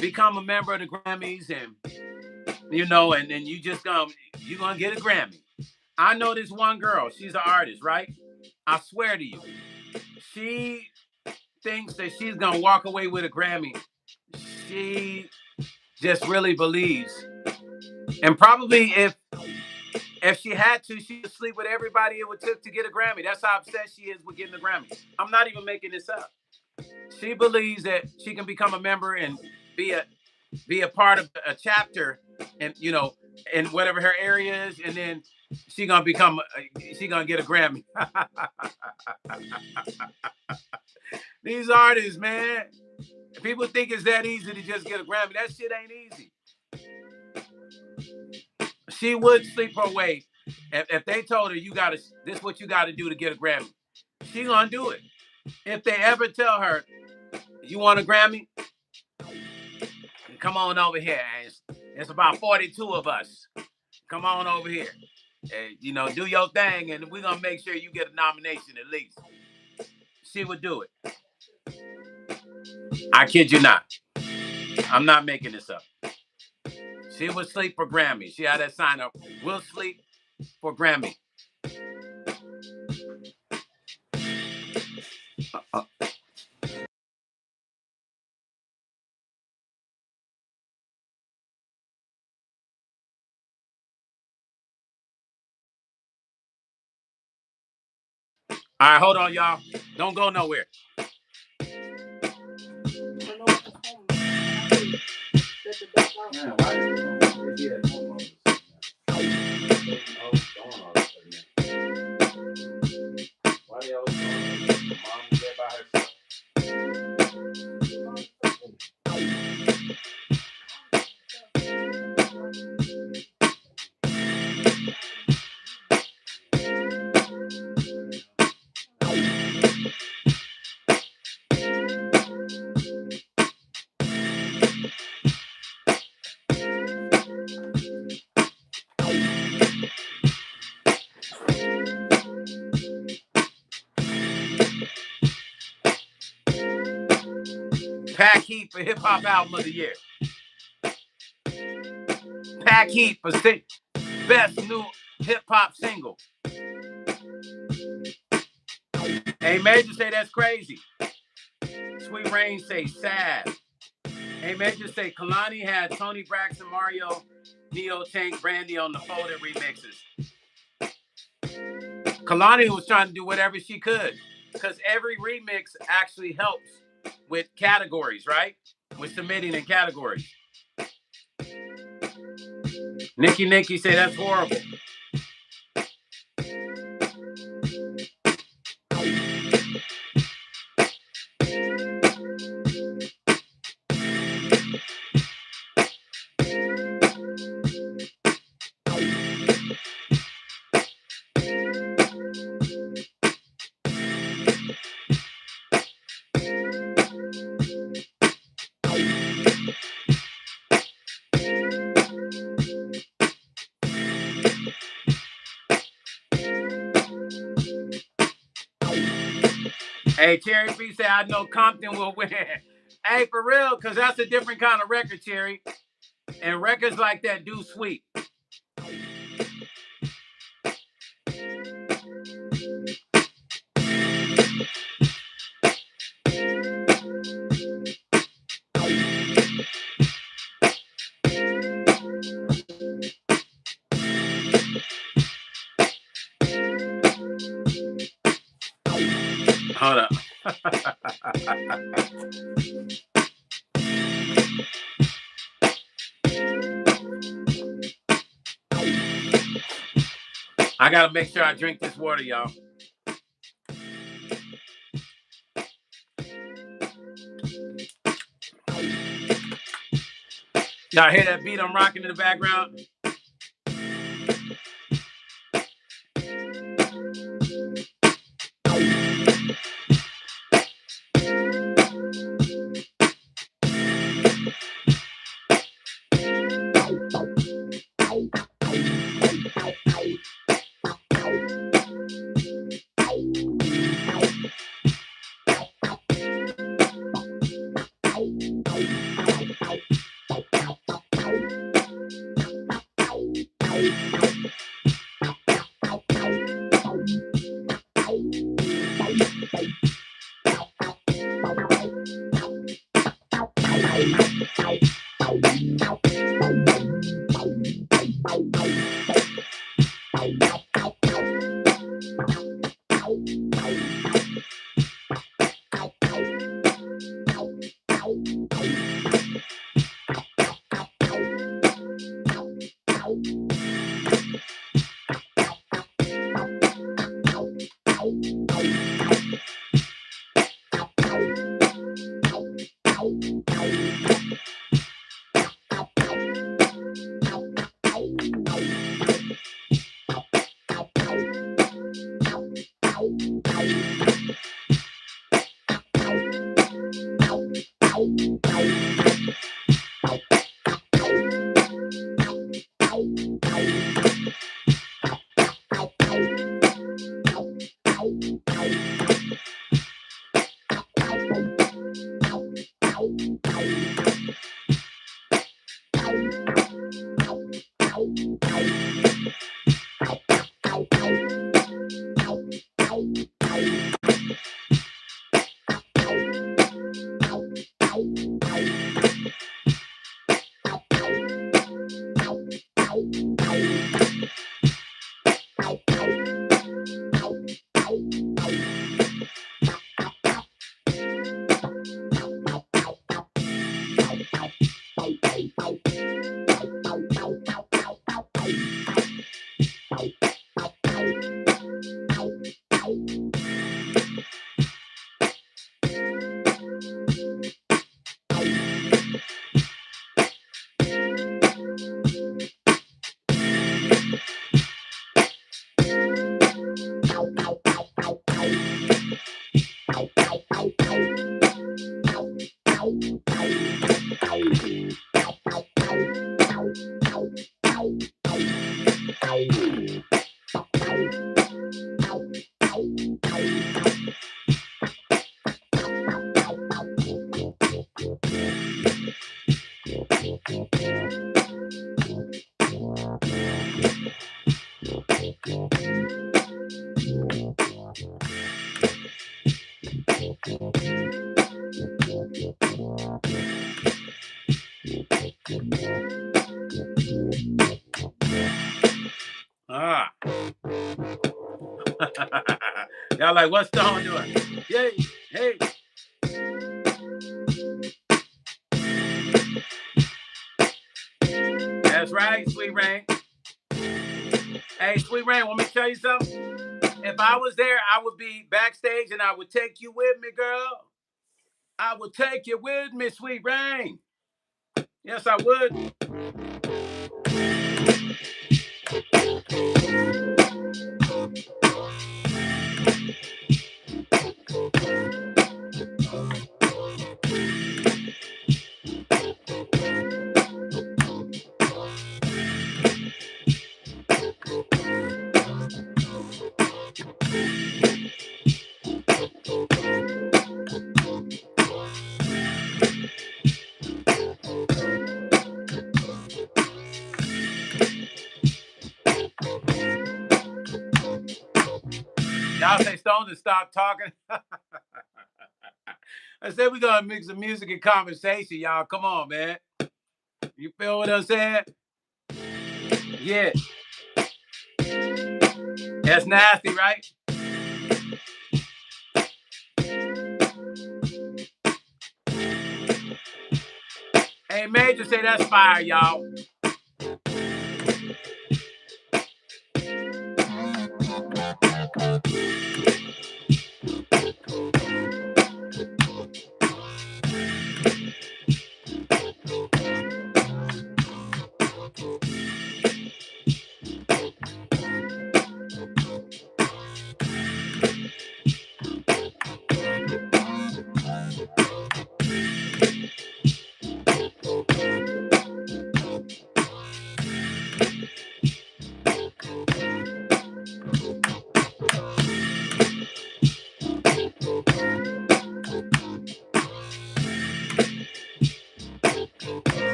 become a member of the Grammys and and then you're gonna get a Grammy. I know this one girl, she's an artist, right? I swear to you. She thinks that she's gonna walk away with a Grammy. She just really believes. And probably if she had to, she would sleep with everybody it would take to get a Grammy. That's how obsessed she is with getting a Grammy. I'm not even making this up. She believes that she can become a member and be a part of a chapter, and in whatever her area is, and then she gonna get a Grammy. These artists, man, people think it's that easy to just get a Grammy. That shit ain't easy. She would sleep her way if they told her this is what you gotta do to get a Grammy. She gonna do it. If they ever tell her, you want a Grammy? Come on over here. It's about 42 of us. Come on over here. And, do your thing, and we're gonna make sure you get a nomination at least. She would do it. I kid you not. I'm not making this up. She would sleep for Grammy. She had that sign up. We'll sleep for Grammy. All right, hold on, y'all. Don't go nowhere. Pac Heat for Hip Hop Album of the Year. Stack Heat for best new hip hop single. A Major say that's crazy. Sweet Rain say sad. A Major say Kalani had Tony Braxton, Mario, Neo, Tank, Brandy on the Folded remixes. Kalani was trying to do whatever she could because every remix actually helps with categories, right? With submitting in categories. Nikki say that's horrible. Hey, Cherry P say I know Compton will win. Hey, for real, because that's a different kind of record, Cherry. And records like that do sweep. Hold up. I gotta make sure I drink this water, y'all. Y'all hear that beat I'm rocking in the background? Y'all like, what's Stone doing? Yay, hey. That's right, Sweet Rain. Hey, Sweet Rain, want me to tell you something? If I was there, I would be backstage and I would take you with me, girl. I would take you with me, Sweet Rain. Yes, I would. Y'all say Stone to stop talking. I said we're gonna mix some music and conversation, y'all. Come on, man. You feel what I'm saying? Yeah. That's nasty, right? Hey, Major say that's fire, y'all.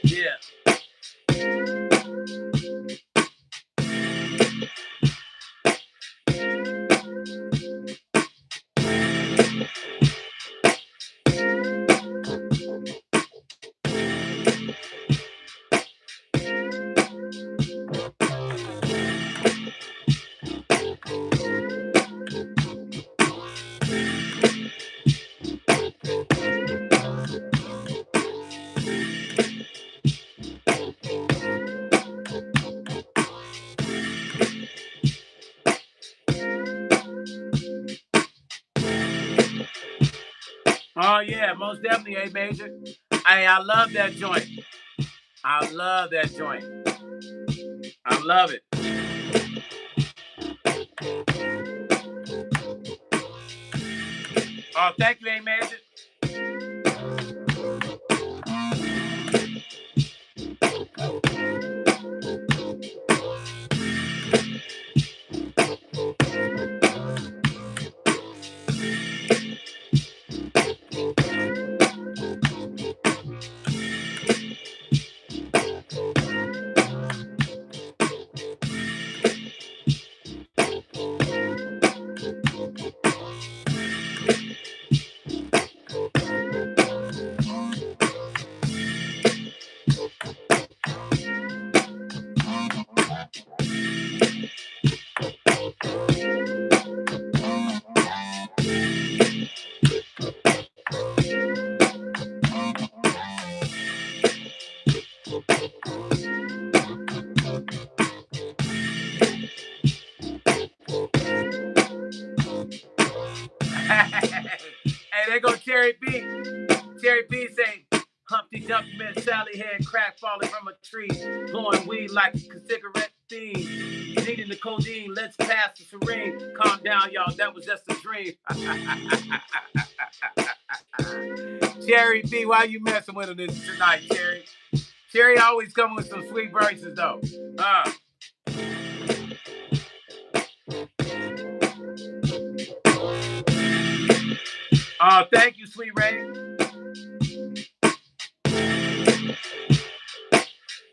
Yeah. Oh yeah, most definitely, hey Major. Hey, I love that joint. I love that joint. I love it. Oh, thank you, hey Major. Hey, there go Cherry P. Cherry P say, Humpty Dumpty man, Sally head crack falling from a tree, blowing weed like a cigarette fiend, needing the codeine, let's pass the serene. Calm down, y'all, that was just a dream. Cherry P, why you messing with him this tonight, Cherry? Cherry always coming with some sweet verses, though. Thank you, Sweet Ray.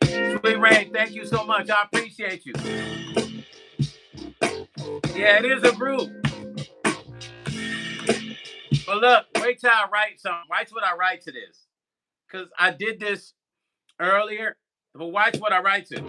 Sweet Ray, thank you so much. I appreciate you. Yeah, it is a group. But look, wait till I write something. Watch what I write to this. Because I did this earlier, but watch what I write to.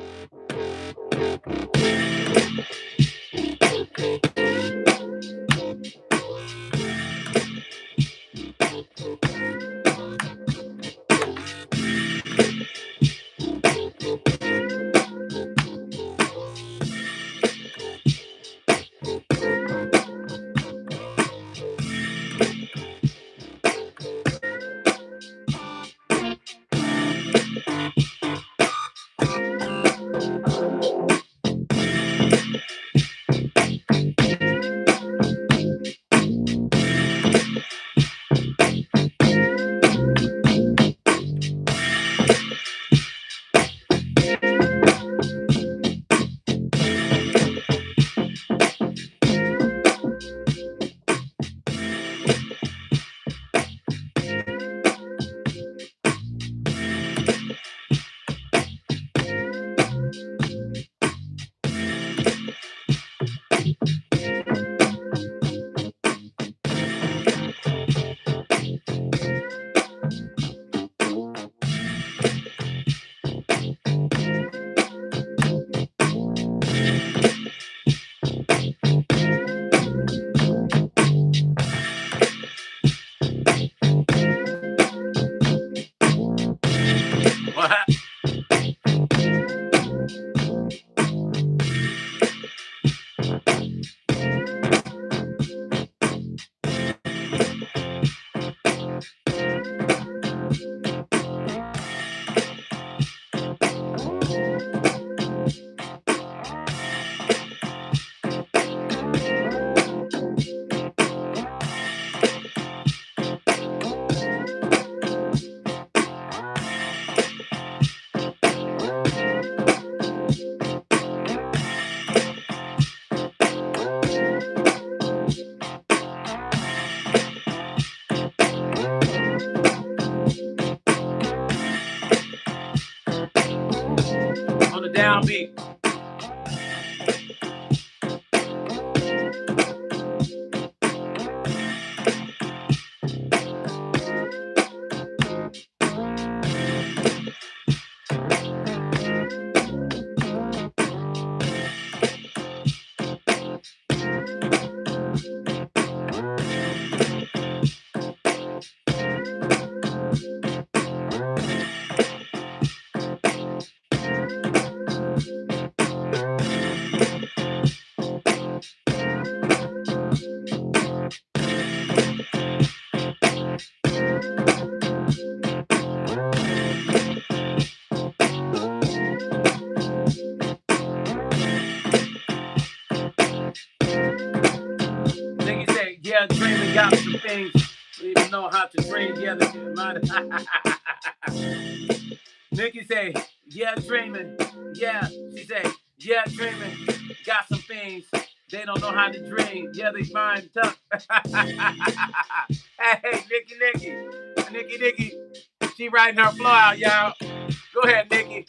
On the downbeat. Nigga say, yeah, dreaming got some things. We even know how to dream together. Nikki say, yeah, dreaming. Yeah, she say, yeah, dreaming. Got some things. They don't know how to dream. Yeah, they mind tough. Hey, Nikki. She writing her flow out, y'all. Go ahead, Nikki.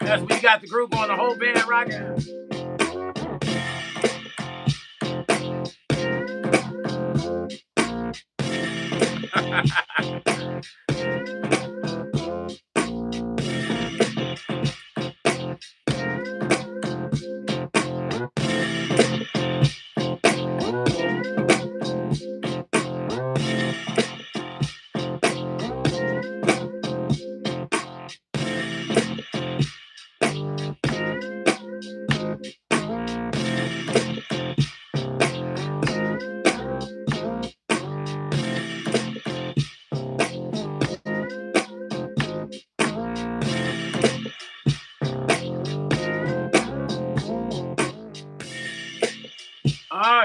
That's when you got the group on the whole band rocking.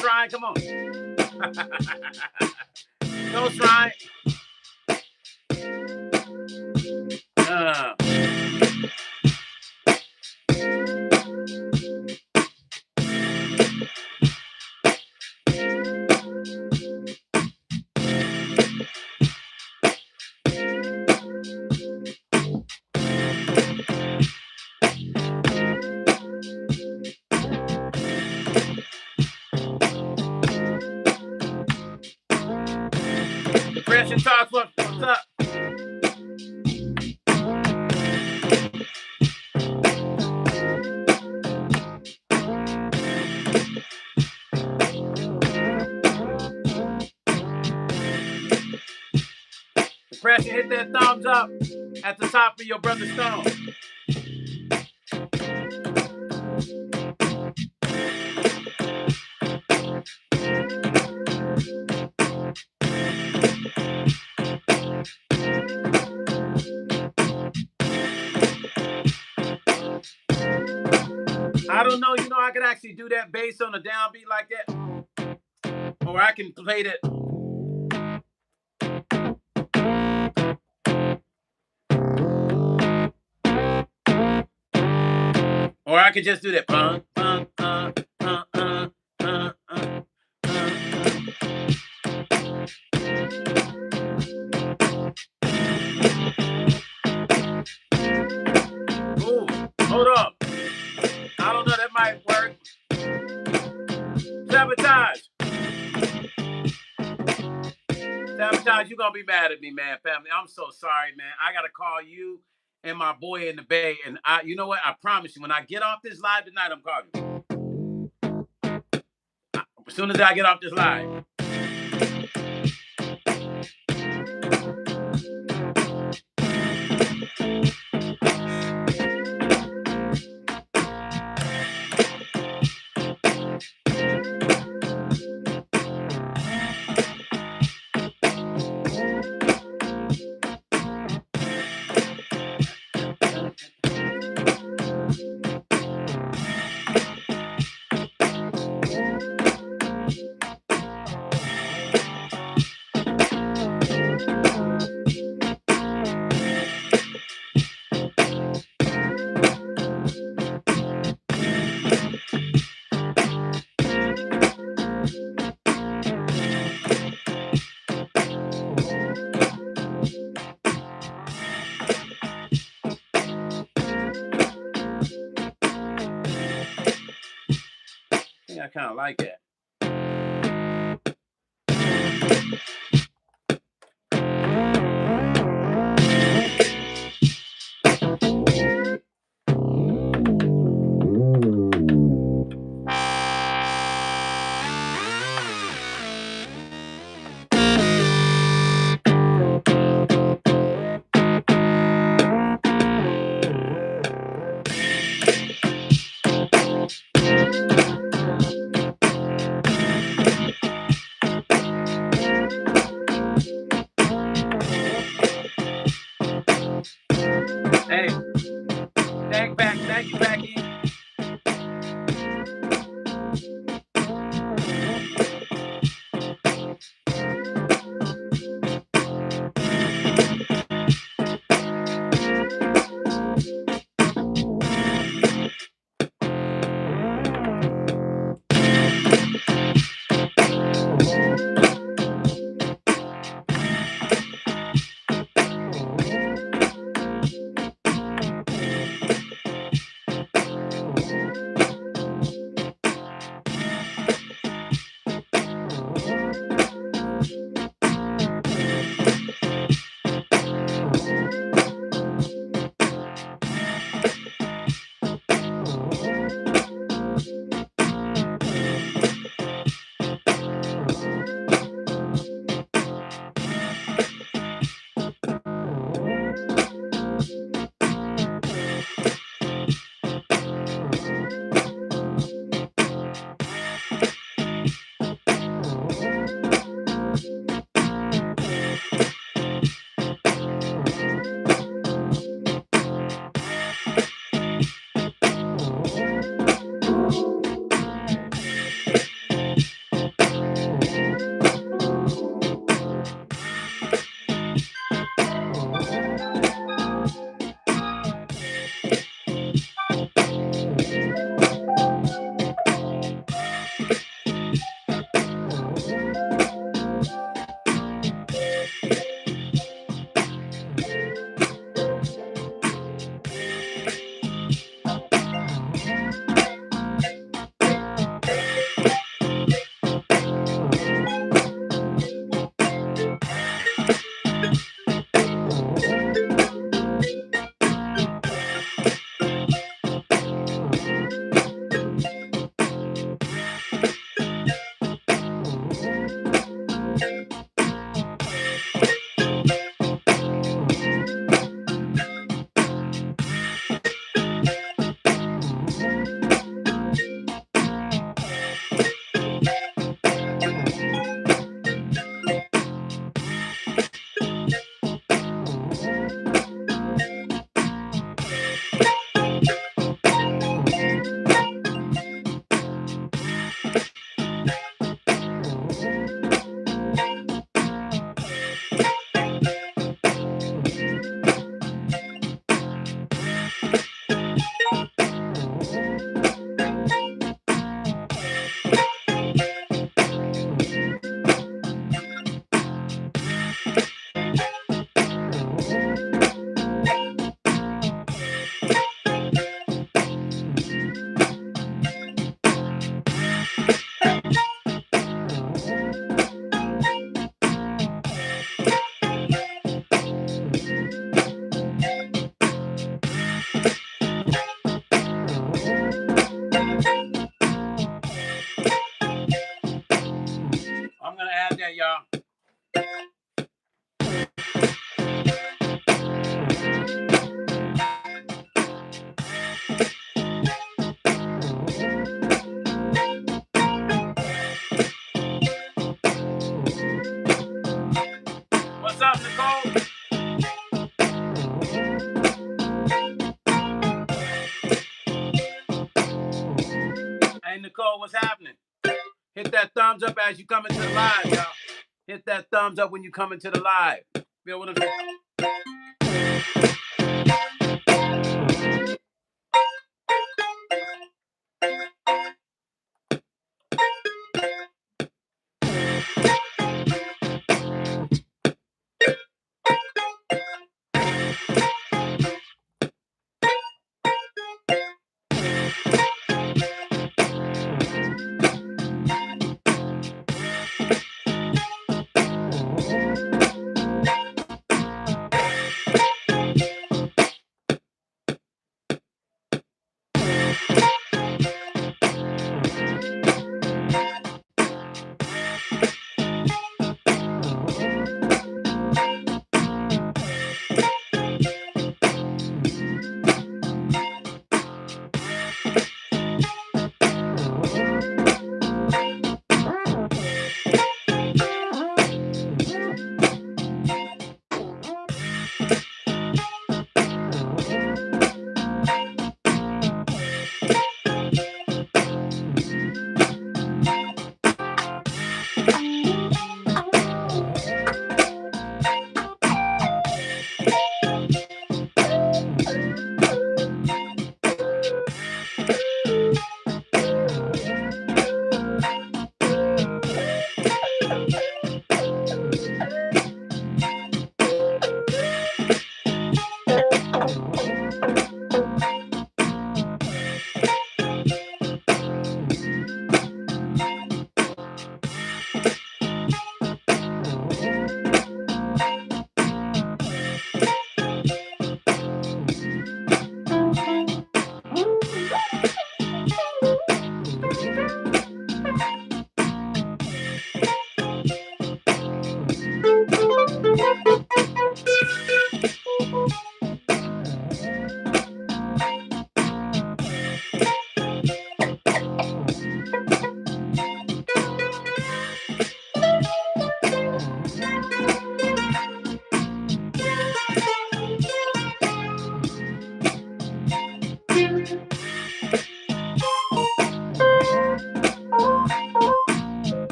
Shrine, come on. Go, Shrine. Depression Talks, what's up? that thumbs up at the top of your brother Stone. I don't know, I could actually do that bass on a downbeat like that. Or I can play that. Or I could just do that. Ooh, hold up. I don't know, that might work. Sabotage. Sabotage, you're going to be mad at me, man, family. I'm so sorry, man. I got to call you and my boy in the Bay. And you know what? I promise you, when I get off this live tonight, I'm calling you. As soon as I get off this live. I kind of like that. that, y'all. What's up, Nicole? Hey, Nicole, what's happening? Hit that thumbs up as you come into the live, y'all. Hit that thumbs up when you come into the live. Feel what I'm saying?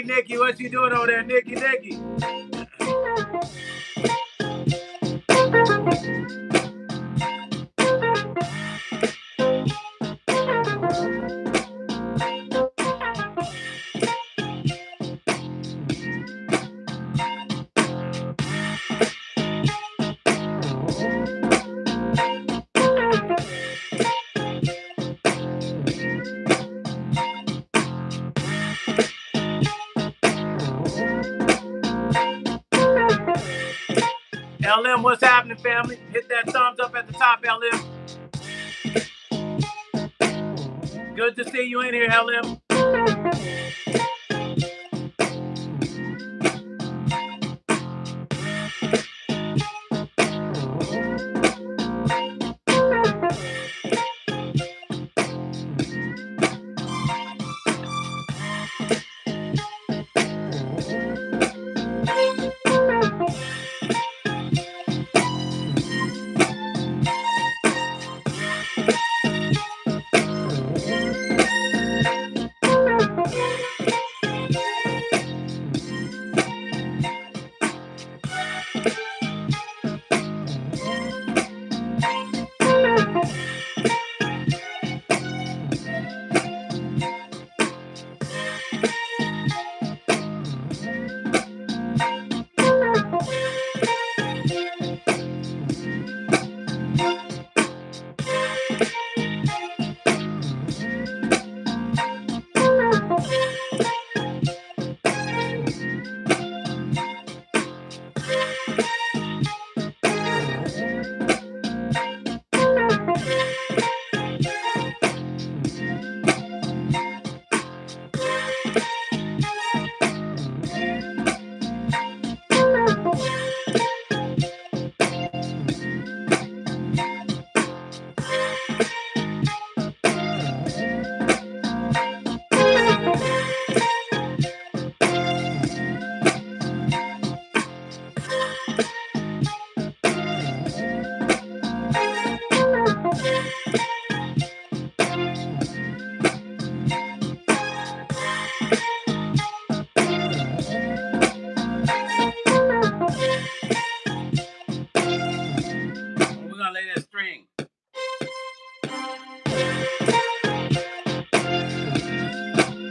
Nikki, what you doing over there, Nikki? LM, what's happening, family? Hit that thumbs up at the top, LM. Good to see you in here, LM.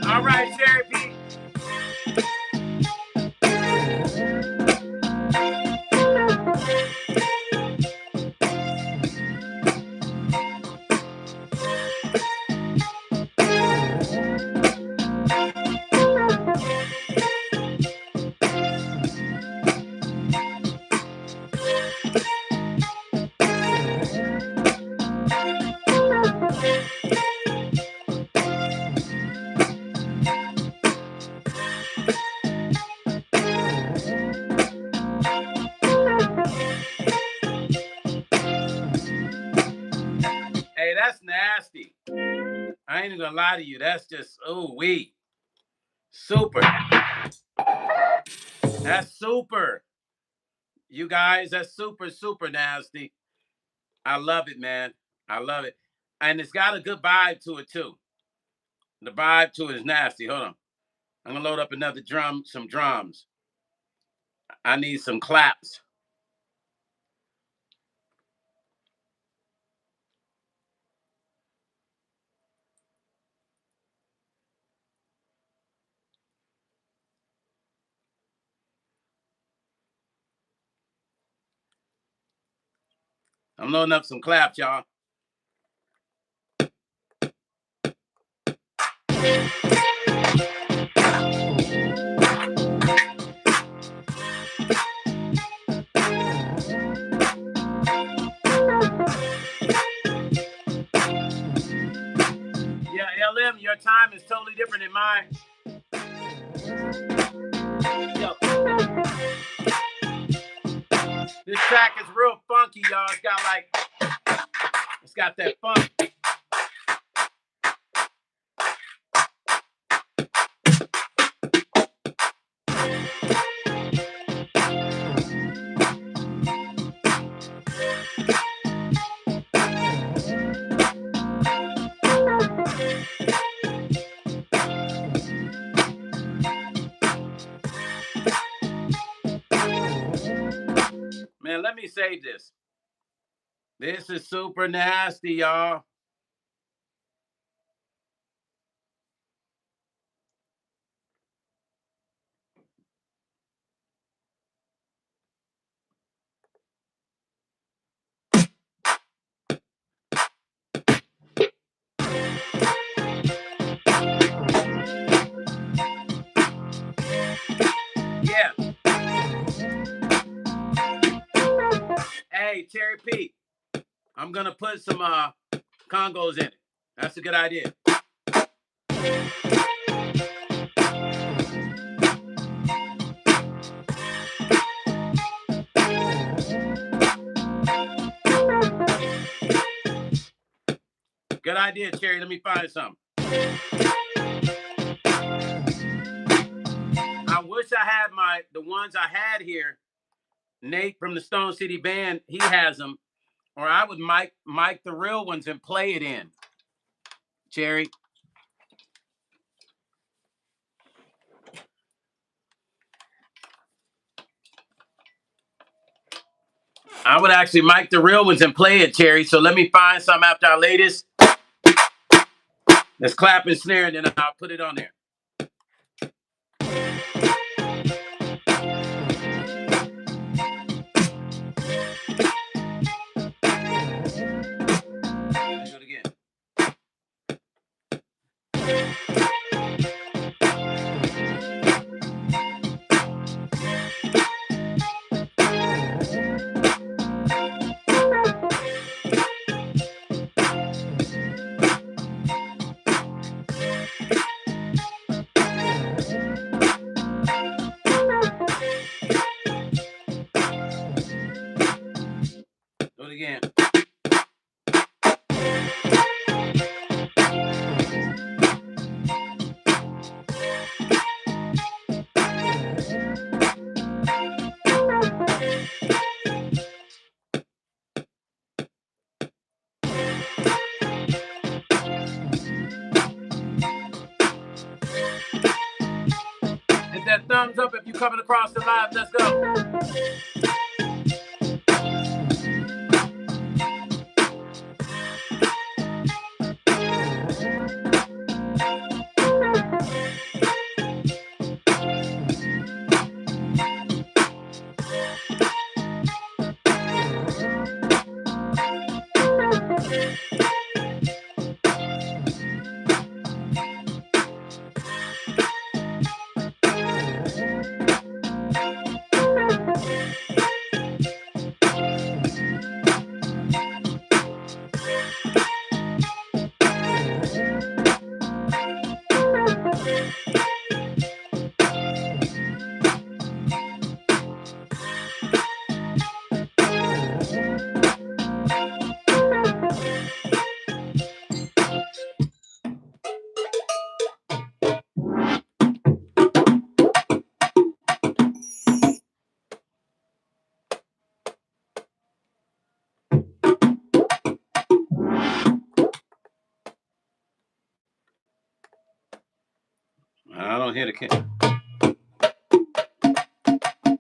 All right, Cherry P. Hey, that's nasty. I ain't even gonna lie to you. That's just, ooh, wee. Super. That's super. You guys, that's super, super nasty. I love it, man. I love it. And it's got a good vibe to it, too. The vibe to it is nasty. Hold on. I'm gonna load up another some drums. I need some claps. I'm loading up some claps, y'all. Yeah, LM, your time is totally different than mine. Yo. This track is real funky, y'all. It's got that funk. Man, let me say this. This is super nasty, y'all. Yeah. Hey, Cherry P, I'm gonna put some congos in it. That's a good idea. Good idea, Cherry. Let me find something. I wish I had the ones I had here. Nate from the Stone City Band, he has them. Or I would mic the real ones and play it in. Cherry. I would actually mic the real ones and play it, Cherry. So let me find some after our latest. Let's clap and snare, and then I'll put it on there. Do it again. Do it again. Hit that thumbs up if you're coming across the live. Let's go. I don't hear the kid.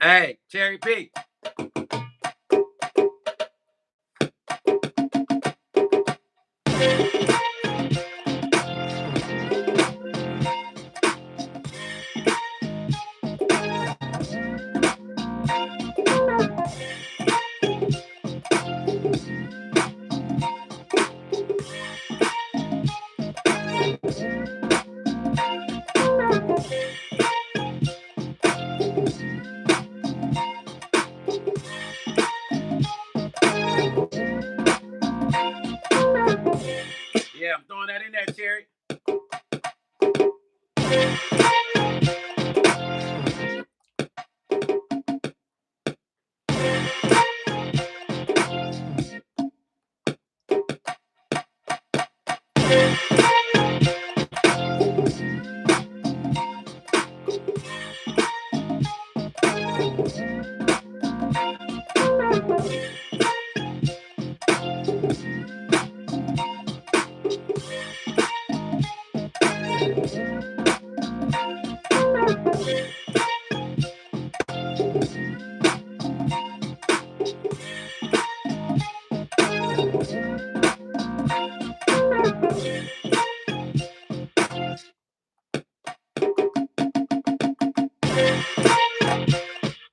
Hey, Cherry P. Yeah, I'm throwing that in there, Cherry.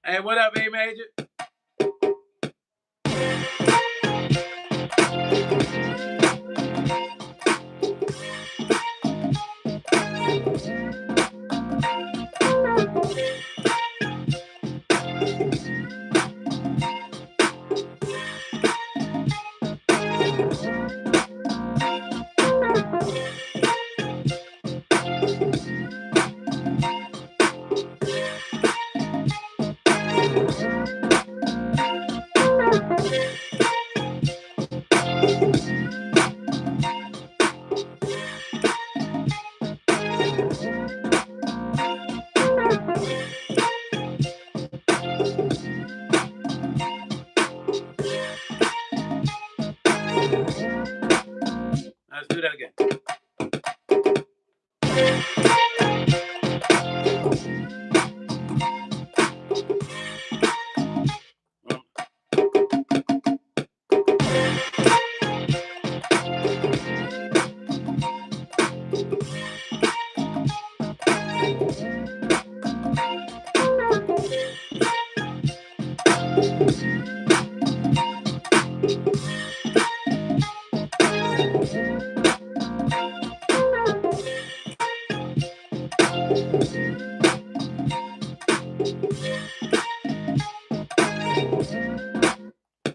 Hey, what up, A Major? Let's do that again.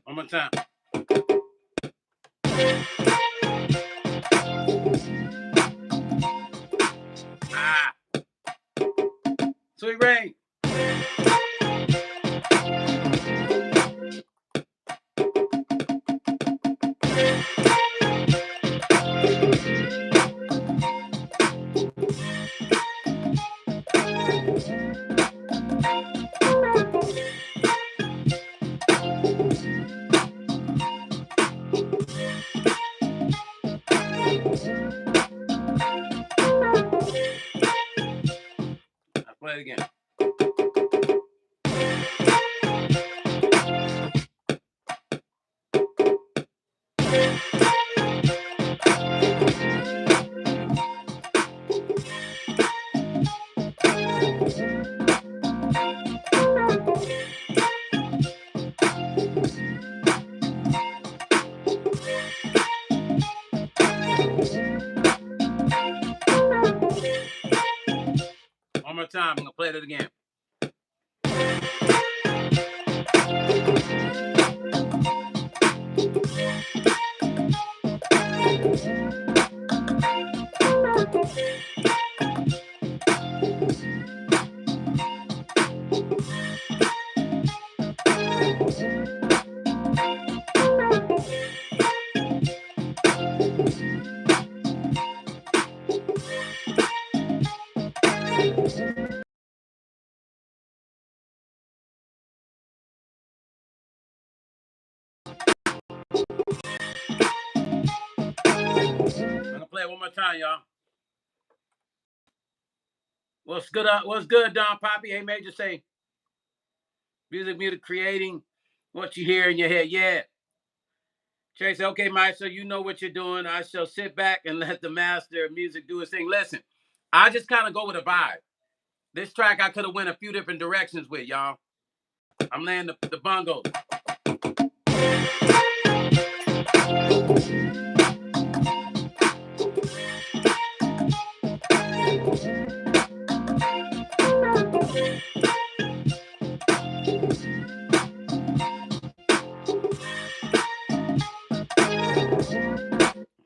One more time. Ah. Sweet Rain. I'll play it again. One more time. I'm going to play it again. I'm going to play it one more time, y'all. What's good? What's good, Don Poppy? Hey, Major, say music creating what you hear in your head. Yeah. Tracy, okay, Mike, so you know what you're doing. I shall sit back and let the master of music do his thing. Listen, I just kind of go with a vibe. This track I could have went a few different directions with, y'all. I'm laying the bongo.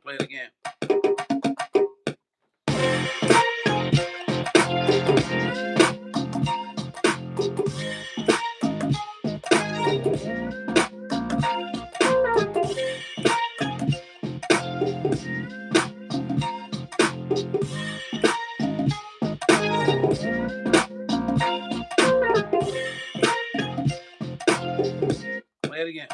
Play it again. Play it again.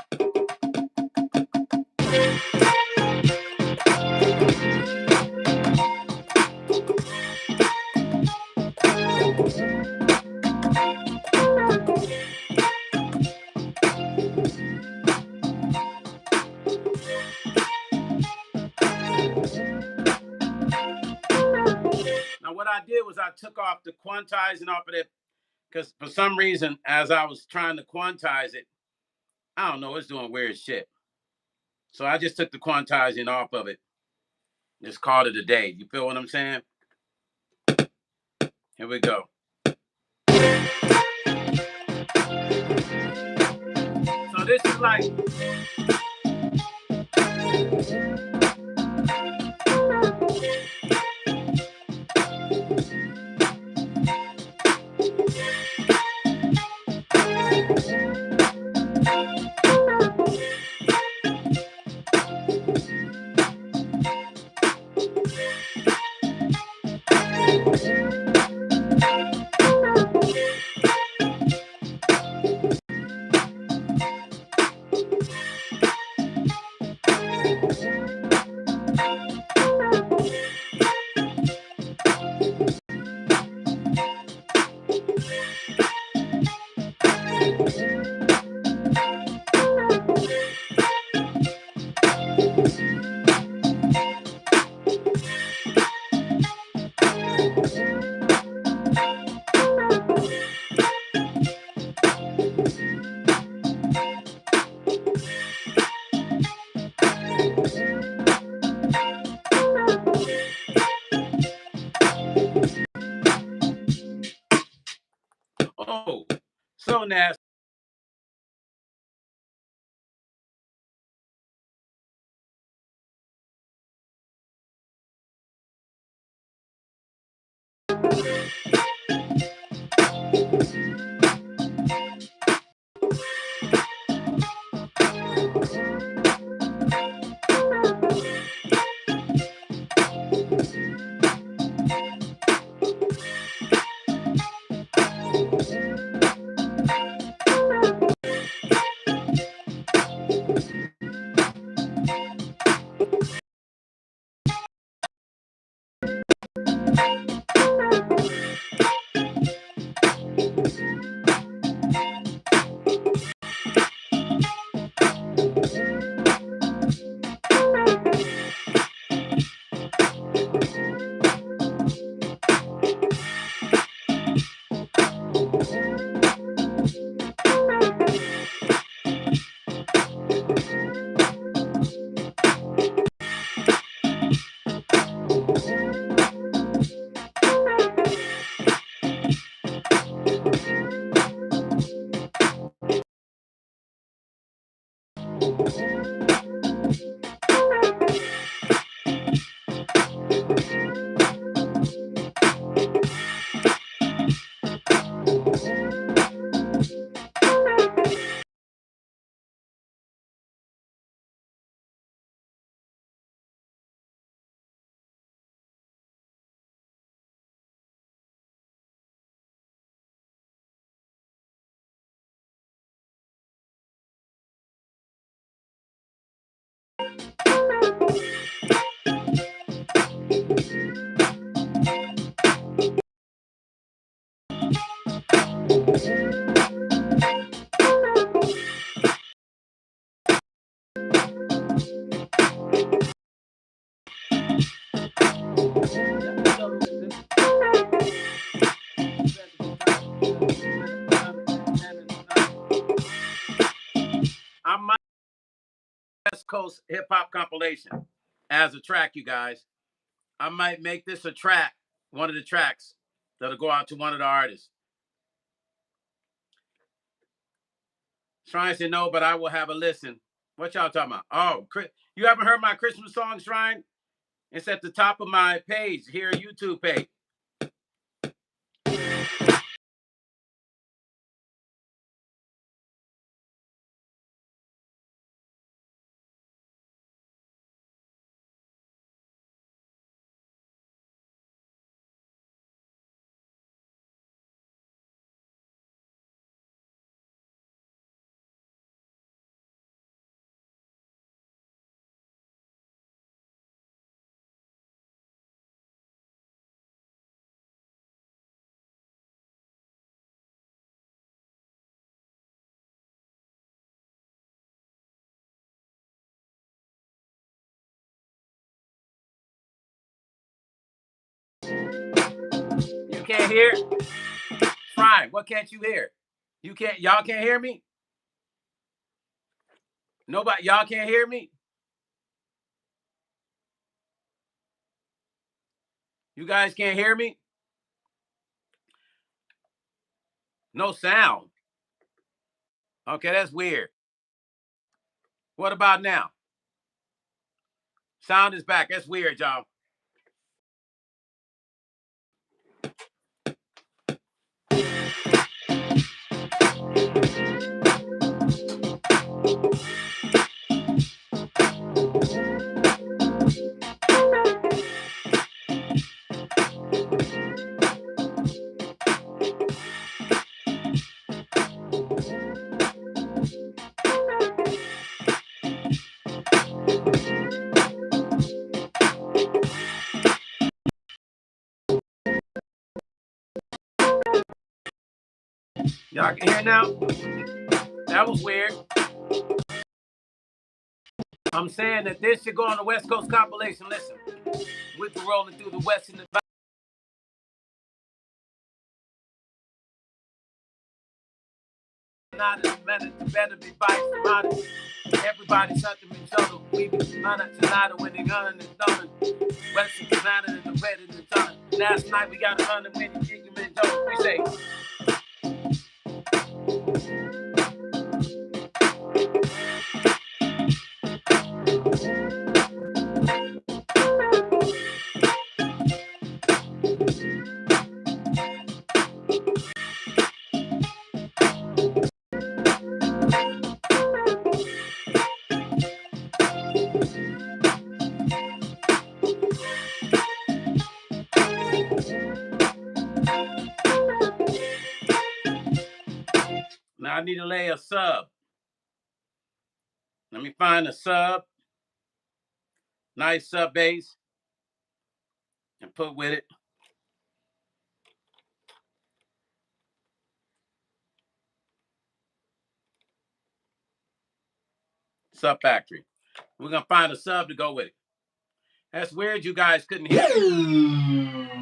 Now, what I did was I took off the quantizing off of it because for some reason, as I was trying to quantize it, I don't know, it's doing weird shit. So I just took the quantizing off of it. Just called it a day. You feel what I'm saying? Here we go. So this is like... Oh, so nasty. I might West Coast hip hop compilation as a track, you guys. I might make this a track, one of the tracks that'll go out to one of the artists. Shrine said no, but I will have a listen. What y'all talking about? Oh, you haven't heard my Christmas song, Shrine? It's at the top of my page here, YouTube page. You can't hear? Shrine, what can't you hear? Y'all can't hear me? Nobody, y'all can't hear me? You guys can't hear me? No sound. Okay, that's weird. What about now? Sound is back. That's weird, y'all. Y'all can hear now? That was weird. I'm saying that this should go on the West Coast compilation. Listen, we're rolling through the West and the not as better be biased about it. Everybody something in total. We be tonight when they gunning and thumbing. Western Canada and the red and the ton. Last night we got 100 when you kick him in total. We say. Now I need to lay a sub. Let me find a sub. Nice sub bass. And put with it. Sub Factory. We're going to find a sub to go with it. That's weird you guys couldn't hear it.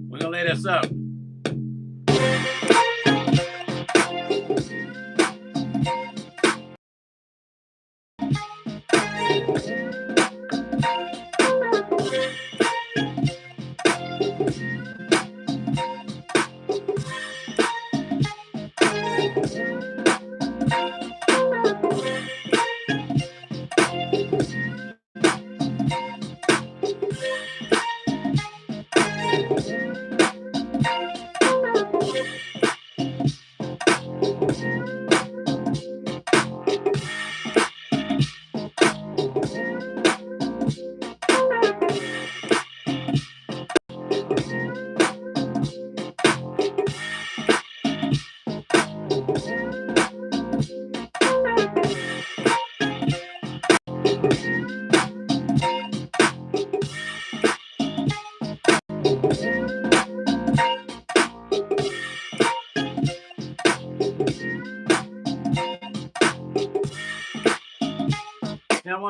We're going to lay this up.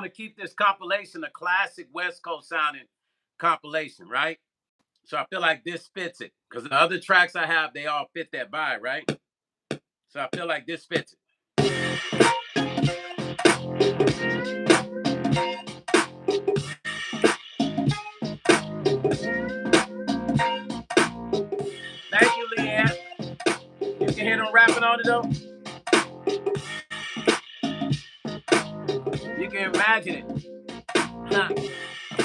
want to keep this compilation a classic West Coast sounding compilation, right? So I feel like this fits it because the other tracks I have, they all fit that vibe, right? So I feel like this fits it. Thank you, Leanne. You can hear them rapping on it though. You can imagine it. Huh.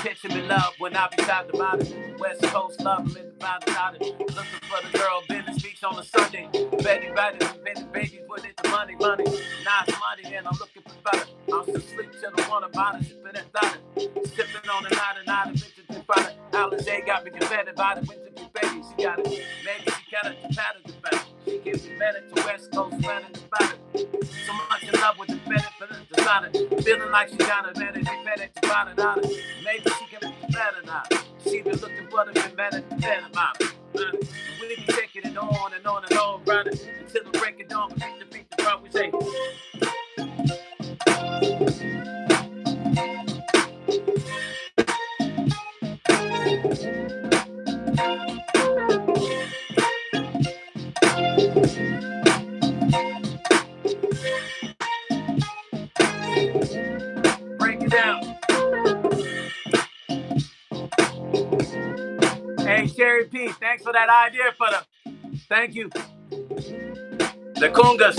Picture me love when I be talking about it. West Coast love, I'm in the bound about it. Looking for the girl, Venice Beach on a Sunday. Betty, baby, put it to money. Nice money, and I'm looking for better. I'm still sleep till the one about it, sipping and thought it. Sipping on the night, bitches been fighting. Alice got me confetted by the winter be baby. She got it. Maybe she got it to pattern the better. She gives me better to West Coast, better than better. So much in love with the better for the designer. Feeling like she got it better, be better to find it out. Maybe she can make it better now. She been looking for the better about it. We be taking it on and on, running until the break of dawn. But beat the drum, we say. Break it down. Hey, Cherry P, thanks for that idea for the. Thank you. The Kungas.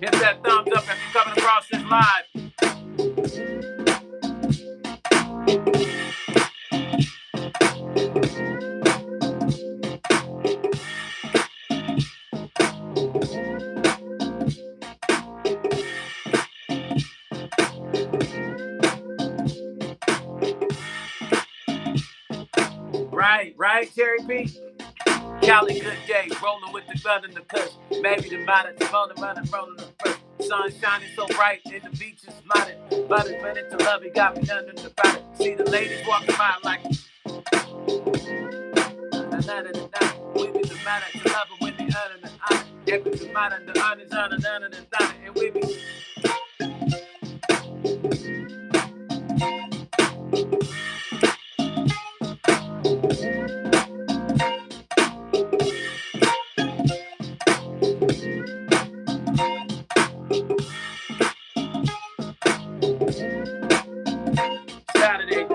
Hit that thumbs up if you're coming across this live. Right, Cherry P? Cali, good day, rolling with the gun in the cush. Maybe the matter, the phone, the money, rolling the first. Sun shining so bright, and the beach is flooded. But it's minute to love, he got me under the body. See the ladies walking by like. We be the matter to love her when they earn the honor. Every the matter, the honors, honor, and we be. Saturday.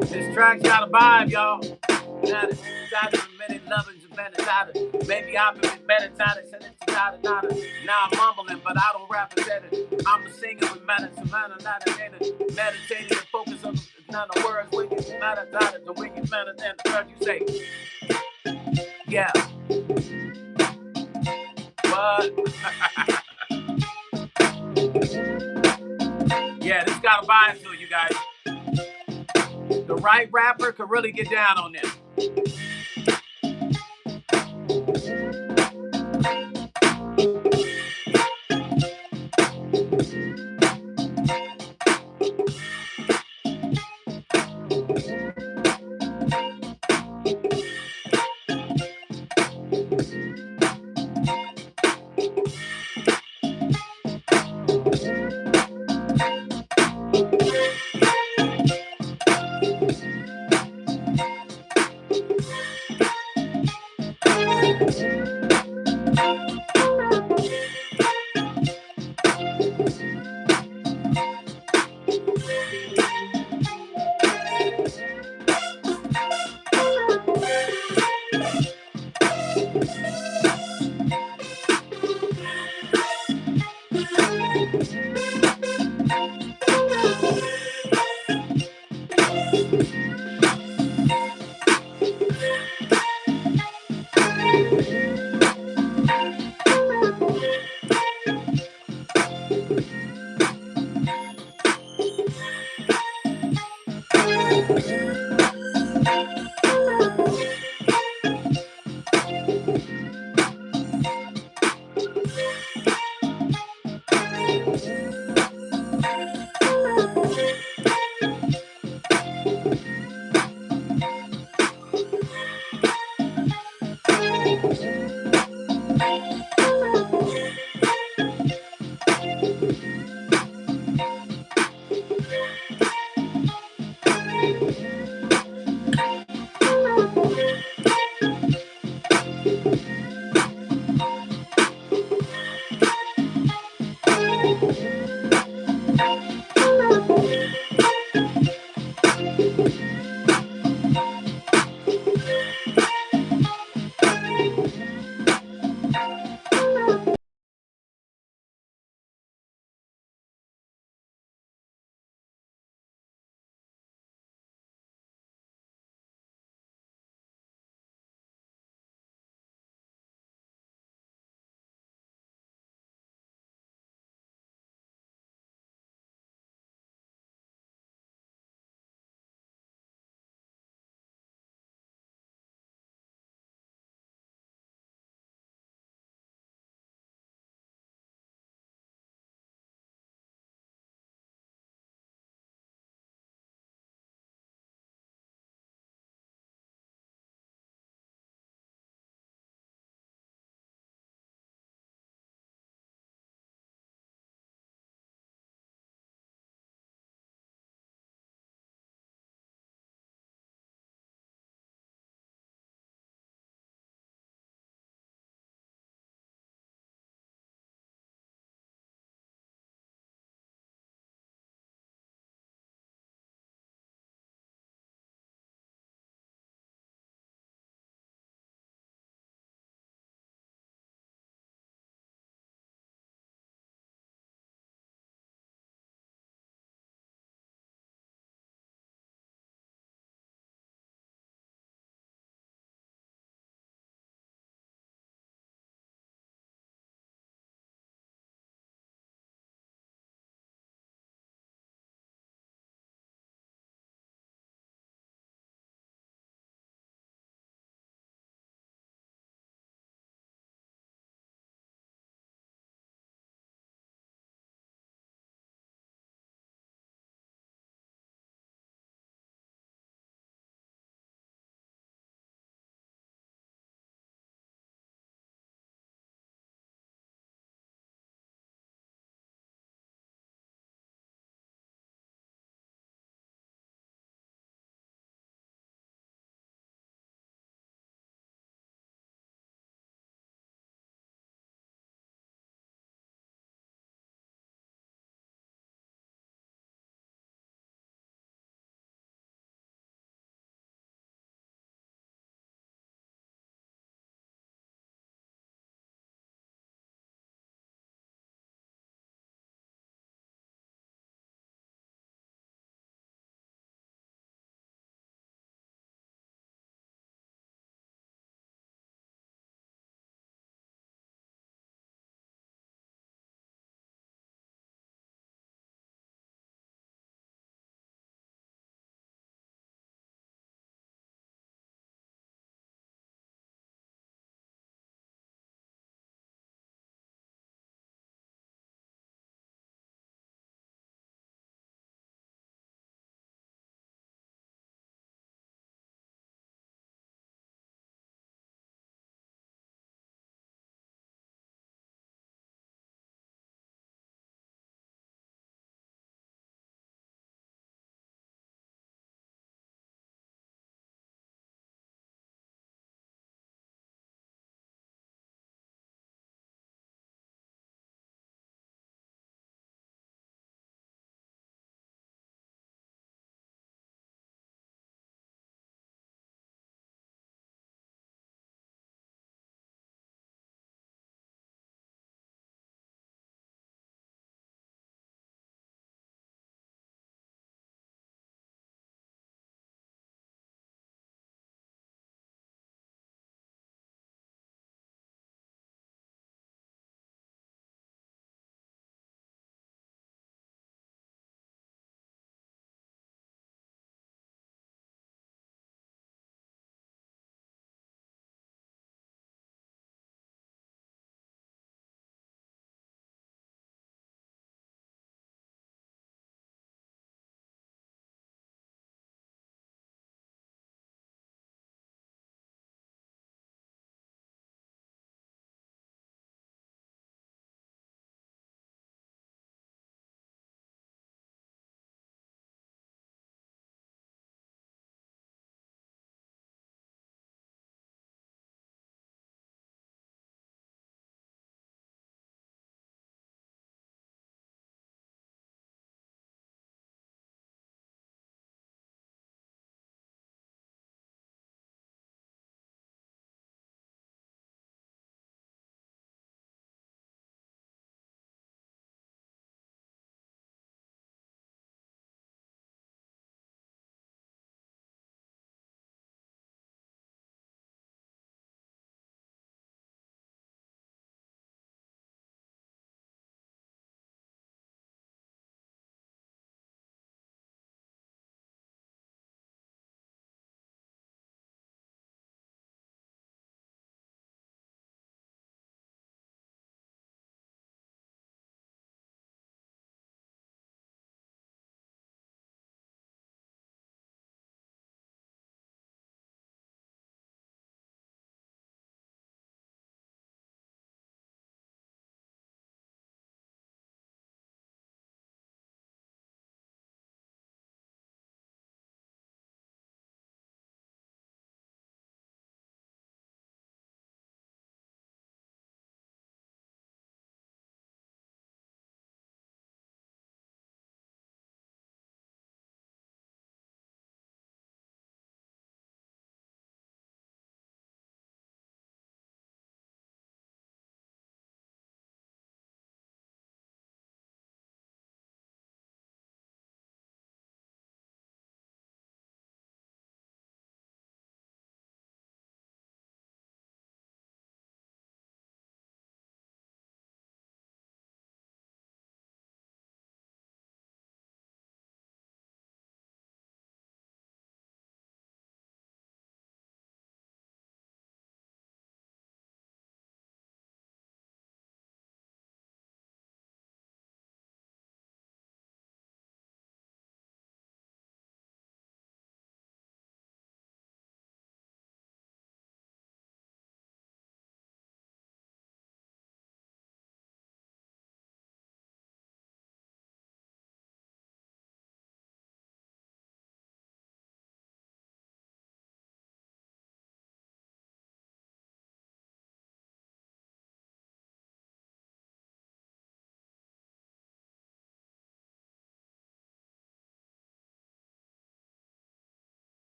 This track's got a vibe, y'all. Maybe I've been meditating, now I'm mumbling, but I don't rap it. I'm a singer with meditating, meditating and focus on the words, wicked, meditating, the wicked, meditating, the word you say. Yeah. What? Yeah, this got a vibe to it, you guys. The right rapper could really get down on this.